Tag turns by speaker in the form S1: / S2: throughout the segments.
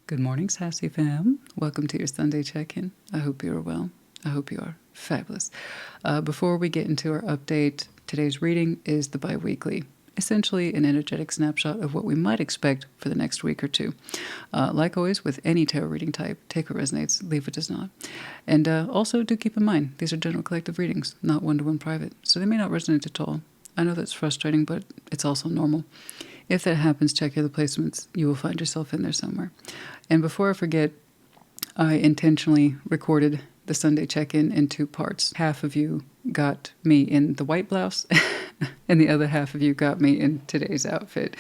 S1: Good morning, Sassy fam. Welcome to your Sunday check-in. I hope you are well. I hope you are fabulous. Before we get into our update, today's reading is the bi-weekly, essentially an energetic snapshot of what we might expect for the next week or two. Like always, with any tarot reading type, take what resonates, leave what does not. And also do keep in mind, these are general collective readings, not one-to-one private, so they may not resonate at all. I know that's frustrating, but it's also normal. If that happens, check your other placements. You will find yourself in there somewhere. And before I forget, I intentionally recorded the Sunday check-in in two parts. Half of you got me in the white blouse, and the other half of you got me in today's outfit.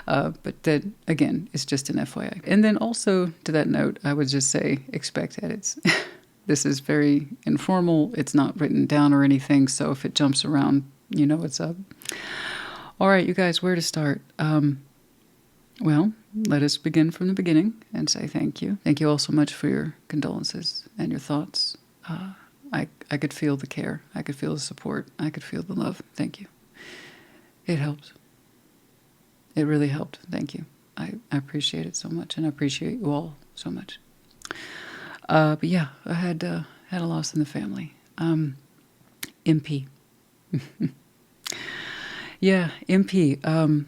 S1: But then, again, it's just an FYI. And then also, to that note, I would just say, expect edits. This is very informal. It's not written down or anything, so if it jumps around, you know what's up. All right, you guys, where to start? Well, let us begin from the beginning and say thank you. Thank you all so much for your condolences and your thoughts. I could feel the care. I could feel the support. I could feel the love. Thank you. It helped. It really helped. Thank you. I appreciate it so much, and I appreciate you all so much. But yeah, I had a loss in the family. MP. Yeah, MP.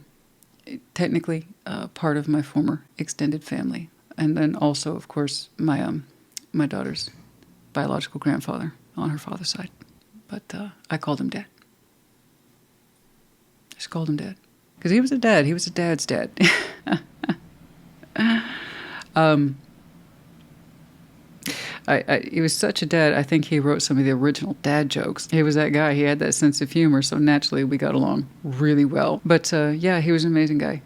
S1: Technically part of my former extended family, and then also, of course, my daughter's biological grandfather on her father's side. But I called him Dad. Just called him Dad because he was a dad. He was a dad's dad. He was such a dad. I think he wrote some of the original dad jokes. He was that guy. He had that sense of humor, so naturally we got along really well. But yeah, he was an amazing guy.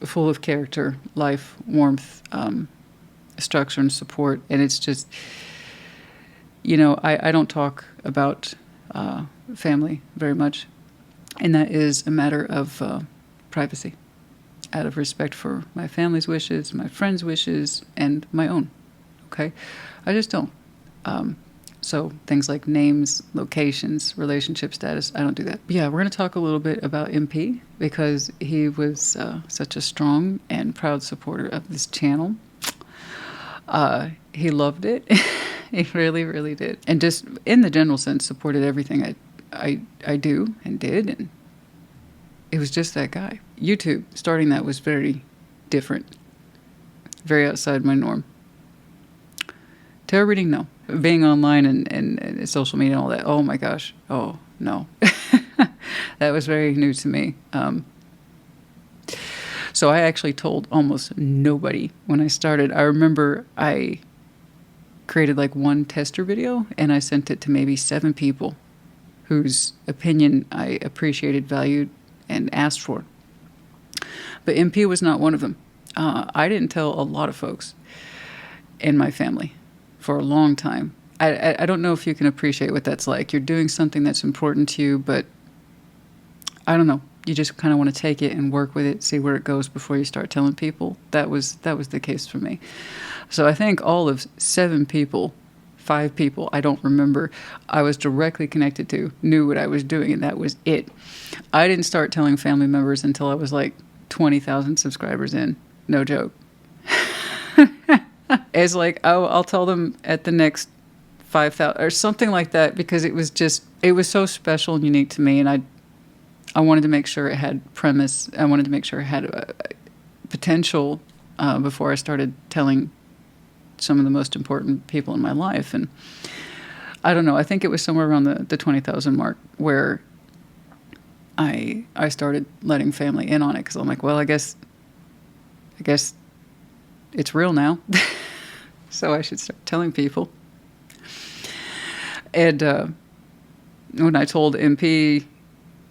S1: Full of character, life, warmth, structure, and support. And it's just, you know, I don't talk about family very much. And that is a matter of privacy, out of respect for my family's wishes, my friends' wishes, and my own. Okay? I just don't. So things like names, locations, relationship status, I don't do that. But yeah, we're going to talk a little bit about MP because he was such a strong and proud supporter of this channel. He loved it. He really, really did. And just in the general sense, supported everything I do and did. And it was just that guy. YouTube, starting that was very different. Very outside my norm. Tarot reading, no. Being online and social media and all that, oh my gosh, oh no. That was very new to me. So I actually told almost nobody when I started. I remember I created like one tester video and I sent it to maybe 7 people whose opinion I appreciated, valued, and asked for. But MP was not one of them. I didn't tell a lot of folks in my family for a long time. I don't know if you can appreciate what that's like. You're doing something that's important to you, but I don't know. You just kind of want to take it and work with it, see where it goes before you start telling people. That was the case for me. So I think all of 7 people, 5 people, I don't remember, I was directly connected to, knew what I was doing, and that was it. I didn't start telling family members until I was like 20,000 subscribers in. No joke. It's like, oh, I'll tell them at the next 5,000 or something like that, because it was so special and unique to me, and I wanted to make sure it had premise. I wanted to make sure it had a potential before I started telling some of the most important people in my life. And I don't know, I think it was somewhere around the 20,000 mark where I started letting family in on it, because I'm like, well, I guess it's real now. So I should start telling people. And when I told MP,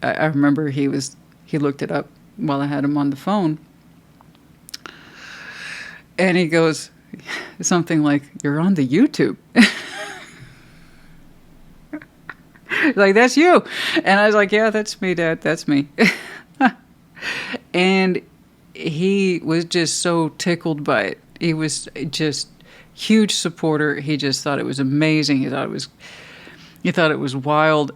S1: I remember he looked it up while I had him on the phone. And he goes something like, "You're on the YouTube." Like, "That's you." And I was like, "Yeah, that's me, Dad. That's me." And he was just so tickled by it. He was just huge supporter. He just thought it was amazing. He thought it was He thought it was wild.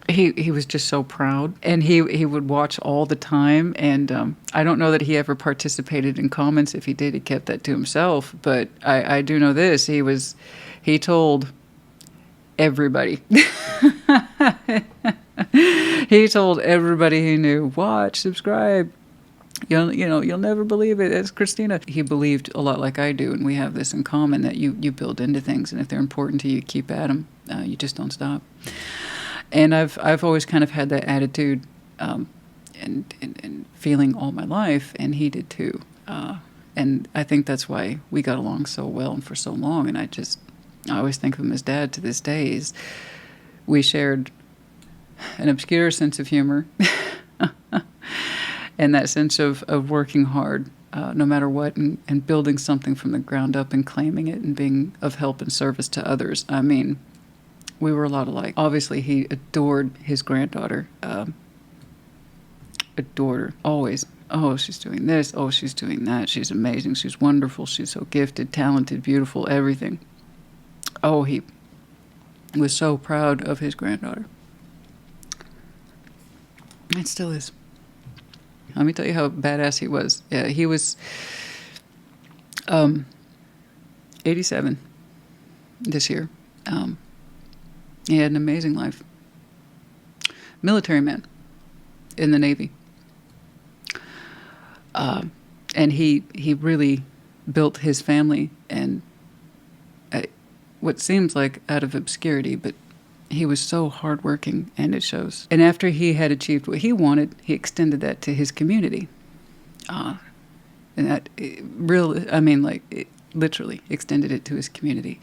S1: He was just so proud, and he would watch all the time. And I don't know that he ever participated in comments. If he did, he kept that to himself. But I do know this: he told everybody. He told everybody he knew, watch, subscribe. You'll never believe it. It's Christina. He believed a lot like I do, and we have this in common, that you build into things, and if they're important to you, keep at them. You just don't stop. And I've always kind of had that attitude and feeling all my life, and he did too. And I think that's why we got along so well and for so long. And I always think of him as Dad to this day. We shared an obscure sense of humor. And that sense of working hard, no matter what, and building something from the ground up and claiming it and being of help and service to others. I mean, we were a lot alike. Obviously, he adored his granddaughter. Adored her, always. Oh, she's doing this. Oh, she's doing that. She's amazing. She's wonderful. She's so gifted, talented, beautiful, everything. Oh, he was so proud of his granddaughter. It still is. Let me tell you how badass he was. Yeah, he was 87 this year. He had an amazing life. Military man in the Navy. And he really built his family, and what seems like out of obscurity, but he was so hardworking, and it shows. And after he had achieved what he wanted, he extended that to his community. And that literally extended it to his community.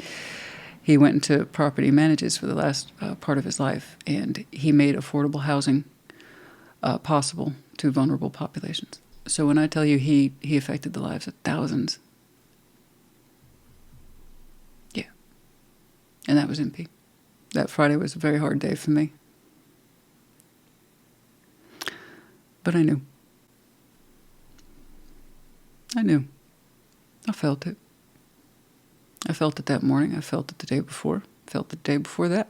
S1: He went into property manages for the last part of his life, and he made affordable housing possible to vulnerable populations. So when I tell you he affected the lives of thousands, yeah. And that was MP. That Friday was a very hard day for me. But I knew. I felt it. I felt it that morning. I felt it the day before. I felt it the day before that.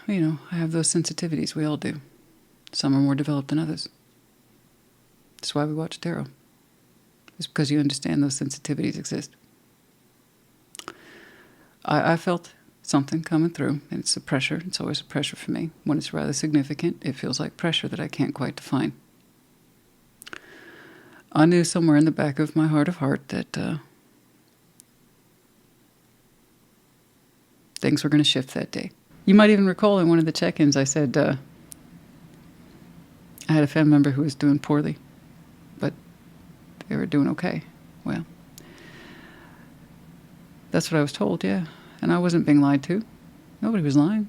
S1: You know, I have those sensitivities. We all do. Some are more developed than others. That's why we watch tarot. It's because you understand those sensitivities exist. I felt something coming through, and it's a pressure. It's always a pressure for me. When it's rather significant, it feels like pressure that I can't quite define. I knew somewhere in the back of my heart of heart that things were going to shift that day. You might even recall in one of the check-ins I said I had a family member who was doing poorly, but they were doing okay. Well, that's what I was told, yeah. And I wasn't being lied to. Nobody was lying.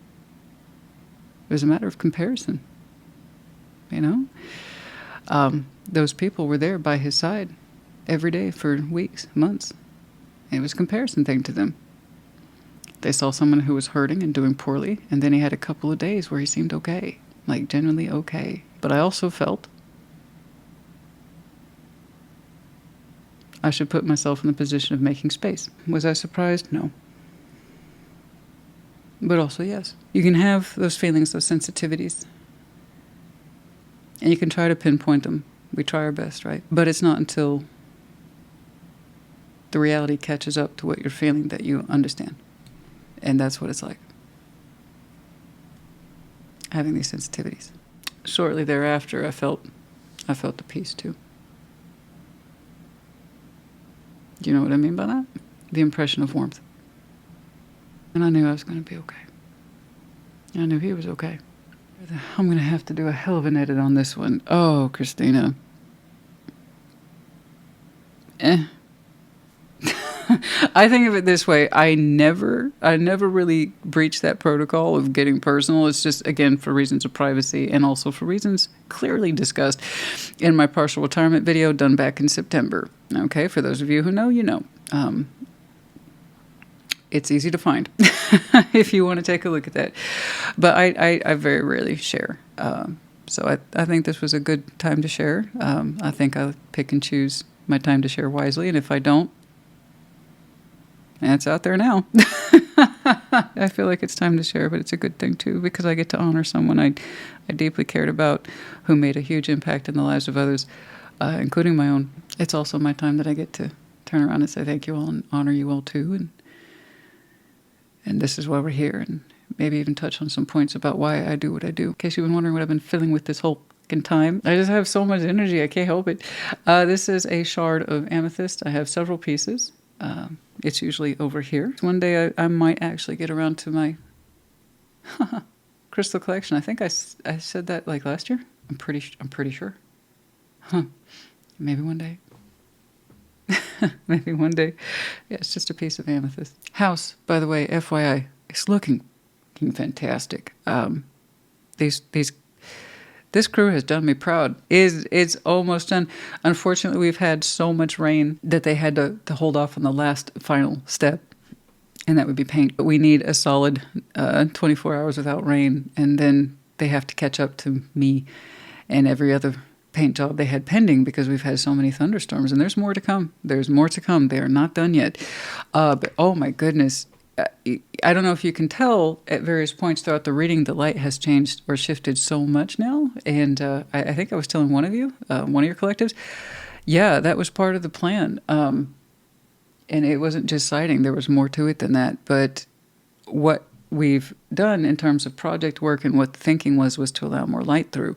S1: It was a matter of comparison. You know? Those people were there by his side every day for weeks, months. And it was a comparison thing to them. They saw someone who was hurting and doing poorly, and then he had a couple of days where he seemed okay. Like, genuinely okay. But I also felt I should put myself in the position of making space. Was I surprised? No. But also, yes. You can have those feelings, those sensitivities. And you can try to pinpoint them. We try our best, right? But it's not until the reality catches up to what you're feeling that you understand. And that's what it's like. Having these sensitivities. Shortly thereafter, I felt the peace too. Do you know what I mean by that? The impression of warmth. And I knew I was going to be okay. I knew he was okay. I'm going to have to do a hell of an edit on this one. Oh, Christina. I think of it this way. I never really breached that protocol of getting personal. It's just, again, for reasons of privacy and also for reasons clearly discussed in my partial retirement video done back in September. Okay, for those of you who know, you know. It's easy to find if you want to take a look at that. But I very rarely share. So I think this was a good time to share. I think I'll pick and choose my time to share wisely. And if I don't, it's out there now. I feel like it's time to share, but it's a good thing too, because I get to honor someone I deeply cared about, who made a huge impact in the lives of others, including my own. It's also my time that I get to turn around and say thank you all and honor you all too. And this is why we're here, and maybe even touch on some points about why I do what I do. In case you've been wondering what I've been filling with this whole time. I just have so much energy. I can't help it. This is a shard of amethyst. I have several pieces. It's usually over here. One day I might actually get around to my crystal collection. I think I said that like last year. I'm pretty sure. Maybe one day. Maybe one day. Yeah, it's just a piece of amethyst. House, by the way, FYI, it's looking fantastic. This crew has done me proud. It's almost done. Unfortunately, we've had so much rain that they had to hold off on the last final step, and that would be paint. But we need a solid 24 hours without rain, and then they have to catch up to me and every other paint job they had pending, because we've had so many thunderstorms, and there's more to come. There's more to come. They are not done yet. But oh my goodness. I don't know if you can tell at various points throughout the reading, the light has changed or shifted so much now. And I think I was telling one of you, one of your collectives, yeah, that was part of the plan. And it wasn't just sighting. There was more to it than that. But what we've done in terms of project work and what the thinking was to allow more light through.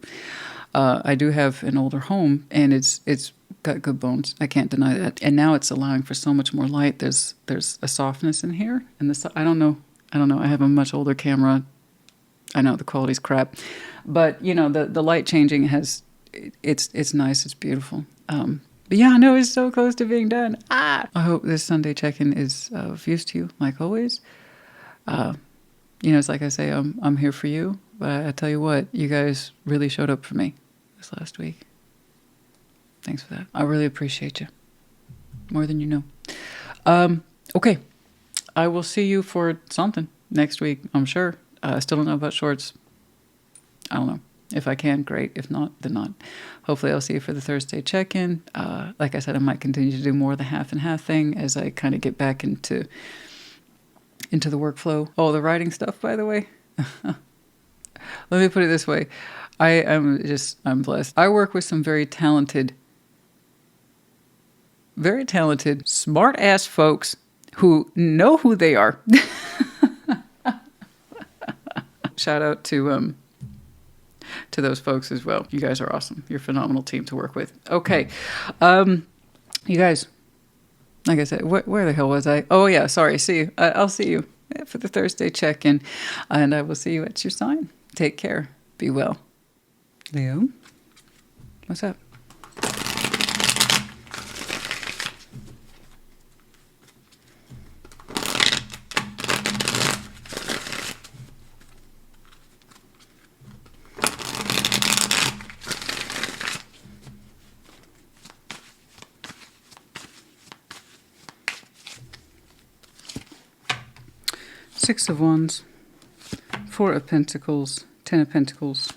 S1: I do have an older home, and it's got good bones. I can't deny that. And now it's allowing for so much more light. There's a softness in here, and this I don't know. I have a much older camera. I know the quality's crap, but you know the light changing it's nice. It's beautiful. But yeah, I know it's so close to being done. I hope this Sunday check-in is of use to you, like always. It's like I say, I'm here for you. But I tell you what, you guys really showed up for me this last week. Thanks for that. I really appreciate you. More than you know. Okay. I will see you for something next week, I'm sure. I still don't know about shorts. I don't know. If I can, great. If not, then not. Hopefully I'll see you for the Thursday check-in. Like I said, I might continue to do more of the half and half thing as I kind of get back into the workflow. Oh, the writing stuff, by the way. Let me put it this way. I'm blessed. I work with some very talented, smart ass folks who know who they are. Shout out to those folks as well. You guys are awesome. You're a phenomenal team to work with. Okay. You guys, like I said, where the hell was I? Oh yeah, sorry. See you. I'll see you for the Thursday check-in, and I will see you at your sign. Take care. Be well. Leo, what's up? Six of Wands, Four of Pentacles, Ten of Pentacles,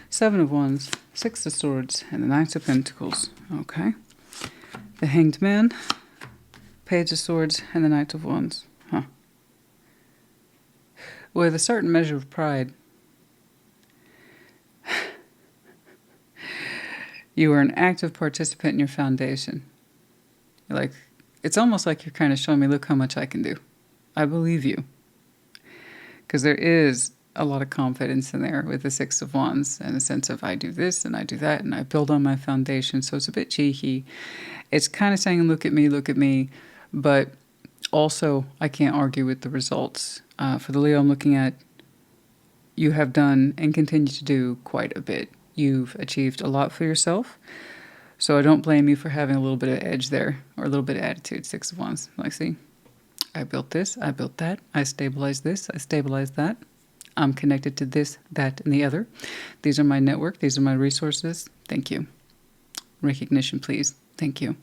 S1: Seven of Wands, Six of Swords, and the Knight of Pentacles. Okay. The Hanged Man, Page of Swords, and the Knight of Wands. With a certain measure of pride, you are an active participant in your foundation. It's almost like you're kind of showing me, look how much I can do. I believe you. Because there is a lot of confidence in there with the Six of Wands and a sense of I do this and I do that and I build on my foundation. So it's a bit cheeky. It's kind of saying, look at me. But also, I can't argue with the results. For the Leo I'm looking at, you have done and continue to do quite a bit. You've achieved a lot for yourself. So I don't blame you for having a little bit of edge there or a little bit of attitude. Six of Wands. Like, see? I built this, I built that, I stabilized this, I stabilized that. I'm connected to this, that, and the other. These are my network. These are my resources. Thank you. Recognition, please. Thank you.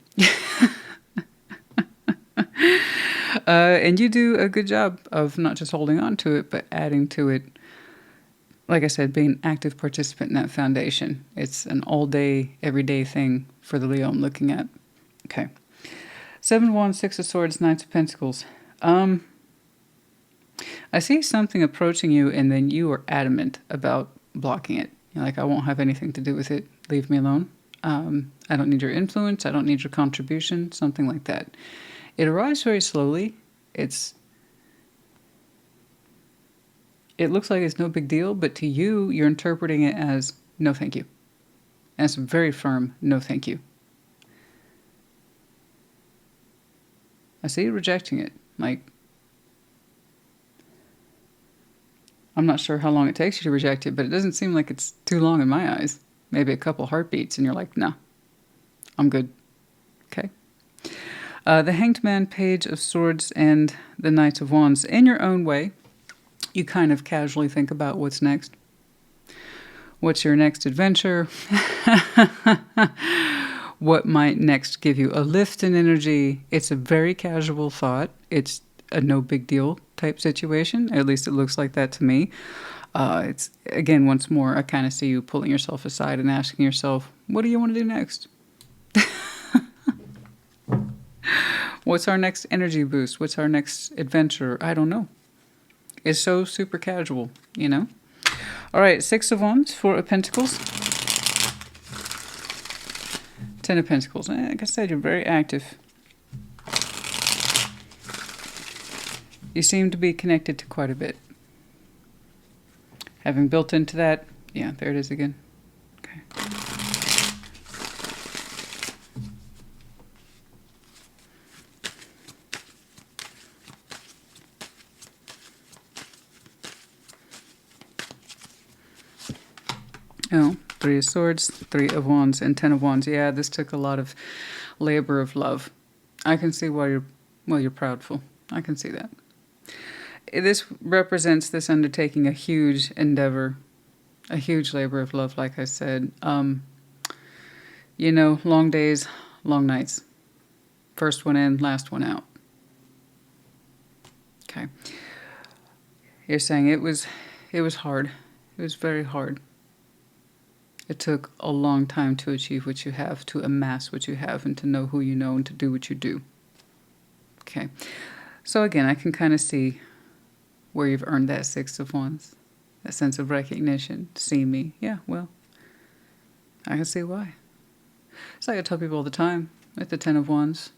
S1: And you do a good job of not just holding on to it, but adding to it. Like I said, being an active participant in that foundation. It's an all-day, everyday thing for the Leo I'm looking at. Okay. Seven of Wands, Six of Swords, Knight of Pentacles. I see something approaching you and then you are adamant about blocking it. You're like, I won't have anything to do with it. Leave me alone. I don't need your influence. I don't need your contribution. Something like that. It arrives very slowly. It looks like it's no big deal, but to you, you're interpreting it as no thank you. And it's a very firm no thank you. I see you rejecting it. Like, I'm not sure how long it takes you to reject it, but it doesn't seem like it's too long in my eyes. Maybe a couple heartbeats and you're like, no, I'm good. Okay. The Hanged Man, Page of Swords, and the Knight of Wands. In your own way, you kind of casually think about what's next. What's your next adventure? What might next give you a lift in energy? It's a very casual thought. It's a no big deal type situation. At least it looks like that to me. It's, again, once more, I kind of see you pulling yourself aside and asking yourself, what do you want to do next? What's our next energy boost? What's our next adventure? I don't know. It's so super casual, you know? All right, 6 of Wands, 4 of Pentacles, 10 of Pentacles. Like I said, you're very active. You seem to be connected to quite a bit. Having built into that, yeah, there it is again. Okay. Oh, 3 of Swords, 3 of Wands, and 10 of Wands. Yeah, this took a lot of labor of love. I can see why you're proudful. I can see that. This represents this undertaking a huge endeavor, a huge labor of love, like I said. You know, long days, long nights. First one in, last one out. Okay. You're saying it was hard. It was very hard. It took a long time to achieve what you have, to amass what you have, and to know who you know, and to do what you do. Okay. So again, I can kind of see where you've earned that 6 of Wands. That sense of recognition. See me. Yeah, well, I can see why. It's like I tell people all the time with the 10 of Wands.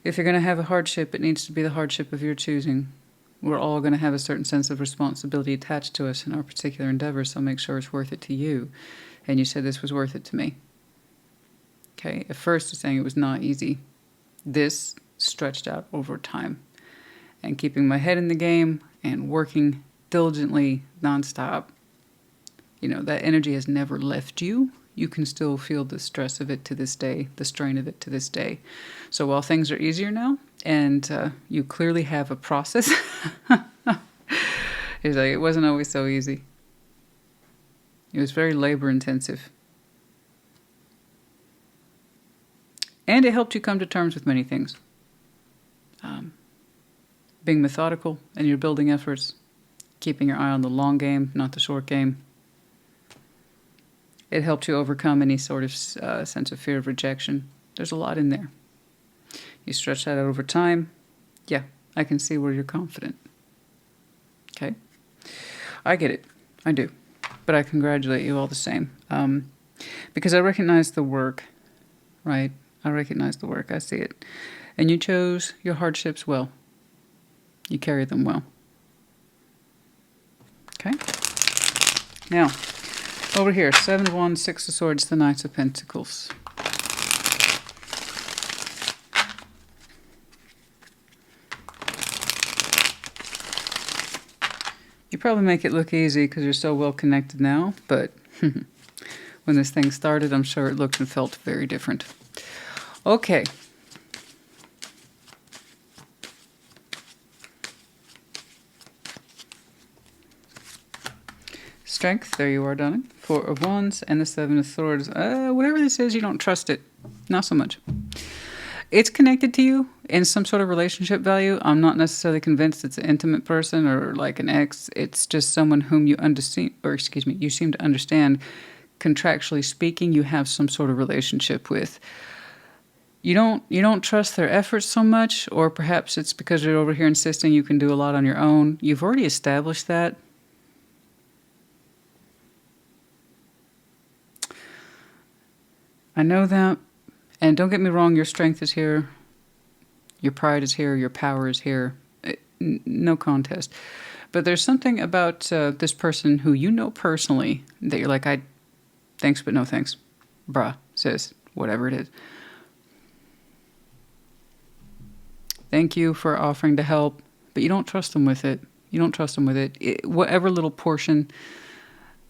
S1: If you're going to have a hardship, it needs to be the hardship of your choosing. We're all going to have a certain sense of responsibility attached to us in our particular endeavor, so make sure it's worth it to you. And you said this was worth it to me. Okay, at first you're saying it was not easy. This stretched out over time. And keeping my head in the game and working diligently, nonstop. You know, that energy has never left you. You can still feel the stress of it to this day, the strain of it to this day. So while things are easier now, and you clearly have a process, it's like it wasn't always so easy. It was very labor intensive. And it helped you come to terms with many things. Being methodical in your building efforts, keeping your eye on the long game, not the short game. It helped you overcome any sort of sense of fear of rejection. There's a lot in there. You stretch that out over time. Yeah, I can see where you're confident. Okay? I get it. I do. But I congratulate you all the same. Because I recognize the work, right? I recognize the work. I see it. And you chose your hardships well. You carry them well. Okay? Now, over here, 7 of Wands, 6 of Swords, the Knight of Pentacles. You probably make it look easy because you're so well connected now, but when this thing started, I'm sure it looked and felt very different. Okay. Strength, there you are, darling. 4 of Wands and the 7 of Swords. Whatever this is, you don't trust it. Not so much. It's connected to you in some sort of relationship value. I'm not necessarily convinced it's an intimate person or like an ex. It's just someone whom you understand, or excuse me, you seem to understand. Contractually speaking, you have some sort of relationship with. You don't trust their efforts so much, or perhaps it's because you're over here insisting you can do a lot on your own. You've already established that. I know that. And don't get me wrong, your strength is here. Your pride is here. Your power is here. No contest. But there's something about this person who you know personally that you're like, thanks, but no thanks. Bruh, sis, whatever it is. Thank you for offering to help, but you don't trust them with it. You don't trust them with it. Whatever little portion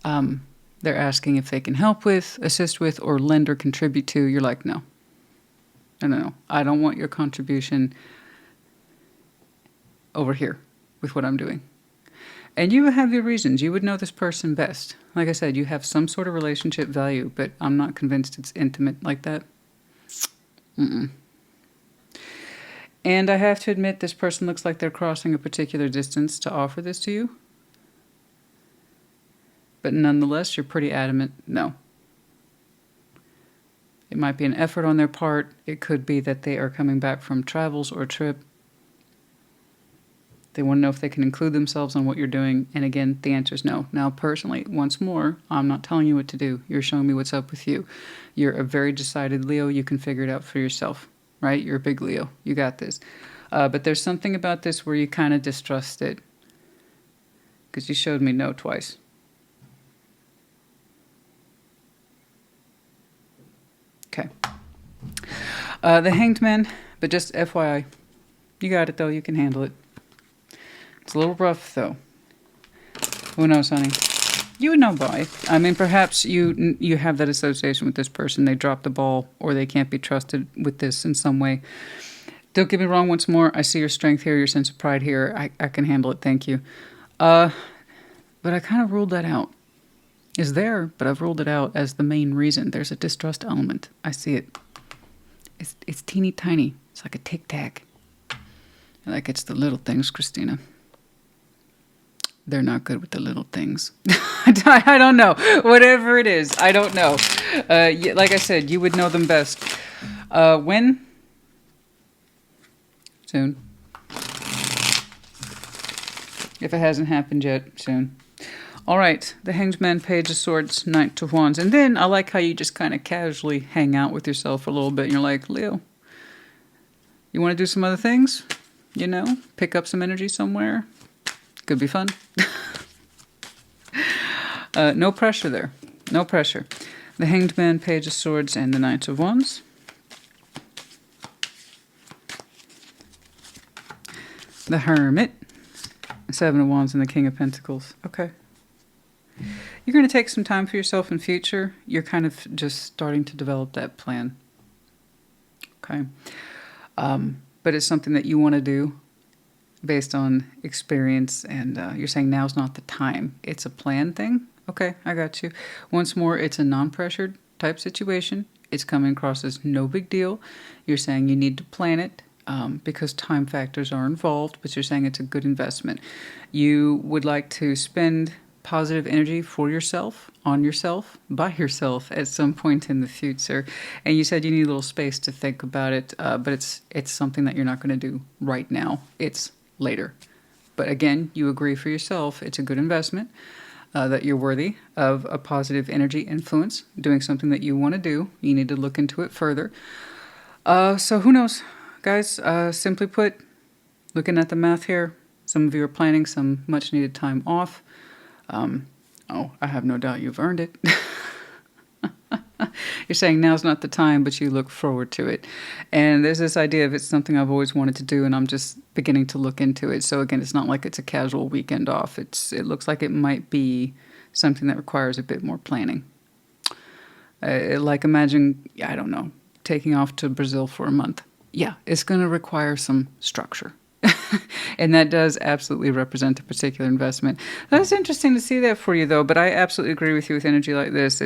S1: they're asking if they can help with, assist with, or lend or contribute to, you're like, no. No. I don't want your contribution over here with what I'm doing. And you have your reasons. You would know this person best. Like I said, you have some sort of relationship value, but I'm not convinced it's intimate like that. And I have to admit, this person looks like they're crossing a particular distance to offer this to you. But nonetheless, you're pretty adamant, no. It might be an effort on their part. It could be that they are coming back from travels or a trip. They want to know if they can include themselves on what you're doing. And again, the answer is no. Now, personally, once more, I'm not telling you what to do. You're showing me what's up with you. You're a very decided Leo. You can figure it out for yourself, right? You're a big Leo. You got this. But there's something about this where you kind of distrust it. Because you showed me no twice. Okay. The Hanged Man, but just FYI. You got it, though. You can handle it. It's a little rough, though. Who knows, honey? You would know why. I mean, perhaps you have that association with this person. They dropped the ball, or they can't be trusted with this in some way. Don't get me wrong once more. I see your strength here, your sense of pride here. I can handle it. Thank you. But I kind of ruled that out. It's there, but I've ruled it out as the main reason. There's a distrust element. I see it. It's teeny tiny. It's like a tic-tac. Like it's the little things, Christina. They're not good with the little things. I don't know. Whatever it is, I don't know. Like I said, you would know them best. When? Soon. If it hasn't happened yet, soon. All right, the Hanged Man, Page of Swords, Knight of Wands. And then I like how you just kind of casually hang out with yourself for a little bit. And you're like, Leo, you want to do some other things? You know, pick up some energy somewhere? Could be fun. No pressure there. No pressure. The Hanged Man, Page of Swords, and the Knight of Wands. The Hermit. Seven of Wands and the King of Pentacles. Okay. You're going to take some time for yourself in future. You're kind of just starting to develop that plan. Okay. But it's something that you want to do based on experience, and you're saying now's not the time. It's a plan thing? Okay, I got you. Once more, it's a non-pressured type situation. It's coming across as no big deal. You're saying you need to plan it because time factors are involved, but you're saying it's a good investment. You would like to spend positive energy for yourself, on yourself, by yourself at some point in the future. And you said you need a little space to think about it, but it's something that you're not going to do right now. It's later. But again, you agree for yourself, it's a good investment, that you're worthy of a positive energy influence, doing something that you want to do. You need to look into it further. So who knows, guys? Simply put, looking at the math here, some of you are planning some much needed time off. Oh, I have no doubt you've earned it. You're saying now's not the time, but you look forward to it. And there's this idea of it's something I've always wanted to do, and I'm just beginning to look into it. So again, it's not like it's a casual weekend off. It looks like it might be something that requires a bit more planning. Like imagine, I don't know, taking off to Brazil for a month. Yeah, it's going to require some structure. And that does absolutely represent a particular investment. That's interesting to see that for you, though. But I absolutely agree with you with energy like this.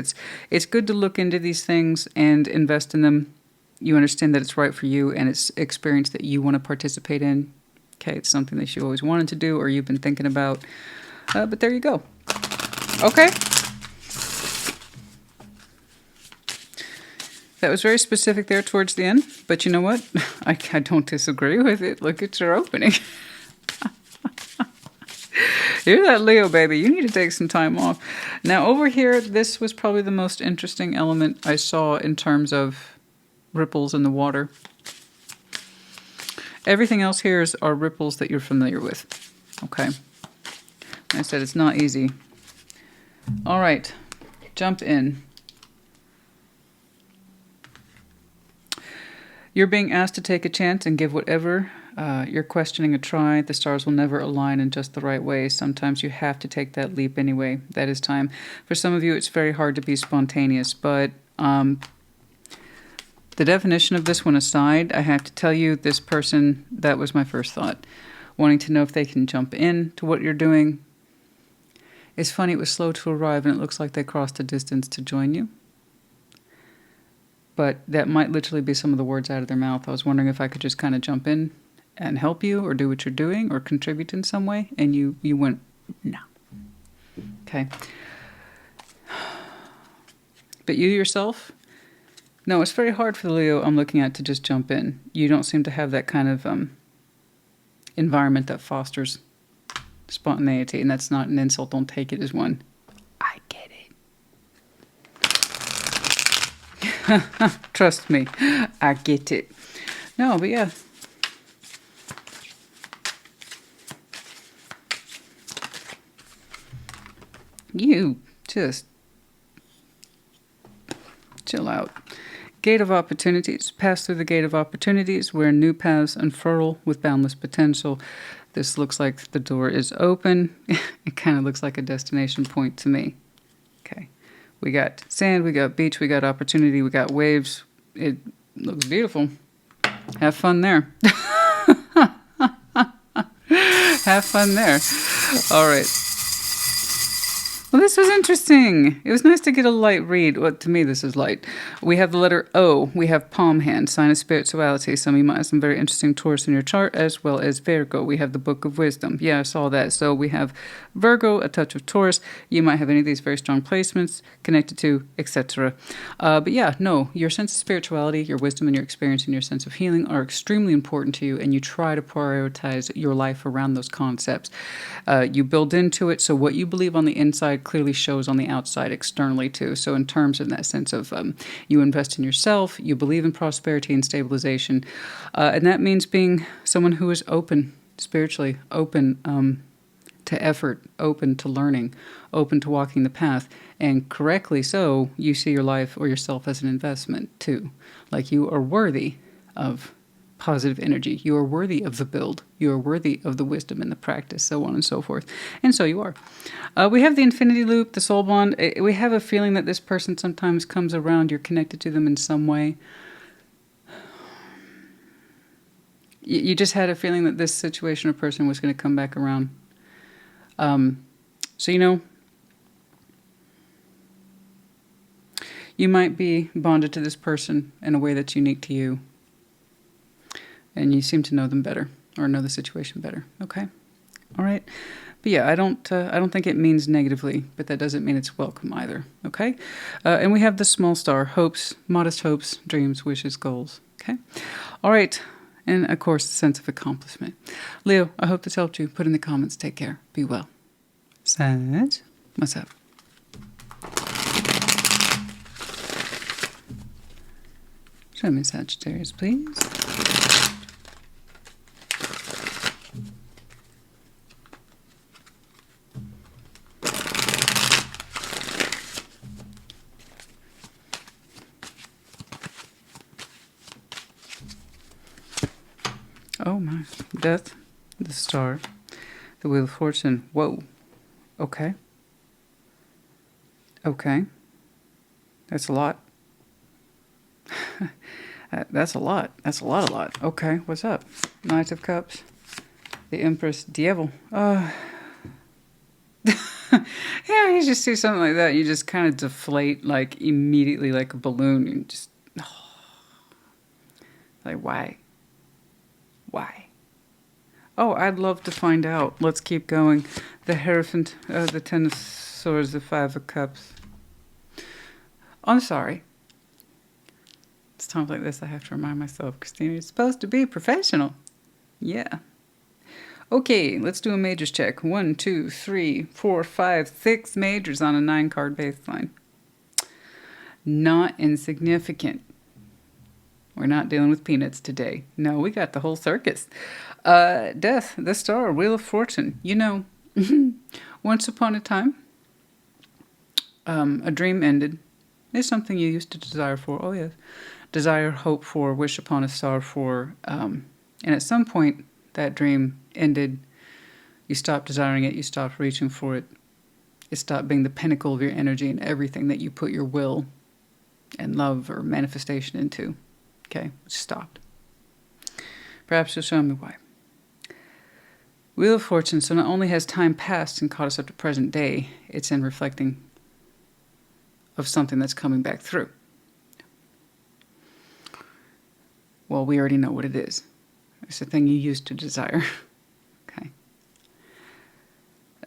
S1: It's good to look into these things and invest in them. You understand that it's right for you and it's experience that you want to participate in. Okay, it's something that you always wanted to do or you've been thinking about. But there you go. Okay. That was very specific there towards the end, but you know what? I don't disagree with it. Look at your opening. You're that Leo, baby. You need to take some time off. Now, over here, this was probably the most interesting element I saw in terms of ripples in the water. Everything else here are ripples that you're familiar with. Okay. I said it's not easy. All right. Jump in. You're being asked to take a chance and give whatever you're questioning a try. The stars will never align in just the right way. Sometimes you have to take that leap anyway. That is time. For some of you, it's very hard to be spontaneous, but the definition of this one aside, I have to tell you, this person, that was my first thought. Wanting to know if they can jump in to what you're doing. It's funny, it was slow to arrive, and it looks like they crossed a distance to join you. But that might literally be some of the words out of their mouth. I was wondering if I could just kind of jump in and help you or do what you're doing or contribute in some way. And you went, no. Okay. But you yourself, no, it's very hard for the Leo I'm looking at to just jump in. You don't seem to have that kind of environment that fosters spontaneity. And that's not an insult. Don't take it as one. I get it. Trust me, I get it. No, but yeah. You just chill out. Gate of opportunities. Pass through the gate of opportunities where new paths unfurl with boundless potential. This looks like the door is open. It kind of looks like a destination point to me. Okay. We got sand, we got beach, we got opportunity, we got waves. It looks beautiful. Have fun there. Have fun there. All right. Well, this was interesting. It was nice to get a light read. Well, to me, this is light. We have the letter O. We have palm hand, sign of spirituality. Some of you might have some very interesting Taurus in your chart, as well as Virgo. We have the book of wisdom. Yeah, I saw that. So we have Virgo, a touch of Taurus. You might have any of these very strong placements connected to, etc. But yeah, no, your sense of spirituality, your wisdom, and your experience and your sense of healing are extremely important to you, and you try to prioritize your life around those concepts. You build into it, so what you believe on the inside clearly shows on the outside externally too. So in terms of that sense of you invest in yourself, you believe in prosperity and stabilization, and that means being someone who is open spiritually, open to effort, open to learning, open to walking the path, and correctly so, you see your life or yourself as an investment too. Like you are worthy of positive energy. You are worthy of the build. You are worthy of the wisdom and the practice, so on and so forth. And so you are. We have the infinity loop, the soul bond. We have a feeling that this person sometimes comes around. You're connected to them in some way. You just had a feeling that this situation or person was going to come back around. So, you know, you might be bonded to this person in a way that's unique to you. And you seem to know them better, or know the situation better. Okay, all right. But yeah, I don't think it means negatively, but that doesn't mean it's welcome either. Okay, and we have the small star: hopes, modest hopes, dreams, wishes, goals. Okay, all right, and of course, the sense of accomplishment. Leo, I hope this helped you. Put in the comments. Take care. Be well. Sag, what's up? Show me Sagittarius, please. Oh my. Death, the star, the wheel of fortune. Whoa. Okay. Okay. That's a lot. That's a lot. That's a lot. Okay, what's up? Knight of Cups, the Empress, Devil. Yeah, you just see something like that. You just kind of deflate, like, immediately like a balloon. And just, like, why? Why? Oh, I'd love to find out. Let's keep going. The Hierophant, the Ten of Swords, the Five of Cups. I'm sorry. times like this, I have to remind myself, Christina, you're supposed to be professional. Yeah. Okay, let's do a majors check. 1, 2, 3, 4, 5, 6 majors on a 9-card baseline. Not insignificant. We're not dealing with peanuts today. No, we got the whole circus. Death, the Star, Wheel of Fortune. You know, once upon a time, a dream ended. It's something you used to desire for. Oh, yes. Desire, hope for, wish upon a star for. And at some point, that dream ended. You stopped desiring it. You stopped reaching for it. It stopped being the pinnacle of your energy and everything that you put your will and love or manifestation into. Okay? It stopped. Perhaps you'll show me why. Wheel of Fortune. So not only has time passed and caught us up to present day, it's in reflecting of something that's coming back through. Well, we already know what it is. It's the thing you used to desire. Okay.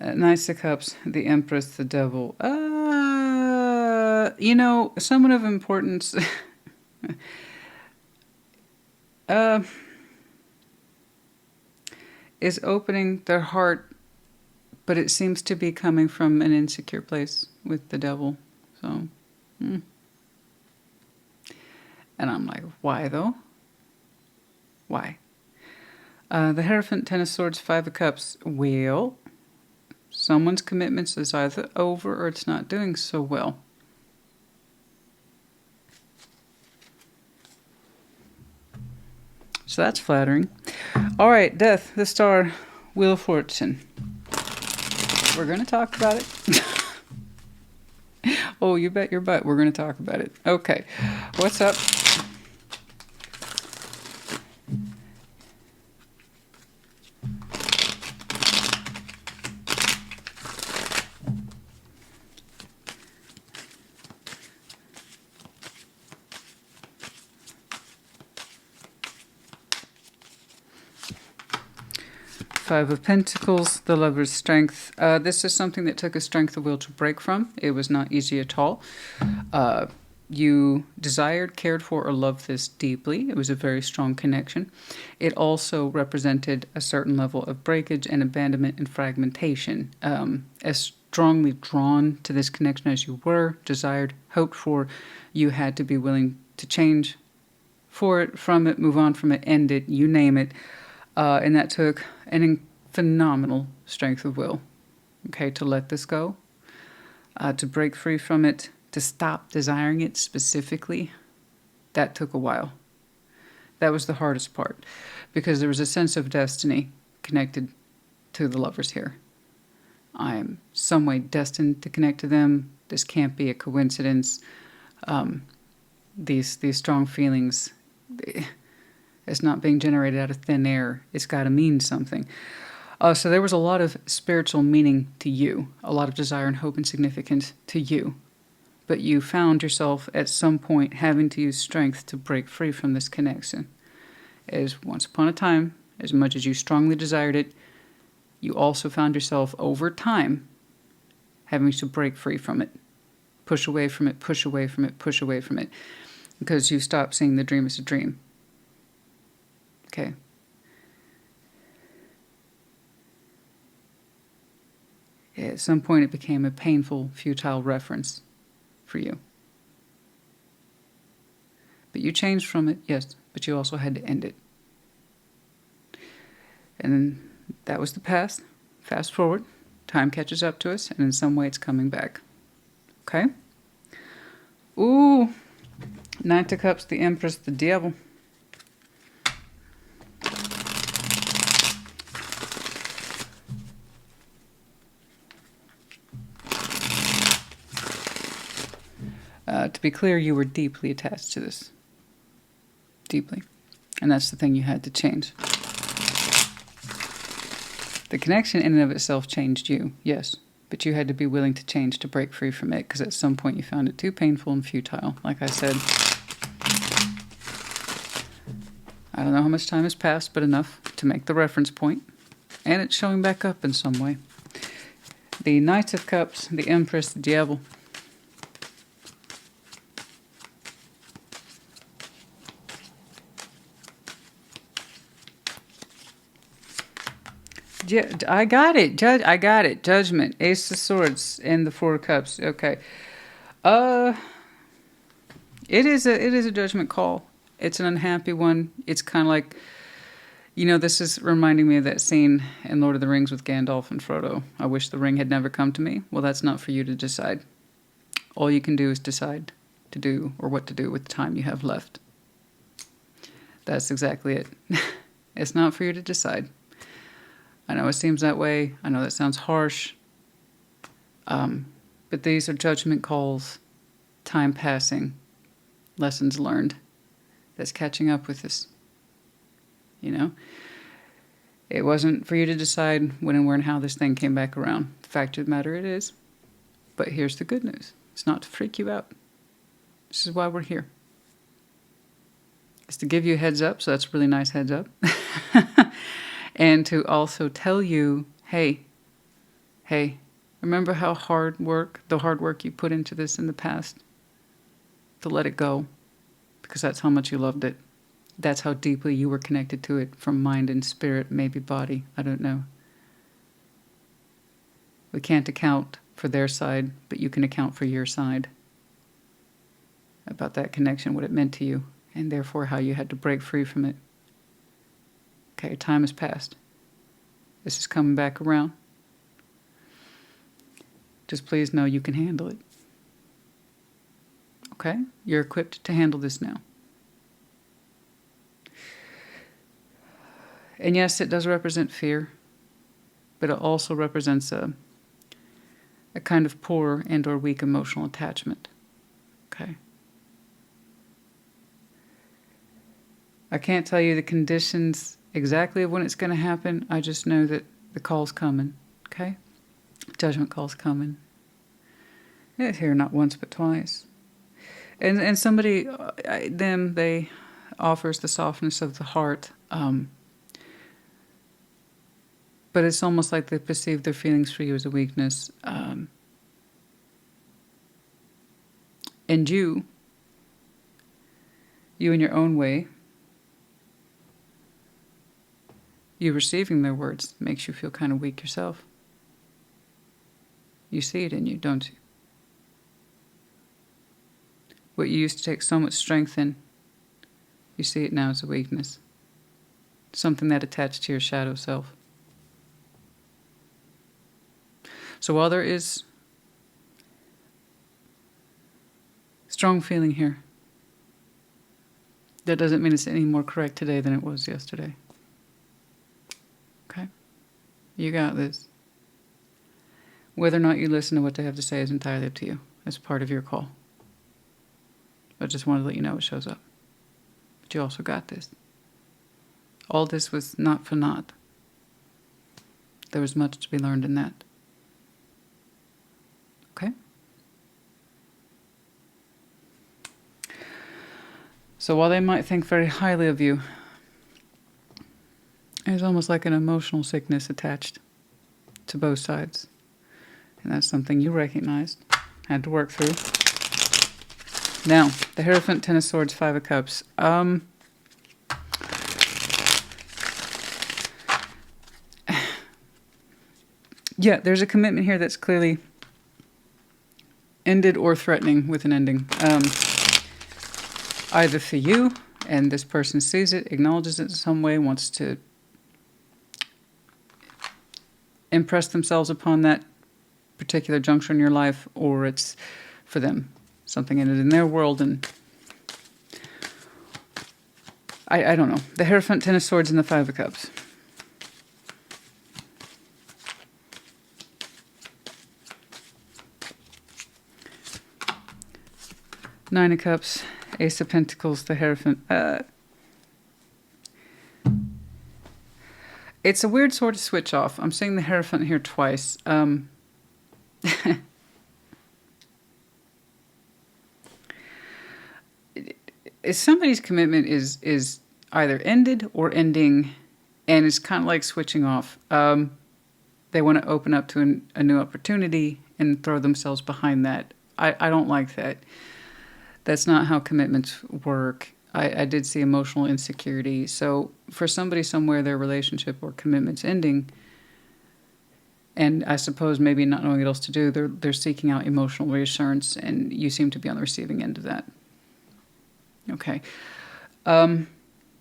S1: Knights of Cups, the Empress, the Devil. You know, someone of importance is opening their heart, but it seems to be coming from an insecure place with the Devil. So, and I'm like, why though? Why? The Hierophant, Ten of Swords, Five of Cups. Well, someone's commitments is either over or it's not doing so well. So that's flattering. All right, Death, the Star, Wheel of Fortune. We're going to talk about it. Oh, you bet your butt we're going to talk about it. Okay, what's up? Five of Pentacles, the Lover's Strength. This is something that took a strength of will to break from. It was not easy at all. You desired, cared for, or loved this deeply. It was a very strong connection. It also represented a certain level of breakage and abandonment and fragmentation. As strongly drawn to this connection as you were, desired, hoped for, you had to be willing to change for it, from it, move on from it, end it, you name it. And that took an phenomenal strength of will, okay, to let this go, to break free from it, to stop desiring it specifically. That took a while. That was the hardest part, because there was a sense of destiny connected to the lovers here. I am some way destined to connect to them. This can't be a coincidence. These strong feelings, it's not being generated out of thin air. It's got to mean something. So there was a lot of spiritual meaning to you, a lot of desire and hope and significance to you. But you found yourself at some point having to use strength to break free from this connection. As once upon a time, as much as you strongly desired it, you also found yourself over time having to break free from it. Push away from it, push away from it, push away from it. Because you stopped seeing the dream as a dream. Okay. At some point it became a painful, futile reference for you. But you changed from it, yes, but you also had to end it. And then that was the past. Fast forward, time catches up to us, and in some way it's coming back. Okay? Ooh, Knight of Cups, the Empress, the Devil. To be clear, you were deeply attached to this. Deeply. And that's the thing you had to change. The connection in and of itself changed you, yes. But you had to be willing to change to break free from it, because at some point you found it too painful and futile. Like I said, I don't know how much time has passed, but enough to make the reference point. And it's showing back up in some way. The Knight of Cups, the Empress, the Devil. Yeah, I got it. I got it. Judgment, Ace of Swords, and the Four of Cups. Okay. Uh, it is a judgment call. It's an unhappy one. It's kind of like, this is reminding me of that scene in Lord of the Rings with Gandalf and Frodo. I wish the ring had never come to me. Well, that's not for you to decide. All you can do is decide to do or what to do with the time you have left. That's exactly it. It's not for you to decide. I know it seems that way. I know that sounds harsh. But these are judgment calls, time passing, lessons learned. That's catching up with us. It wasn't for you to decide when and where and how this thing came back around. The fact of the matter it is. But here's the good news. It's not to freak you out. This is why we're here. It's to give you a heads up, so that's a really nice heads up. And to also tell you, hey, remember how the hard work you put into this in the past? To let it go, because that's how much you loved it. That's how deeply you were connected to it from mind and spirit, maybe body, I don't know. We can't account for their side, but you can account for your side. About that connection, what it meant to you, and therefore how you had to break free from it. Okay, time has passed. This is coming back around. Just please know you can handle it. Okay? You're equipped to handle this now. And yes, it does represent fear, but it also represents a kind of poor and or weak emotional attachment. Okay? I can't tell you the conditions exactly of when it's going to happen. I just know that the call's coming. Okay? Judgment call's coming. It's here not once but twice. And somebody, they offers the softness of the heart. But it's almost like they perceive their feelings for you as a weakness. And you in your own way, you receiving their words makes you feel kind of weak yourself. You see it in you, don't you? What you used to take so much strength in, you see it now as a weakness. Something that attached to your shadow self. So while there is strong feeling here, that doesn't mean it's any more correct today than it was yesterday. Okay? You got this. Whether or not you listen to what they have to say is entirely up to you. That's part of your call. I just wanted to let you know it shows up. But you also got this. All this was not for naught. There was much to be learned in that. Okay? So while they might think very highly of you, there's almost like an emotional sickness attached to both sides. And that's something you recognized, had to work through. Now, the Hierophant, Ten of Swords, Five of Cups. Yeah, there's a commitment here that's clearly ended or threatening with an ending. Either for you, and this person sees it, acknowledges it in some way, wants to impress themselves upon that particular juncture in your life, or it's for them. Something ended in their world, and I don't know. The Hierophant, Ten of Swords, and the Five of Cups. Nine of Cups, Ace of Pentacles, the Hierophant. It's a weird sort of switch off. I'm seeing the Hierophant here twice. Somebody's commitment is either ended or ending, and it's kind of like switching off. They want to open up to a new opportunity and throw themselves behind that. I don't like that. That's not how commitments work. I did see emotional insecurity. So for somebody somewhere, their relationship or commitment's ending, And I suppose maybe not knowing what else to do, they're seeking out emotional reassurance, and you seem to be on the receiving end of that. Okay. And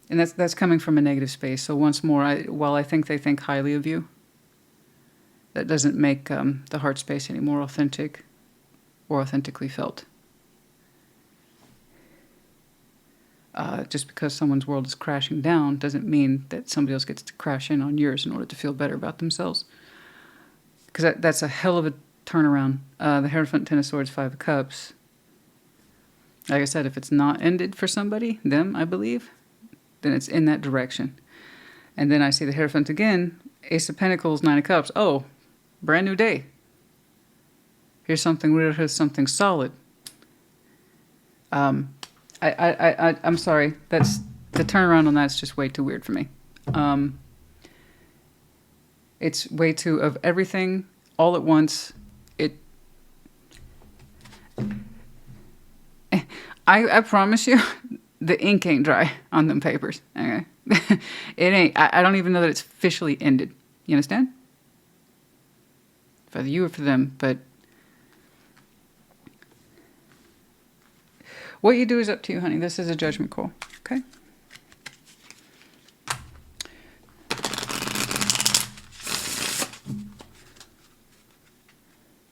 S1: that's coming from a negative space. So once more, while I think they think highly of you, that doesn't make the heart space any more authentic or authentically felt. Just because someone's world is crashing down doesn't mean that somebody else gets to crash in on yours in order to feel better about themselves. Because that's a hell of a turnaround. The Hierophant, Ten of Swords, Five of Cups. Like I said, if it's not ended for somebody, them, I believe, then it's in that direction. And then I see the Hierophant again, Ace of Pentacles, Nine of Cups. Oh, brand new day. Here's something real, here's something solid. I'm sorry, that's the turnaround on that's just way too weird for me. It's way too of everything all at once. I promise you, the ink ain't dry on them papers. Okay, it ain't. I don't even know that it's officially ended. You understand? For you or for them, but what you do is up to you, honey. This is a judgment call. Okay.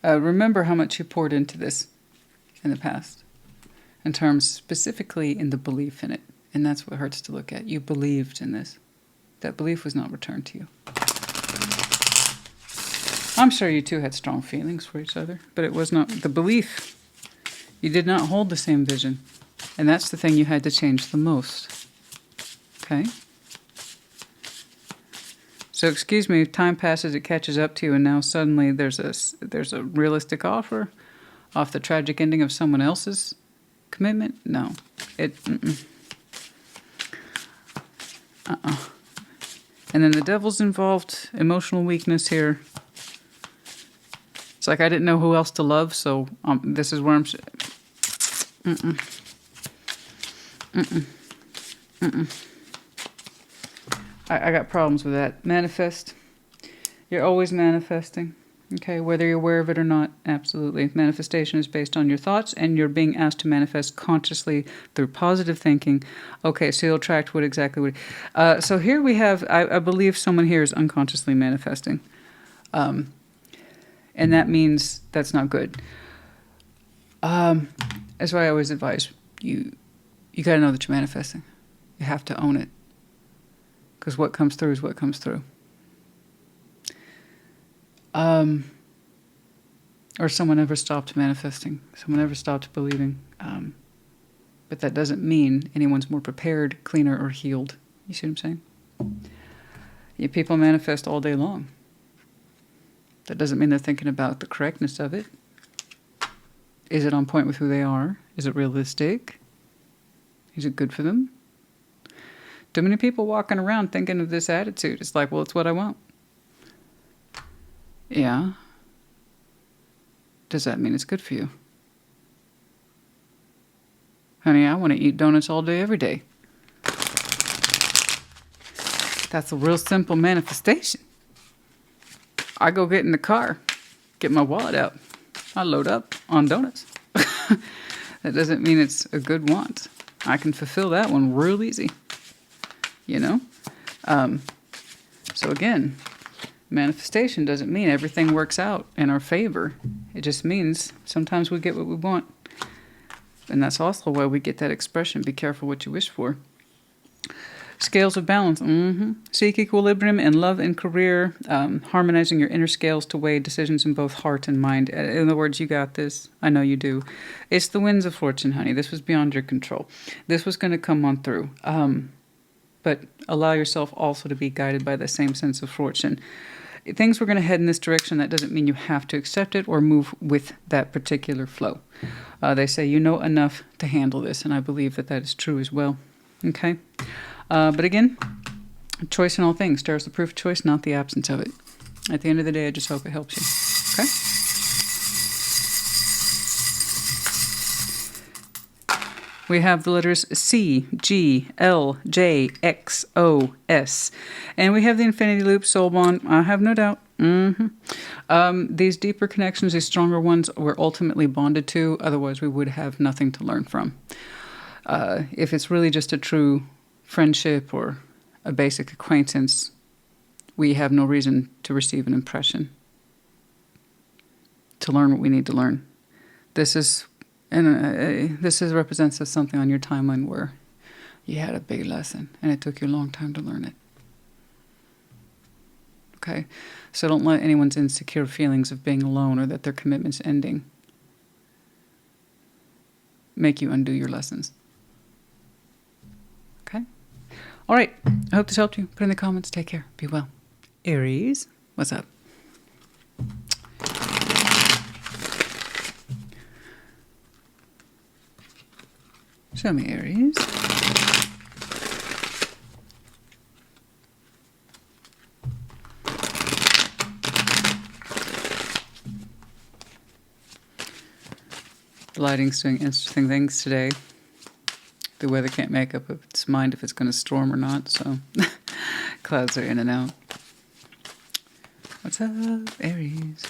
S1: Remember how much you poured into this in the past, in terms specifically in the belief in it. And that's what hurts to look at. You believed in this. That belief was not returned to you. I'm sure you two had strong feelings for each other, but it was not the belief. You did not hold the same vision. And that's the thing you had to change the most. Okay? So excuse me, if time passes, it catches up to you, and now suddenly there's a realistic offer off the tragic ending of someone else's commitment? No. And then the devil's involved, emotional weakness here. It's like I didn't know who else to love, so this is where I'm... I got problems with that. Manifest. You're always manifesting. Okay, whether you're aware of it or not, absolutely. Manifestation is based on your thoughts, and you're being asked to manifest consciously through positive thinking. Okay, so you'll attract what exactly would... so here we have, I believe someone here is unconsciously manifesting. And that means that's not good. That's why I always advise you got to know that you're manifesting. You have to own it. Because what comes through is what comes through. Or someone never stopped manifesting. Someone never stopped believing. But that doesn't mean anyone's more prepared, cleaner, or healed. You see what I'm saying? Yeah, people manifest all day long. That doesn't mean they're thinking about the correctness of it. Is it on point with who they are? Is it realistic? Is it good for them? Too many people walking around thinking of this attitude. It's like, well, it's what I want. Yeah. Does that mean it's good for you? Honey, I want to eat donuts all day, every day. That's a real simple manifestation. I go get in the car, get my wallet out. I load up on donuts. That doesn't mean it's a good want. I can fulfill that one real easy. You know? So again, manifestation doesn't mean everything works out in our favor. It just means sometimes we get what we want. And that's also why we get that expression, be careful what you wish for. Scales of balance. Seek equilibrium in love and career, harmonizing your inner scales to weigh decisions in both heart and mind. In other words, you got this. I know you do. It's the winds of fortune, honey. This was beyond your control. This was going to come on through. But allow yourself also to be guided by the same sense of fortune. Things were going to head in this direction. That doesn't mean you have to accept it or move with that particular flow. They say you know enough to handle this, and I believe that that is true as well. Okay? But again, choice in all things. Star is the proof of choice, not the absence of it. At the end of the day, I just hope it helps you. Okay? We have the letters C, G, L, J, X, O, S. And we have the infinity loop, soul bond. I have no doubt. These deeper connections, these stronger ones, we're ultimately bonded to. Otherwise, we would have nothing to learn from. If it's really just a true friendship or a basic acquaintance, we have no reason to receive an impression, to learn what we need to learn. This represents as something on your timeline where you had a big lesson and it took you a long time to learn it. Okay? So don't let anyone's insecure feelings of being alone or that their commitment's ending make you undo your lessons. Okay? All right. I hope this helped you. Put it in the comments. Take care. Be well. Aries, what's up? Show me, Aries. The lighting's doing interesting things today. The weather can't make up its mind if it's going to storm or not, so clouds are in and out. What's up, Aries?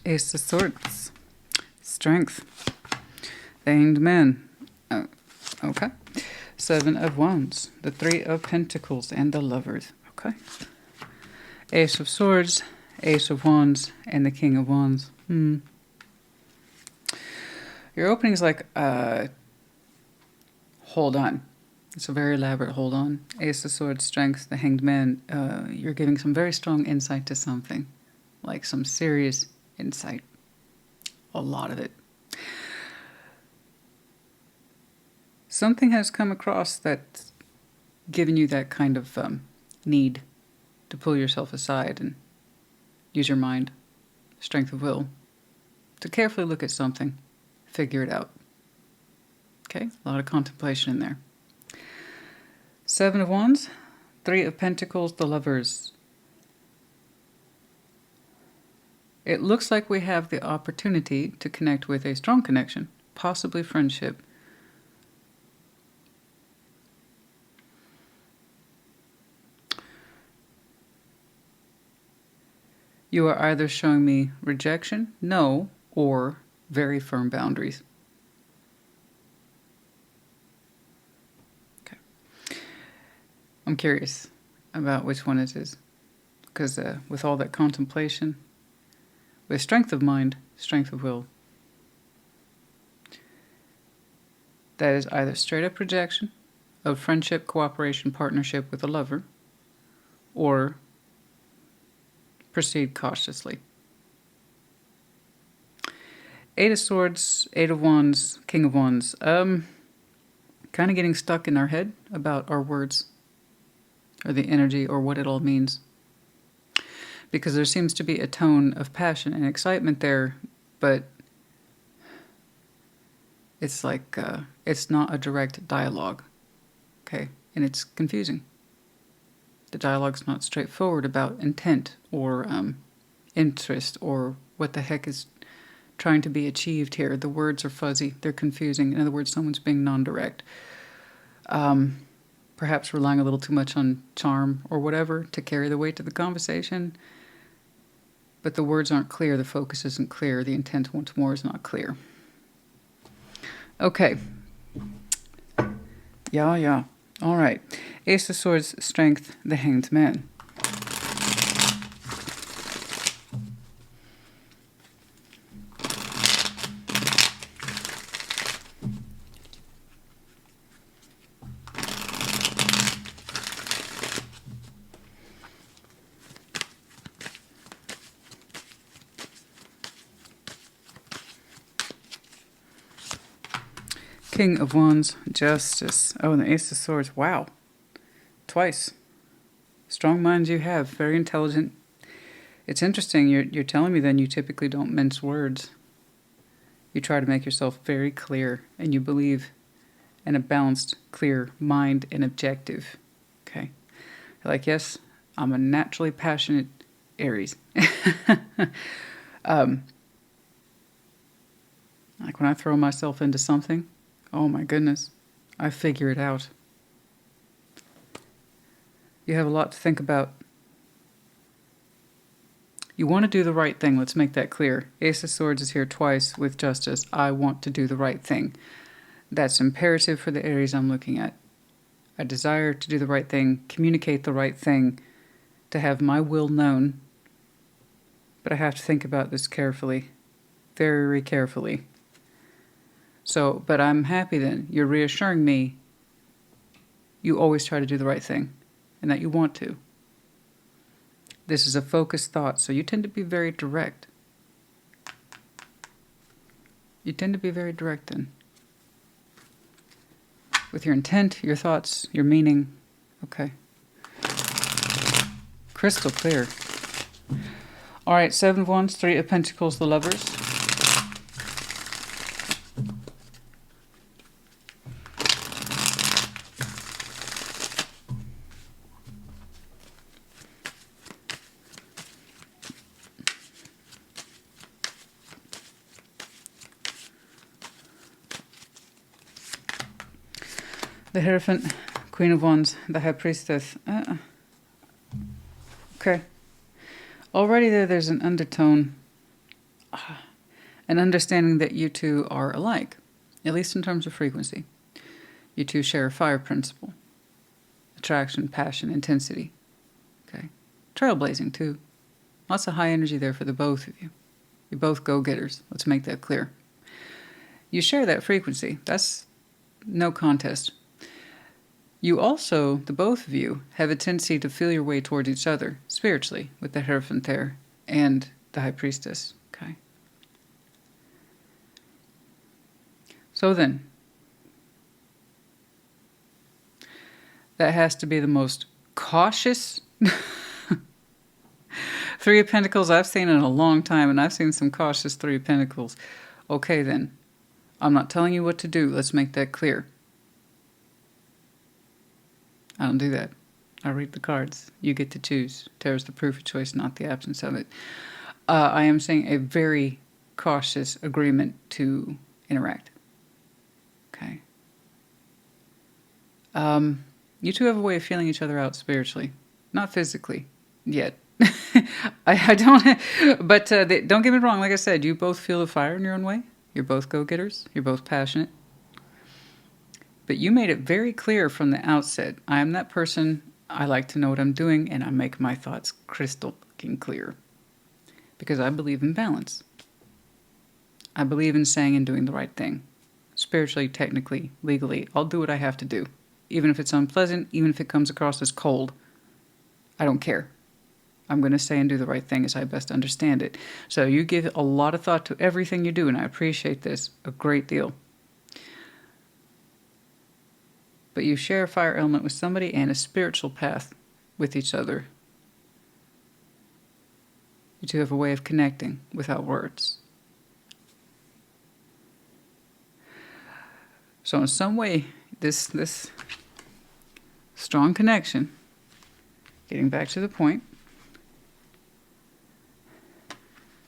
S1: Ace of Swords. Strength. The Hanged Man. Oh, okay. Seven of Wands. The Three of Pentacles and the Lovers. Okay. Ace of Swords, Ace of Wands, and the King of Wands. Your opening is like, hold on. It's a very elaborate hold on. Ace of Swords, Strength, the Hanged Man. You're giving some very strong insight to something. Like some serious insight. A lot of it. Something has come across that's given you that kind of need to pull yourself aside and use your mind, strength of will, to carefully look at something, figure it out. Okay, a lot of contemplation in there. Seven of Wands, Three of Pentacles, the Lovers. It looks like we have the opportunity to connect with a strong connection, possibly friendship. You are either showing me rejection, no, or very firm boundaries. Okay. I'm curious about which one it is. Because with all that contemplation, with strength of mind, strength of will, that is either straight up rejection of friendship, cooperation, partnership with a lover, or proceed cautiously. Eight of Swords, Eight of Wands, King of Wands. Kind of getting stuck in our head about our words, or the energy, or what it all means. Because there seems to be a tone of passion and excitement there, but it's like, it's not a direct dialogue, okay? And it's confusing. The dialogue's not straightforward about intent or interest or what the heck is trying to be achieved here. The words are fuzzy. They're confusing. In other words, someone's being non-direct. Perhaps relying a little too much on charm or whatever to carry the weight of the conversation. But the words aren't clear. The focus isn't clear. The intent once more is not clear. Okay. Yeah. All right. Ace of Swords, Strength, the Hanged Man. King of Wands, Justice. Oh, and the Ace of Swords. Wow. Twice. Strong minds you have. Very intelligent. It's interesting. You're telling me then you typically don't mince words. You try to make yourself very clear, and you believe in a balanced, clear mind and objective. Okay. You're like, yes, I'm a naturally passionate Aries. Like when I throw myself into something, oh my goodness, I figure it out. You have a lot to think about. You want to do the right thing. Let's make that clear. Ace of Swords is here twice with Justice. I want to do the right thing. That's imperative for the Aries I'm looking at. I desire to do the right thing, communicate the right thing, to have my will known. But I have to think about this carefully, very carefully. So, but I'm happy then. You're reassuring me you always try to do the right thing and that you want to. This is a focused thought, so you tend to be very direct. You tend to be very direct then. With your intent, your thoughts, your meaning. Okay. Crystal clear. All right, 7 of Wands, 3 of Pentacles, the Lovers. The Hierophant, Queen of Wands, the High Priestess. Okay. Already there's an undertone, an understanding that you two are alike, at least in terms of frequency. You two share a fire principle. Attraction, passion, intensity. Okay. Trailblazing too. Lots of high energy there for the both of you. You're both go-getters. Let's make that clear. You share that frequency. That's no contest. You also, the both of you, have a tendency to feel your way towards each other, spiritually, with the Hierophant there and the High Priestess. Okay. So then, that has to be the most cautious 3 of Pentacles I've seen in a long time, and I've seen some cautious 3 of Pentacles. Okay then, I'm not telling you what to do. Let's make that clear. I don't do that. I read the cards. You get to choose. Tarot's the proof of choice, not the absence of it. I am saying a very cautious agreement to interact. Okay. You two have a way of feeling each other out spiritually. Not physically, yet. I don't, but don't get me wrong. Like I said, you both feel the fire in your own way. You're both go-getters. You're both passionate. But you made it very clear from the outset. I am that person. I like to know what I'm doing, and I make my thoughts crystal fucking clear. Because I believe in balance. I believe in saying and doing the right thing. Spiritually, technically, legally. I'll do what I have to do. Even if it's unpleasant, even if it comes across as cold. I don't care. I'm going to say and do the right thing as I best understand it. So you give a lot of thought to everything you do, and I appreciate this a great deal. But you share a fire element with somebody and a spiritual path with each other. You two have a way of connecting without words. So in some way, this strong connection, getting back to the point,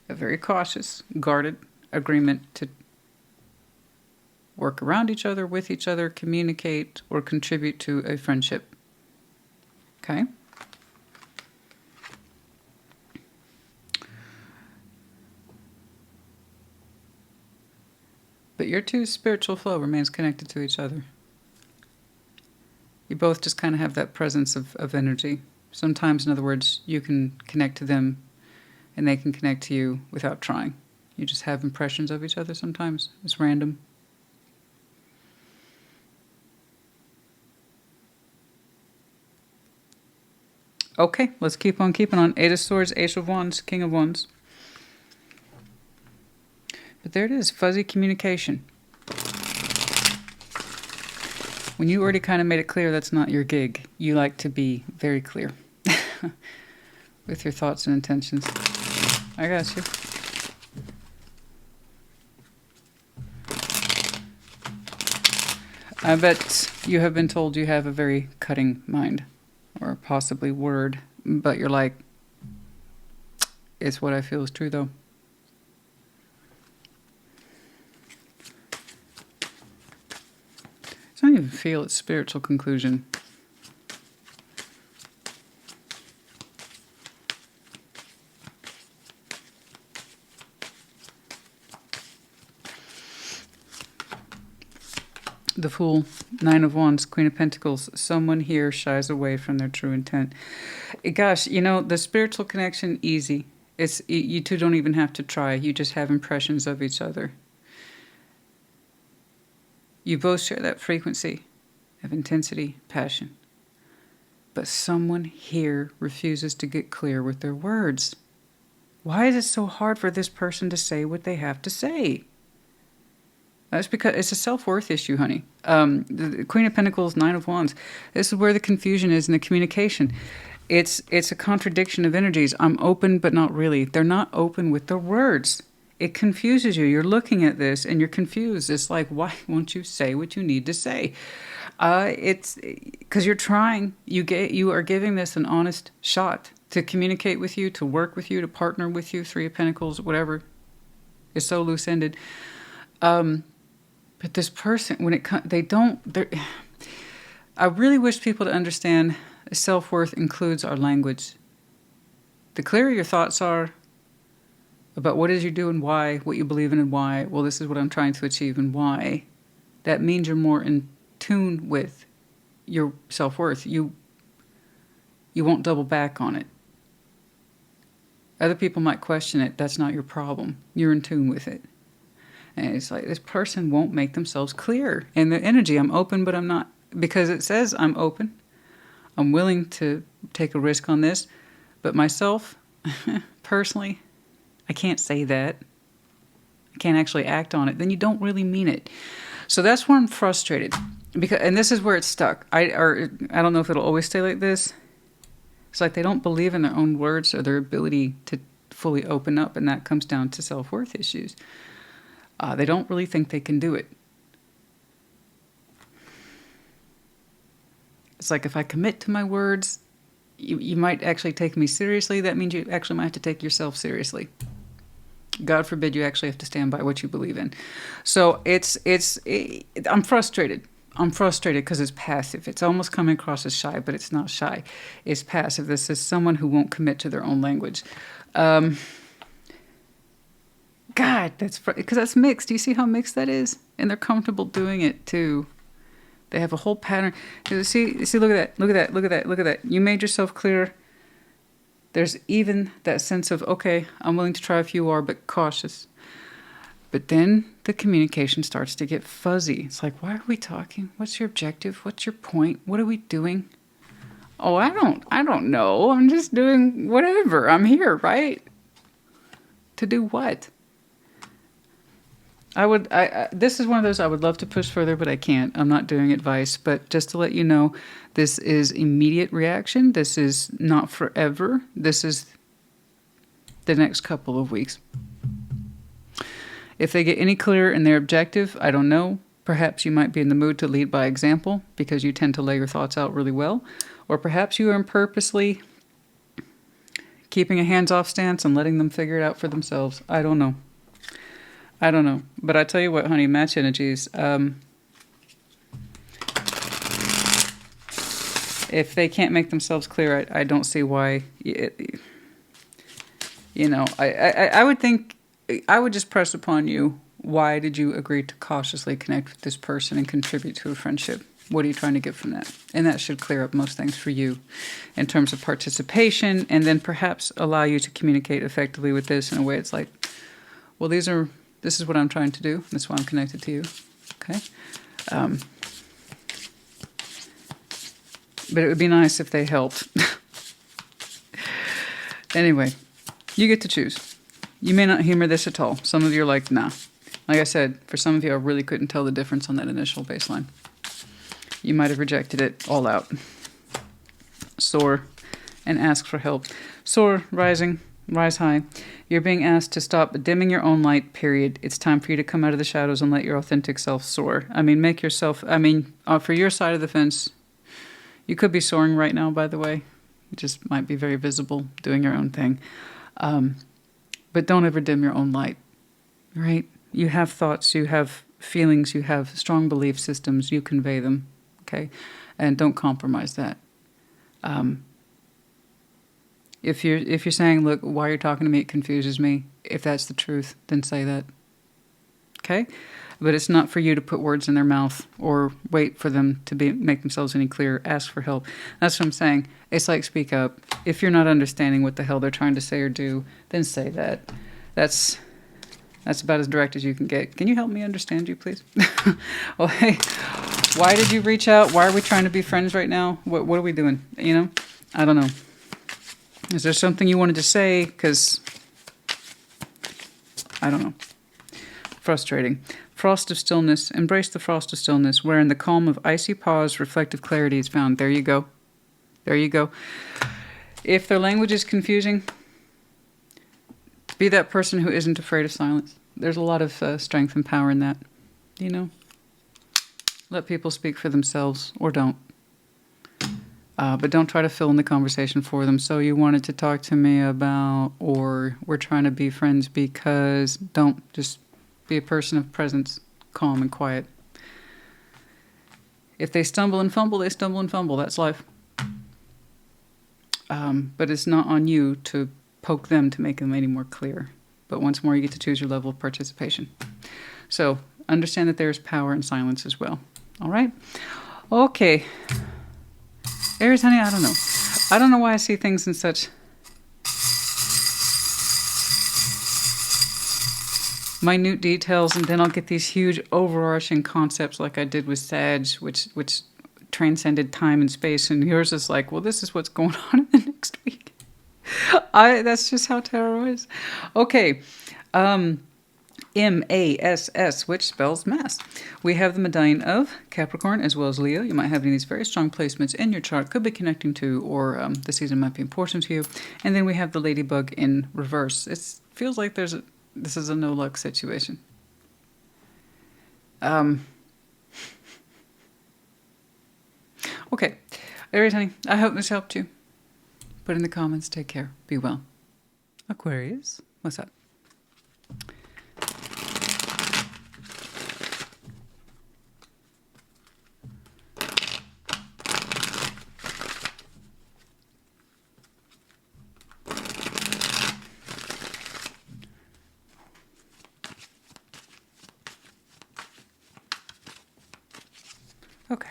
S1: a very cautious, guarded agreement to work around each other, with each other, communicate, or contribute to a friendship. Okay? But your two spiritual flow remains connected to each other. You both just kind of have that presence of energy. Sometimes, in other words, you can connect to them and they can connect to you without trying. You just have impressions of each other sometimes. It's random. Okay, let's keep on keeping on. 8 of Swords, Ace of Wands, King of Wands. But there it is, fuzzy communication. When you already kind of made it clear that's not your gig, you like to be very clear with your thoughts and intentions. I got you. I bet you have been told you have a very cutting mind. Or possibly word, but you're like, it's what I feel is true though. I don't even feel its spiritual conclusion. The Fool, Nine of Wands, Queen of Pentacles. Someone here shies away from their true intent. Gosh, you know, the spiritual connection, easy. You two don't even have to try. You just have impressions of each other. You both share that frequency of intensity, passion. But someone here refuses to get clear with their words. Why is it so hard for this person to say what they have to say? That's because it's a self-worth issue, honey. The Queen of Pentacles, Nine of Wands. This is where the confusion is in the communication. It's a contradiction of energies. I'm open, but not really. They're not open with their words. It confuses you. You're looking at this and you're confused. It's like, why won't you say what you need to say? It's because you're trying. You are giving this an honest shot to communicate with you, to work with you, to partner with you. Three of Pentacles, whatever. It's so loose-ended. But this person, when it comes, I really wish people to understand self-worth includes our language. The clearer your thoughts are about what it is you do and why, what you believe in and why, well, this is what I'm trying to achieve and why, that means you're more in tune with your self-worth. You won't double back on it. Other people might question it. That's not your problem. You're in tune with it. And it's like, this person won't make themselves clear. And the energy, I'm open, but I'm not. Because it says I'm open. I'm willing to take a risk on this. But myself, personally, I can't say that. I can't actually act on it. Then you don't really mean it. So that's where I'm frustrated. And this is where it's stuck. I don't know if it'll always stay like this. It's like they don't believe in their own words or their ability to fully open up. And that comes down to self-worth issues. They don't really think they can do it. It's like if I commit to my words, you might actually take me seriously. That means you actually might have to take yourself seriously. God forbid you actually have to stand by what you believe in. So I'm frustrated. I'm frustrated because it's passive. It's almost coming across as shy, but it's not shy. It's passive. This is someone who won't commit to their own language. God, because that's mixed. Do you see how mixed that is? And they're comfortable doing it too. They have a whole pattern. See, look at that, look at that, look at that, look at that. You made yourself clear. There's even that sense of, okay, I'm willing to try if you are, but cautious. But then the communication starts to get fuzzy. It's like, why are we talking? What's your objective? What's your point? What are we doing? Oh, I don't know. I'm just doing whatever. I'm here, right? To do what? This is one of those I would love to push further, but I can't. I'm not doing advice. But just to let you know, this is immediate reaction. This is not forever. This is the next couple of weeks. If they get any clearer in their objective, I don't know. Perhaps you might be in the mood to lead by example because you tend to lay your thoughts out really well. Or perhaps you are purposely keeping a hands-off stance and letting them figure it out for themselves. I don't know. I don't know. But I tell you what, honey, match energies. If they can't make themselves clear, I don't see why. I would think, I would just press upon you, why did you agree to cautiously connect with this person and contribute to a friendship? What are you trying to get from that? And that should clear up most things for you in terms of participation, and then perhaps allow you to communicate effectively with this in a way it's like, well, this is what I'm trying to do. That's why I'm connected to you. Okay? But it would be nice if they helped. Anyway, you get to choose. You may not humor this at all. Some of you are like, nah. Like I said, for some of you, I really couldn't tell the difference on that initial baseline. You might have rejected it all out. Soar and ask for help. Soar, rising, rise high. You're being asked to stop dimming your own light, period. It's time for you to come out of the shadows and let your authentic self soar. Make yourself, for your side of the fence, you could be soaring right now, by the way. You just might be very visible, doing your own thing. But don't ever dim your own light, right? You have thoughts, you have feelings, you have strong belief systems, you convey them, okay? And don't compromise that. If you're saying, look, why you're talking to me, it confuses me. If that's the truth, then say that. Okay? But it's not for you to put words in their mouth or wait for them to make themselves any clearer. Ask for help. That's what I'm saying. It's like, speak up. If you're not understanding what the hell they're trying to say or do, then say that. That's about as direct as you can get. Can you help me understand you, please? Well, hey, why did you reach out? Why are we trying to be friends right now? What are we doing? You know? I don't know. Is there something you wanted to say? Because I don't know. Frustrating. Frost of stillness. Embrace the frost of stillness, where in the calm of icy pause, reflective clarity is found. There you go. There you go. If their language is confusing, be that person who isn't afraid of silence. There's a lot of strength and power in that. You know? Let people speak for themselves, or don't. But don't try to fill in the conversation for them. So you wanted to talk to me about, or we're trying to be friends because, don't. Just be a person of presence, calm and quiet. If they stumble and fumble, they stumble and fumble. That's life. But it's not on you to poke them to make them any more clear. But once more, you get to choose your level of participation. So understand that there's power in silence as well. All right? Okay. Aries, honey, I don't know. I don't know why I see things in such minute details, and then I'll get these huge overarching concepts like I did with Sag, which transcended time and space, and yours is like, well, this is what's going on in the next week. That's just how tarot is. Okay. MASS, which spells mass. We have the medallion of Capricorn as well as Leo. You might have any of these very strong placements in your chart, could be connecting to, or the season might be important to you. And then we have the ladybug in reverse. It feels like this is a no luck situation. Okay, Aries, honey, I hope this helped you. Put in the comments. Take care. Be well. Aquarius, what's up? Okay.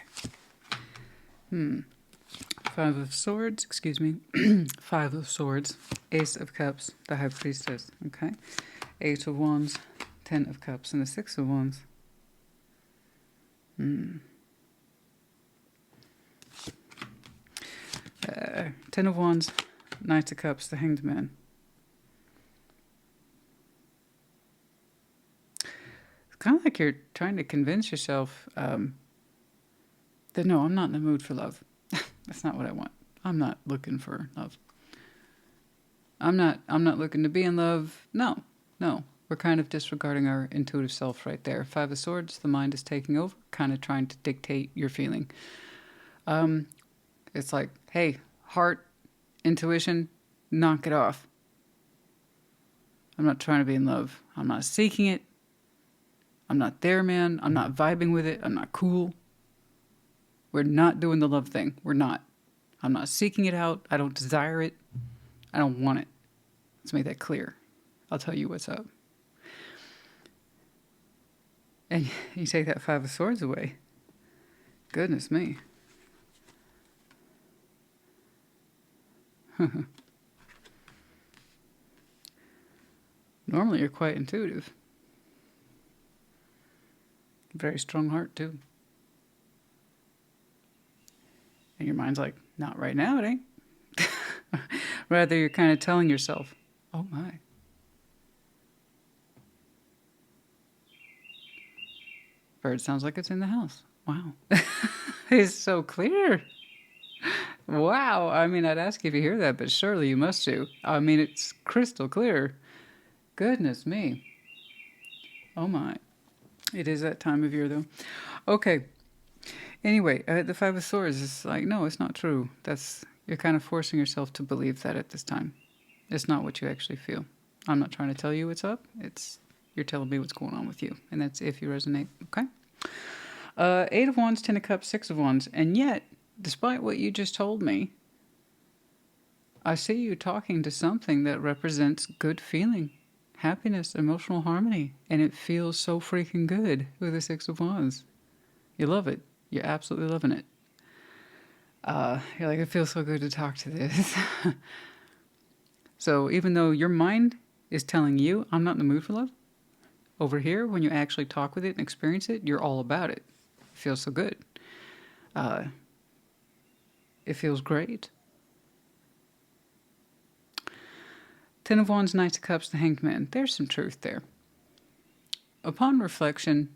S1: Five of Swords, excuse me. Five of Swords. Ace of Cups, the High Priestess. Okay. Eight of Wands, 10 of Cups, and the Six of Wands. 10 of Wands, Knight of Cups, the Hanged Man. It's kind of like you're trying to convince yourself that no, I'm not in the mood for love. That's not what I want. I'm not looking for love. I'm not looking to be in love. No. We're kind of disregarding our intuitive self right there. Five of Swords, the mind is taking over, kind of trying to dictate your feeling. It's like, hey, heart, intuition, knock it off. I'm not trying to be in love. I'm not seeking it. I'm not there, man. I'm not vibing with it. I'm not cool. We're not doing the love thing. We're not. I'm not seeking it out. I don't desire it. I don't want it. Let's make that clear. I'll tell you what's up. And you take that Five of Swords away. Goodness me. Normally you're quite intuitive. Very strong heart too. And your mind's like, not right now, it ain't. Rather, you're kind of telling yourself, oh my. Bird sounds like it's in the house. Wow. It's so clear. Wow. I mean, I'd ask if you hear that, but surely you must do. I mean, it's crystal clear. Goodness me. Oh my. It is that time of year, though. Okay. Anyway, the Five of Swords is like, no, it's not true. You're kind of forcing yourself to believe that at this time. It's not what you actually feel. I'm not trying to tell you what's up. You're telling me what's going on with you. And that's if you resonate. Okay? Eight of Wands, 10 of Cups, 6 of Wands. And yet, despite what you just told me, I see you talking to something that represents good feeling happiness, emotional harmony. And it feels so freaking good with the Six of Wands. You love it. You're absolutely loving it. You're like, it feels so good to talk to this. So even though your mind is telling you, I'm not in the mood for love, over here, when you actually talk with it and experience it, you're all about it. It feels so good. It feels great. Ten of Wands, Knight of Cups, the Hanged Man. There's some truth there. Upon reflection,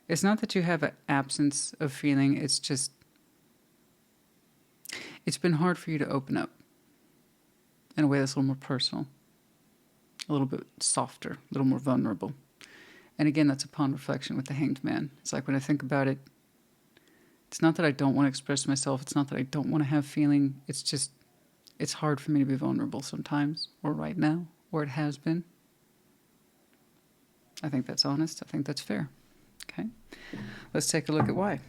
S1: it's not that you have an absence of feeling, it's just, it's been hard for you to open up in a way that's a little more personal, a little bit softer, a little more vulnerable. And again, that's upon reflection with the Hanged Man. It's like when I think about it, it's not that I don't want to express myself. It's not that I don't want to have feeling. It's just, it's hard for me to be vulnerable sometimes, or right now, or it has been. I think that's honest. I think that's fair. Okay. Let's take a look at why.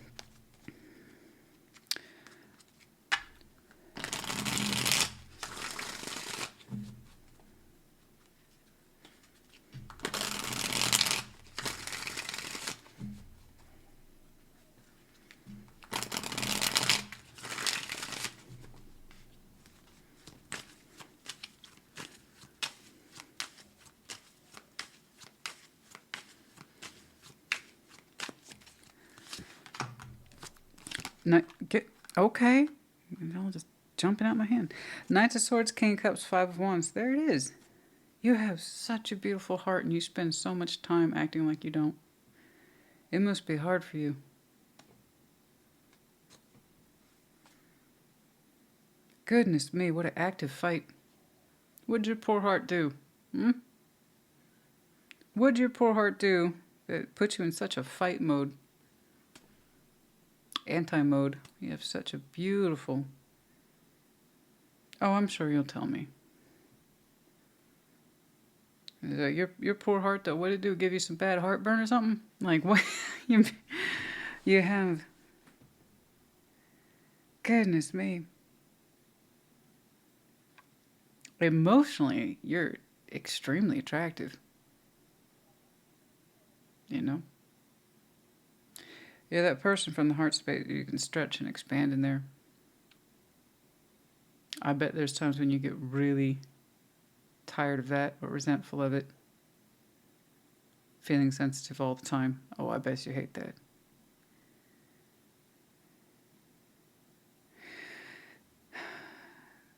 S1: Okay. All just jumping out my hand. Knight of Swords, King of Cups, Five of Wands. There it is. You have such a beautiful heart and you spend so much time acting like you don't. It must be hard for you. Goodness me, what an active fight. What'd your poor heart do? What'd your poor heart do that put you in such a fight mode? Anti-mode. You have such a beautiful... Oh, I'm sure you'll tell me. Your poor heart, though, what did it do? Give you some bad heartburn or something? Like, what? you have... Goodness me. Emotionally, you're extremely attractive. You know? You're that person from the heart space you can stretch and expand in there. I bet there's times when you get really tired of that or resentful of it. Feeling sensitive all the time. Oh, I bet you hate that.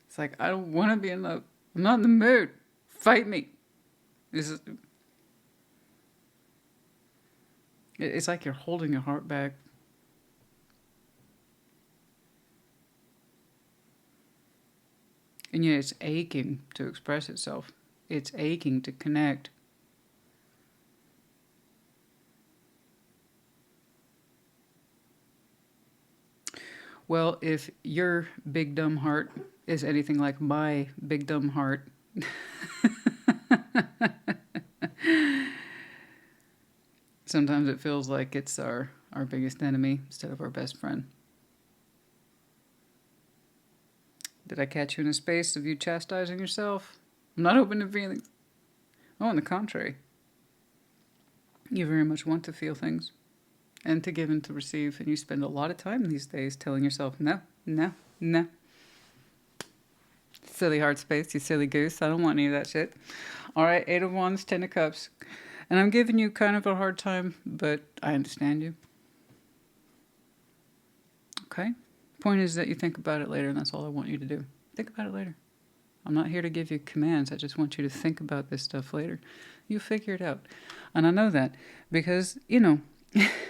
S1: It's like, I don't want to be in love. I'm not in the mood. Fight me. It's like you're holding your heart back. And yet it's aching to express itself. It's aching to connect. Well, if your big dumb heart is anything like my big dumb heart, sometimes it feels like it's our biggest enemy instead of our best friend. Did I catch you in a space of you chastising yourself? I'm not open to feelings. Oh, on the contrary. You very much want to feel things and to give and to receive. And you spend a lot of time these days telling yourself, no, no, no. Silly heart space, you silly goose. I don't want any of that shit. All right, Eight of Wands, Ten of Cups. And I'm giving you kind of a hard time, but I understand you. Okay? Point is that you think about it later, and that's all I want you to do. Think about it later. I'm not here to give you commands. I just want you to think about this stuff later. You figure it out. And I know that because, you know,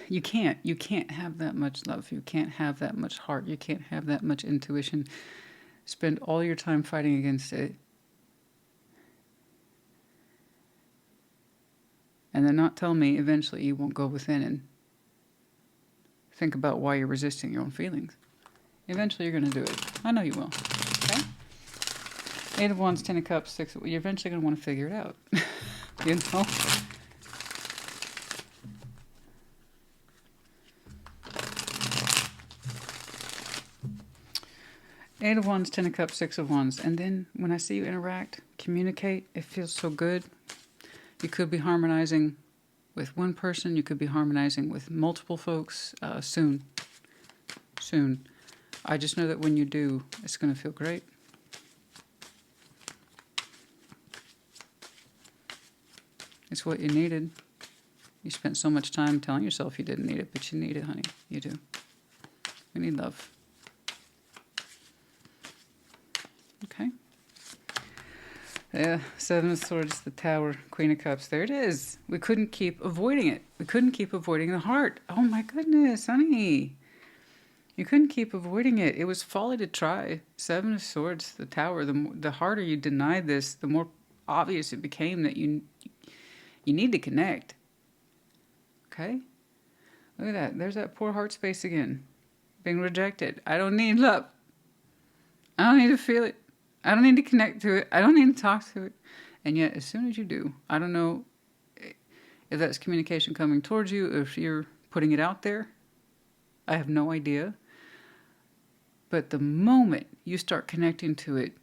S1: you can't have that much love. You can't have that much heart. You can't have that much intuition. Spend all your time fighting against it. And then not tell me eventually you won't go within and think about why you're resisting your own feelings. Eventually you're going to do it. I know you will. Okay? Eight of Wands, Ten of Cups, Six of... You're eventually going to want to figure it out. You know? Eight of Wands, Ten of Cups, Six of Wands. And then when I see you interact, Communicate. It feels so good. You could be harmonizing with one person. You could be harmonizing with multiple folks soon. Soon. I just know that when you do, it's going to feel great. It's what you needed. You spent so much time telling yourself you didn't need it, but you need it, honey. You do. We need love. Okay. Yeah, Seven of Swords, the Tower, Queen of Cups. There it is. We couldn't keep avoiding it. We couldn't keep avoiding the heart. Oh my goodness, honey. You couldn't keep avoiding it. It was folly to try. Seven of Swords, the Tower. The harder you denied this, the more obvious it became that you need to connect. Okay? Look at that. There's that poor heart space again. Being rejected. I don't need love. I don't need to feel it. I don't need to connect to it. I don't need to talk to it. And yet, as soon as you do, I don't know if that's communication coming towards you, or if you're putting it out there. I have no idea. But the moment you start connecting to it,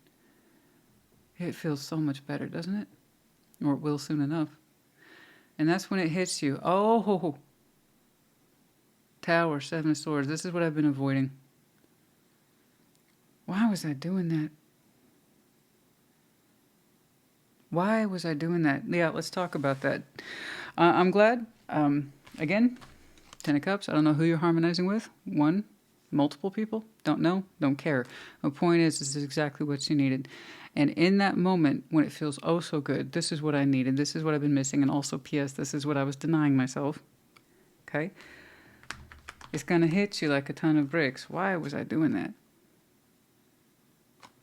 S1: it feels so much better, doesn't it? Or it will soon enough. And that's when it hits you. Oh, Tower, Seven of Swords. This is what I've been avoiding. Why was I doing that? Why was I doing that? Yeah, let's talk about that. I'm glad. Again, Ten of Cups. I don't know who you're harmonizing with. One, multiple people. Don't know. Don't care. The point is, this is exactly what you needed. And in that moment, when it feels oh so good, this is what I needed. This is what I've been missing. And also, P.S., this is what I was denying myself. Okay? It's going to hit you like a ton of bricks. Why was I doing that?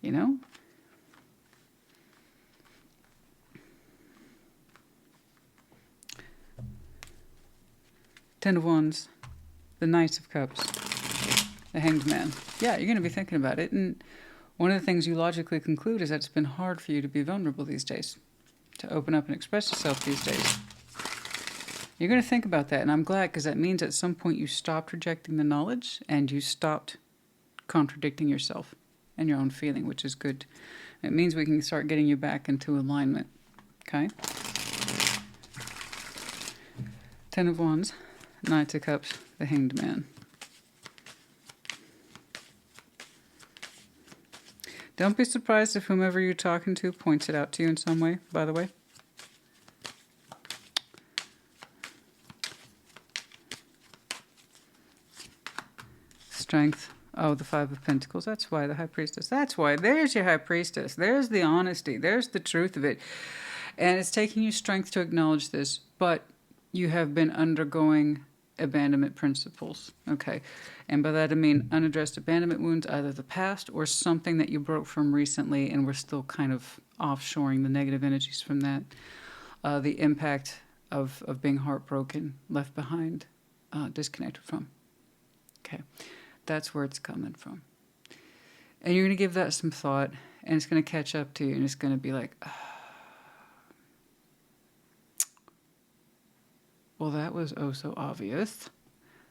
S1: You know? Ten of Wands, the Knight of Cups, the Hanged Man. Yeah, you're going to be thinking about it. And one of the things you logically conclude is that it's been hard for you to be vulnerable these days, to open up and express yourself these days. You're going to think about that, and I'm glad, because that means at some point you stopped rejecting the knowledge and you stopped contradicting yourself and your own feeling, which is good. It means we can start getting you back into alignment. Okay? Ten of Wands, Knight of Cups, the Hanged Man. Don't be surprised if whomever you're talking to points it out to you in some way, by the way. Strength. Oh, the Five of Pentacles. That's why the High Priestess. That's why. There's your High Priestess. There's the honesty. There's the truth of it. And it's taking you strength to acknowledge this, but you have been undergoing abandonment principles. Okay. And by that I mean unaddressed abandonment wounds, either the past or something that you broke from recently, and we're still kind of offshoring the negative energies from that. The impact of being heartbroken, left behind, disconnected from. Okay. That's where it's coming from. And you're going to give that some thought, and it's going to catch up to you, and it's going to be like, well, that was oh so obvious.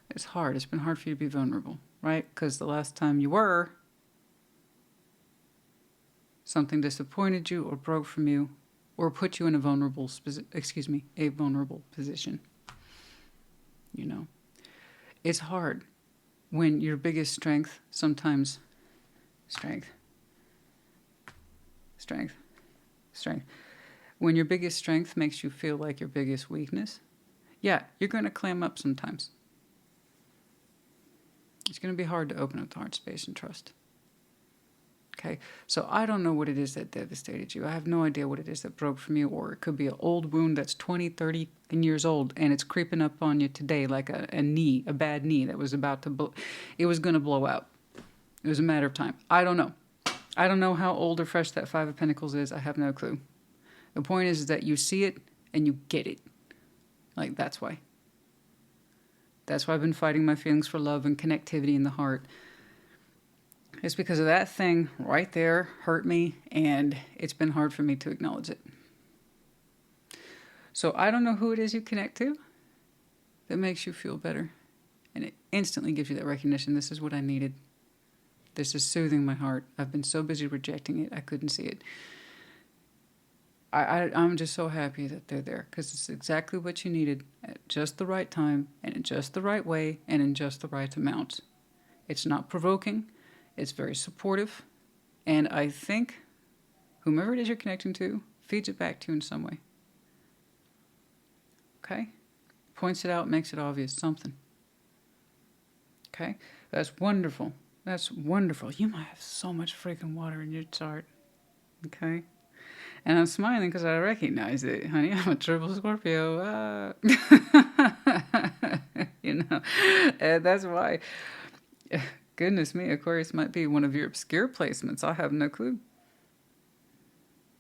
S1: It's hard. It's been hard for you to be vulnerable, right? Because the last time you were, something disappointed you or broke from you or put you in a vulnerable, a vulnerable position. You know, it's hard when your biggest strength, sometimes strength. When your biggest strength makes you feel like your biggest weakness, yeah, you're going to clam up sometimes. It's going to be hard to open up the heart space and trust. Okay, so I don't know what it is that devastated you. I have no idea what it is that broke from you, or it could be an old wound that's 20, 30 years old, and it's creeping up on you today like a bad knee that was about to it was going to blow out. It was a matter of time. I don't know. I don't know how old or fresh that Five of Pentacles is. I have no clue. The point is that you see it and you get it. Like, that's why. That's why I've been fighting my feelings for love and connectivity in the heart. It's because of that thing right there hurt me, and it's been hard for me to acknowledge it. So I don't know who it is you connect to that makes you feel better. And it instantly gives you that recognition. This is what I needed. This is soothing my heart. I've been so busy rejecting it, I couldn't see it. I'm just so happy that they're there, because it's exactly what you needed at just the right time and in just the right way and in just the right amount. It's not provoking. It's very supportive. And I think whomever it is you're connecting to feeds it back to you in some way. Okay? Points it out, makes it obvious, something. Okay? That's wonderful. That's wonderful. You might have so much freaking water in your chart. Okay? And I'm smiling because I recognize it, honey. I'm a triple Scorpio. You know, and that's why, goodness me, Aquarius might be one of your obscure placements. I have no clue.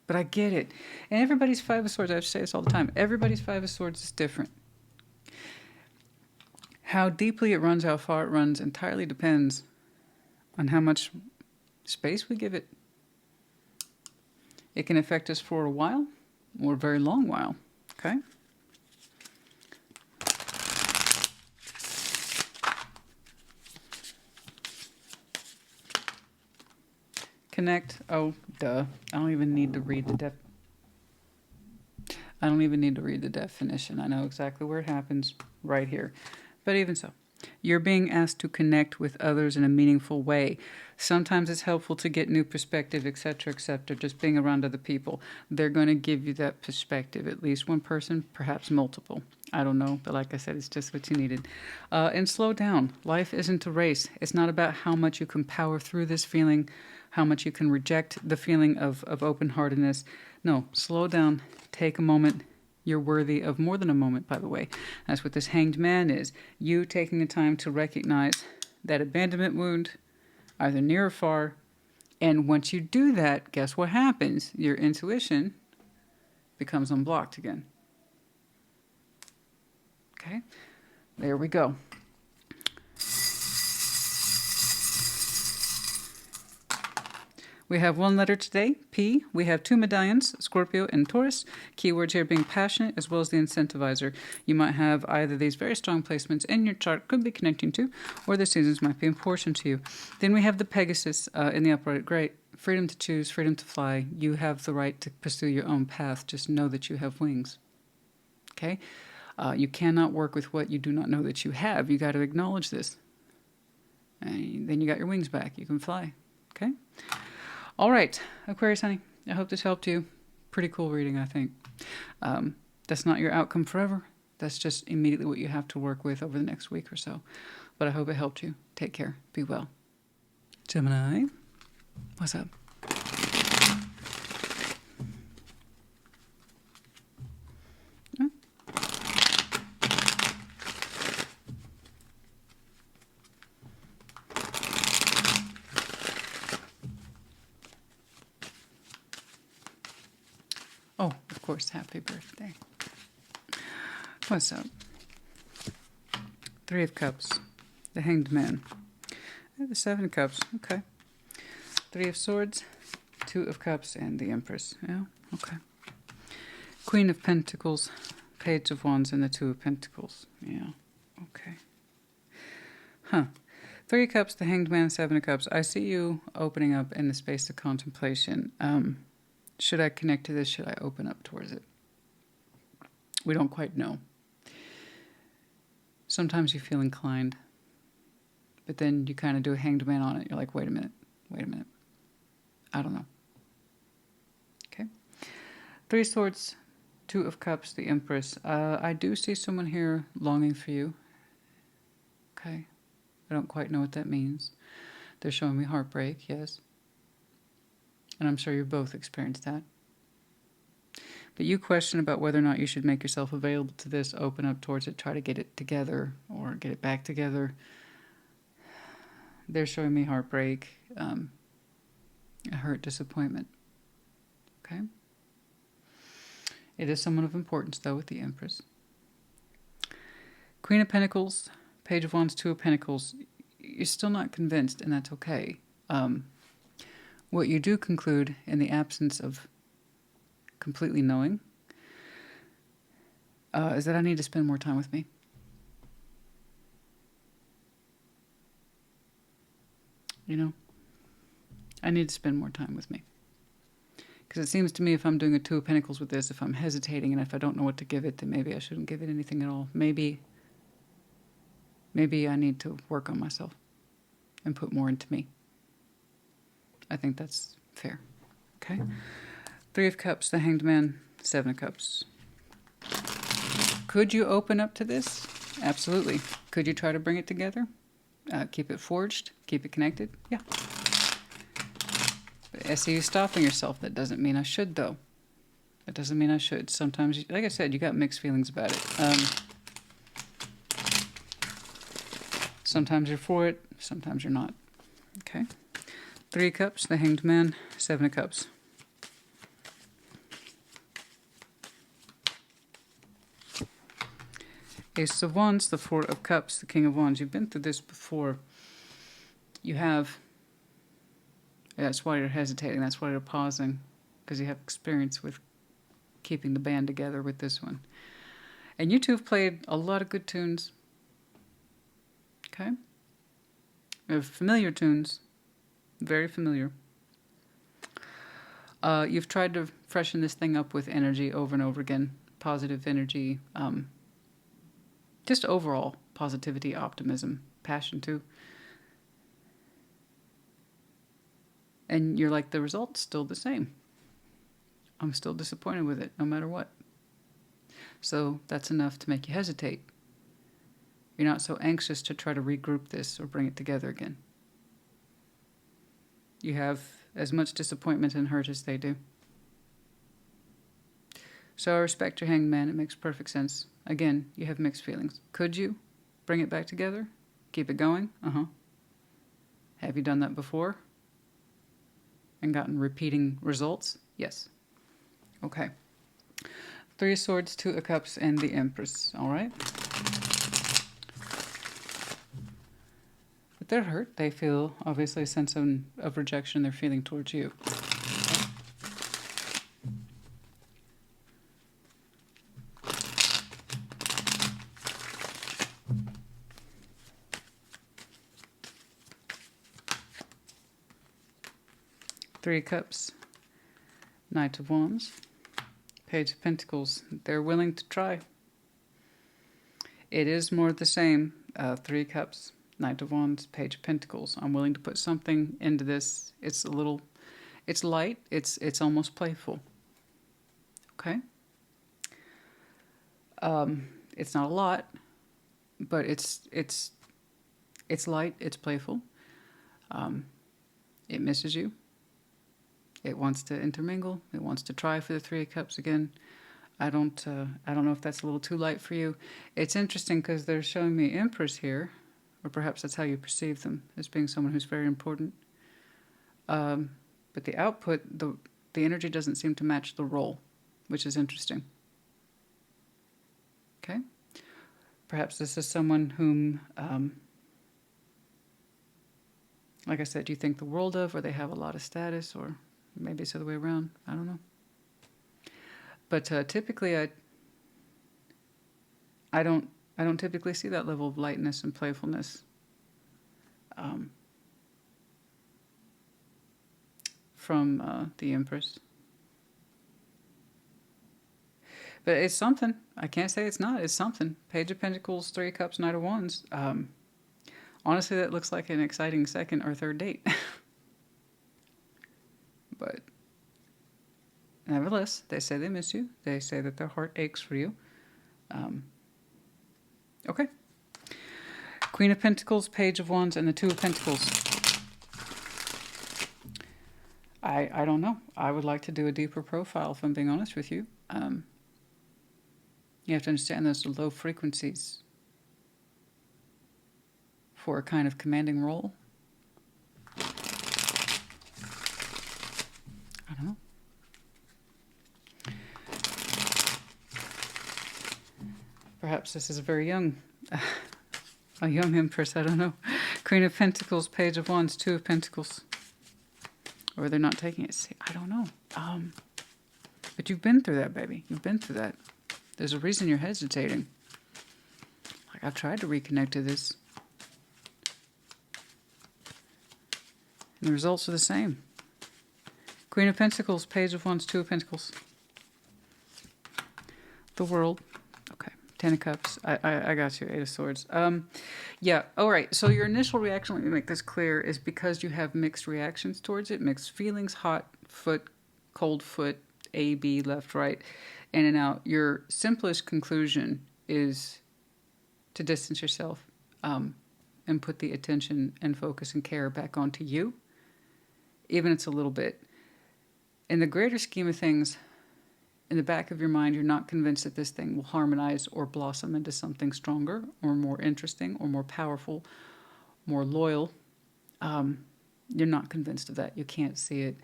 S1: But I get it. And everybody's Five of Swords, I have to say this all the time, everybody's Five of Swords is different. How deeply it runs, how far it runs, entirely depends on how much space we give it. It can affect us for a while or a very long while, okay? Connect. Oh, duh. I don't even need to read the definition. I know exactly where it happens, right here. But even so, you're being asked to connect with others in a meaningful way. Sometimes it's helpful to get new perspective, etc., etc. Just being around other people. They're going to give you that perspective. At least one person, perhaps multiple. I don't know, but like I said, it's just what you needed. And slow down. Life isn't a race. It's not about how much you can power through this feeling, how much you can reject the feeling of open-heartedness. No, slow down. Take a moment. You're worthy of more than a moment, by the way. That's what this Hanged Man is. You taking the time to recognize that abandonment wound, either near or far. And once you do that, guess what happens? Your intuition becomes unblocked again. Okay? There we go. We have one letter today, P. We have two medallions, Scorpio and Taurus. Keywords here being passionate as well as the incentivizer. You might have either these very strong placements in your chart, could be connecting to, or the seasons might be important to you. Then we have the Pegasus in the upright. Great. Freedom to choose, freedom to fly. You have the right to pursue your own path. Just know that you have wings. Okay? You cannot work with what you do not know that you have. You got to acknowledge this. And then you got your wings back. You can fly. Okay? All right, Aquarius, honey, I hope this helped you. Pretty cool reading, I think. That's not your outcome forever. That's just immediately what you have to work with over the next week or so. But I hope it helped you. Take care. Be well. Gemini, what's up? Oh, of course, happy birthday. What's up? Three of Cups, the Hanged Man. The Seven of Cups, okay. Three of Swords, Two of Cups, and the Empress. Yeah, okay. Queen of Pentacles, Page of Wands, and the Two of Pentacles. Yeah, okay. Huh. Three of Cups, the Hanged Man, Seven of Cups. I see you opening up in the space of contemplation. Should I connect to this? Should I open up towards it? We don't quite know. Sometimes you feel inclined, but then you kind of do a Hanged Man on it. You're like, wait a minute. I don't know. Okay. Three of Swords, Two of Cups, the Empress. I do see someone here longing for you. Okay. I don't quite know what that means. They're showing me heartbreak, yes. And I'm sure you've both experienced that. But you question about whether or not you should make yourself available to this, open up towards it, try to get it together or get it back together. They're showing me heartbreak, a hurt, disappointment. Okay? It is someone of importance, though, with the Empress. Queen of Pentacles, Page of Wands, Two of Pentacles. You're still not convinced, and that's okay. What you do conclude in the absence of completely knowing is that I need to spend more time with me. You know, I need to spend more time with me. Because it seems to me if I'm doing a Two of Pentacles with this, if I'm hesitating and if I don't know what to give it, then maybe I shouldn't give it anything at all. Maybe I need to work on myself and put more into me. I think that's fair. Okay. Three of Cups, the Hanged Man, Seven of Cups. Could you open up to this? Absolutely. Could you try to bring it together? Keep it forged? Keep it connected? Yeah. But I see you stopping yourself. That doesn't mean I should, though. That doesn't mean I should. Sometimes, like I said, you got mixed feelings about it. Sometimes you're for it, sometimes you're not. Okay. Three of Cups, the Hanged Man, Seven of Cups. Ace of Wands, the Four of Cups, the King of Wands. You've been through this before. You have. Yeah, that's why you're hesitating. That's why you're pausing. Because you have experience with keeping the band together with this one. And you two have played a lot of good tunes. Okay? They're familiar tunes. Very familiar. You've tried to freshen this thing up with energy over and over again. Positive energy. Just overall positivity, optimism, passion too. And you're like, the result's still the same. I'm still disappointed with it, no matter what. So that's enough to make you hesitate. You're not so anxious to try to regroup this or bring it together again. You have as much disappointment and hurt as they do. So I respect your Hanged Man. It makes perfect sense. Again, you have mixed feelings. Could you bring it back together? Keep it going? Have you done that before? And gotten repeating results? Yes. Okay. Three of Swords, Two of Cups, and the Empress. All right? But they're hurt. They feel, obviously, a sense of rejection they're feeling towards you. Three of Cups, Knight of Wands, Page of Pentacles. They're willing to try. It is more of the same. Three of Cups, Knight of Wands, Page of Pentacles. I'm willing to put something into this. It's it's light. It's almost playful. Okay? It's not a lot, but it's light. It's playful. It misses you. It wants to intermingle. It wants to try for the Three of Cups again. I don't know if that's a little too light for you. It's interesting because they're showing me Empress here, or perhaps that's how you perceive them, as being someone who's very important. But the output, the energy doesn't seem to match the role, which is interesting. Okay? Perhaps this is someone whom, like I said, you think the world of, or they have a lot of status, or maybe it's the other way around. I don't know. But typically, I don't typically see that level of lightness and playfulness from the Empress. But it's something. I can't say it's not. It's something. Page of Pentacles, Three of Cups, Knight of Wands. Honestly, that looks like an exciting second or third date. But nevertheless, they say they miss you. They say that their heart aches for you. Okay. Queen of Pentacles, Page of Wands, and the Two of Pentacles. I don't know. I would like to do a deeper profile, if I'm being honest with you. You have to understand those are low frequencies for a kind of commanding role. I don't know. Perhaps this is a very young Empress, I don't know. Queen of Pentacles, Page of Wands, Two of Pentacles. Or they're not taking it. See, I don't know. But you've been through that, baby. You've been through that. There's a reason you're hesitating. Like, I've tried to reconnect to this. And the results are the same. Queen of Pentacles, Page of Wands, Two of Pentacles. The World. Okay. Ten of Cups. I got you. Eight of Swords. Yeah. All right. So your initial reaction, let me make this clear, is because you have mixed reactions towards it, mixed feelings, hot foot, cold foot, A, B, left, right, in and out. Your simplest conclusion is to distance yourself and put the attention and focus and care back onto you, even if it's a little bit. In the greater scheme of things, in the back of your mind, you're not convinced that this thing will harmonize or blossom into something stronger or more interesting or more powerful, more loyal. You're not convinced of that. You can't see it.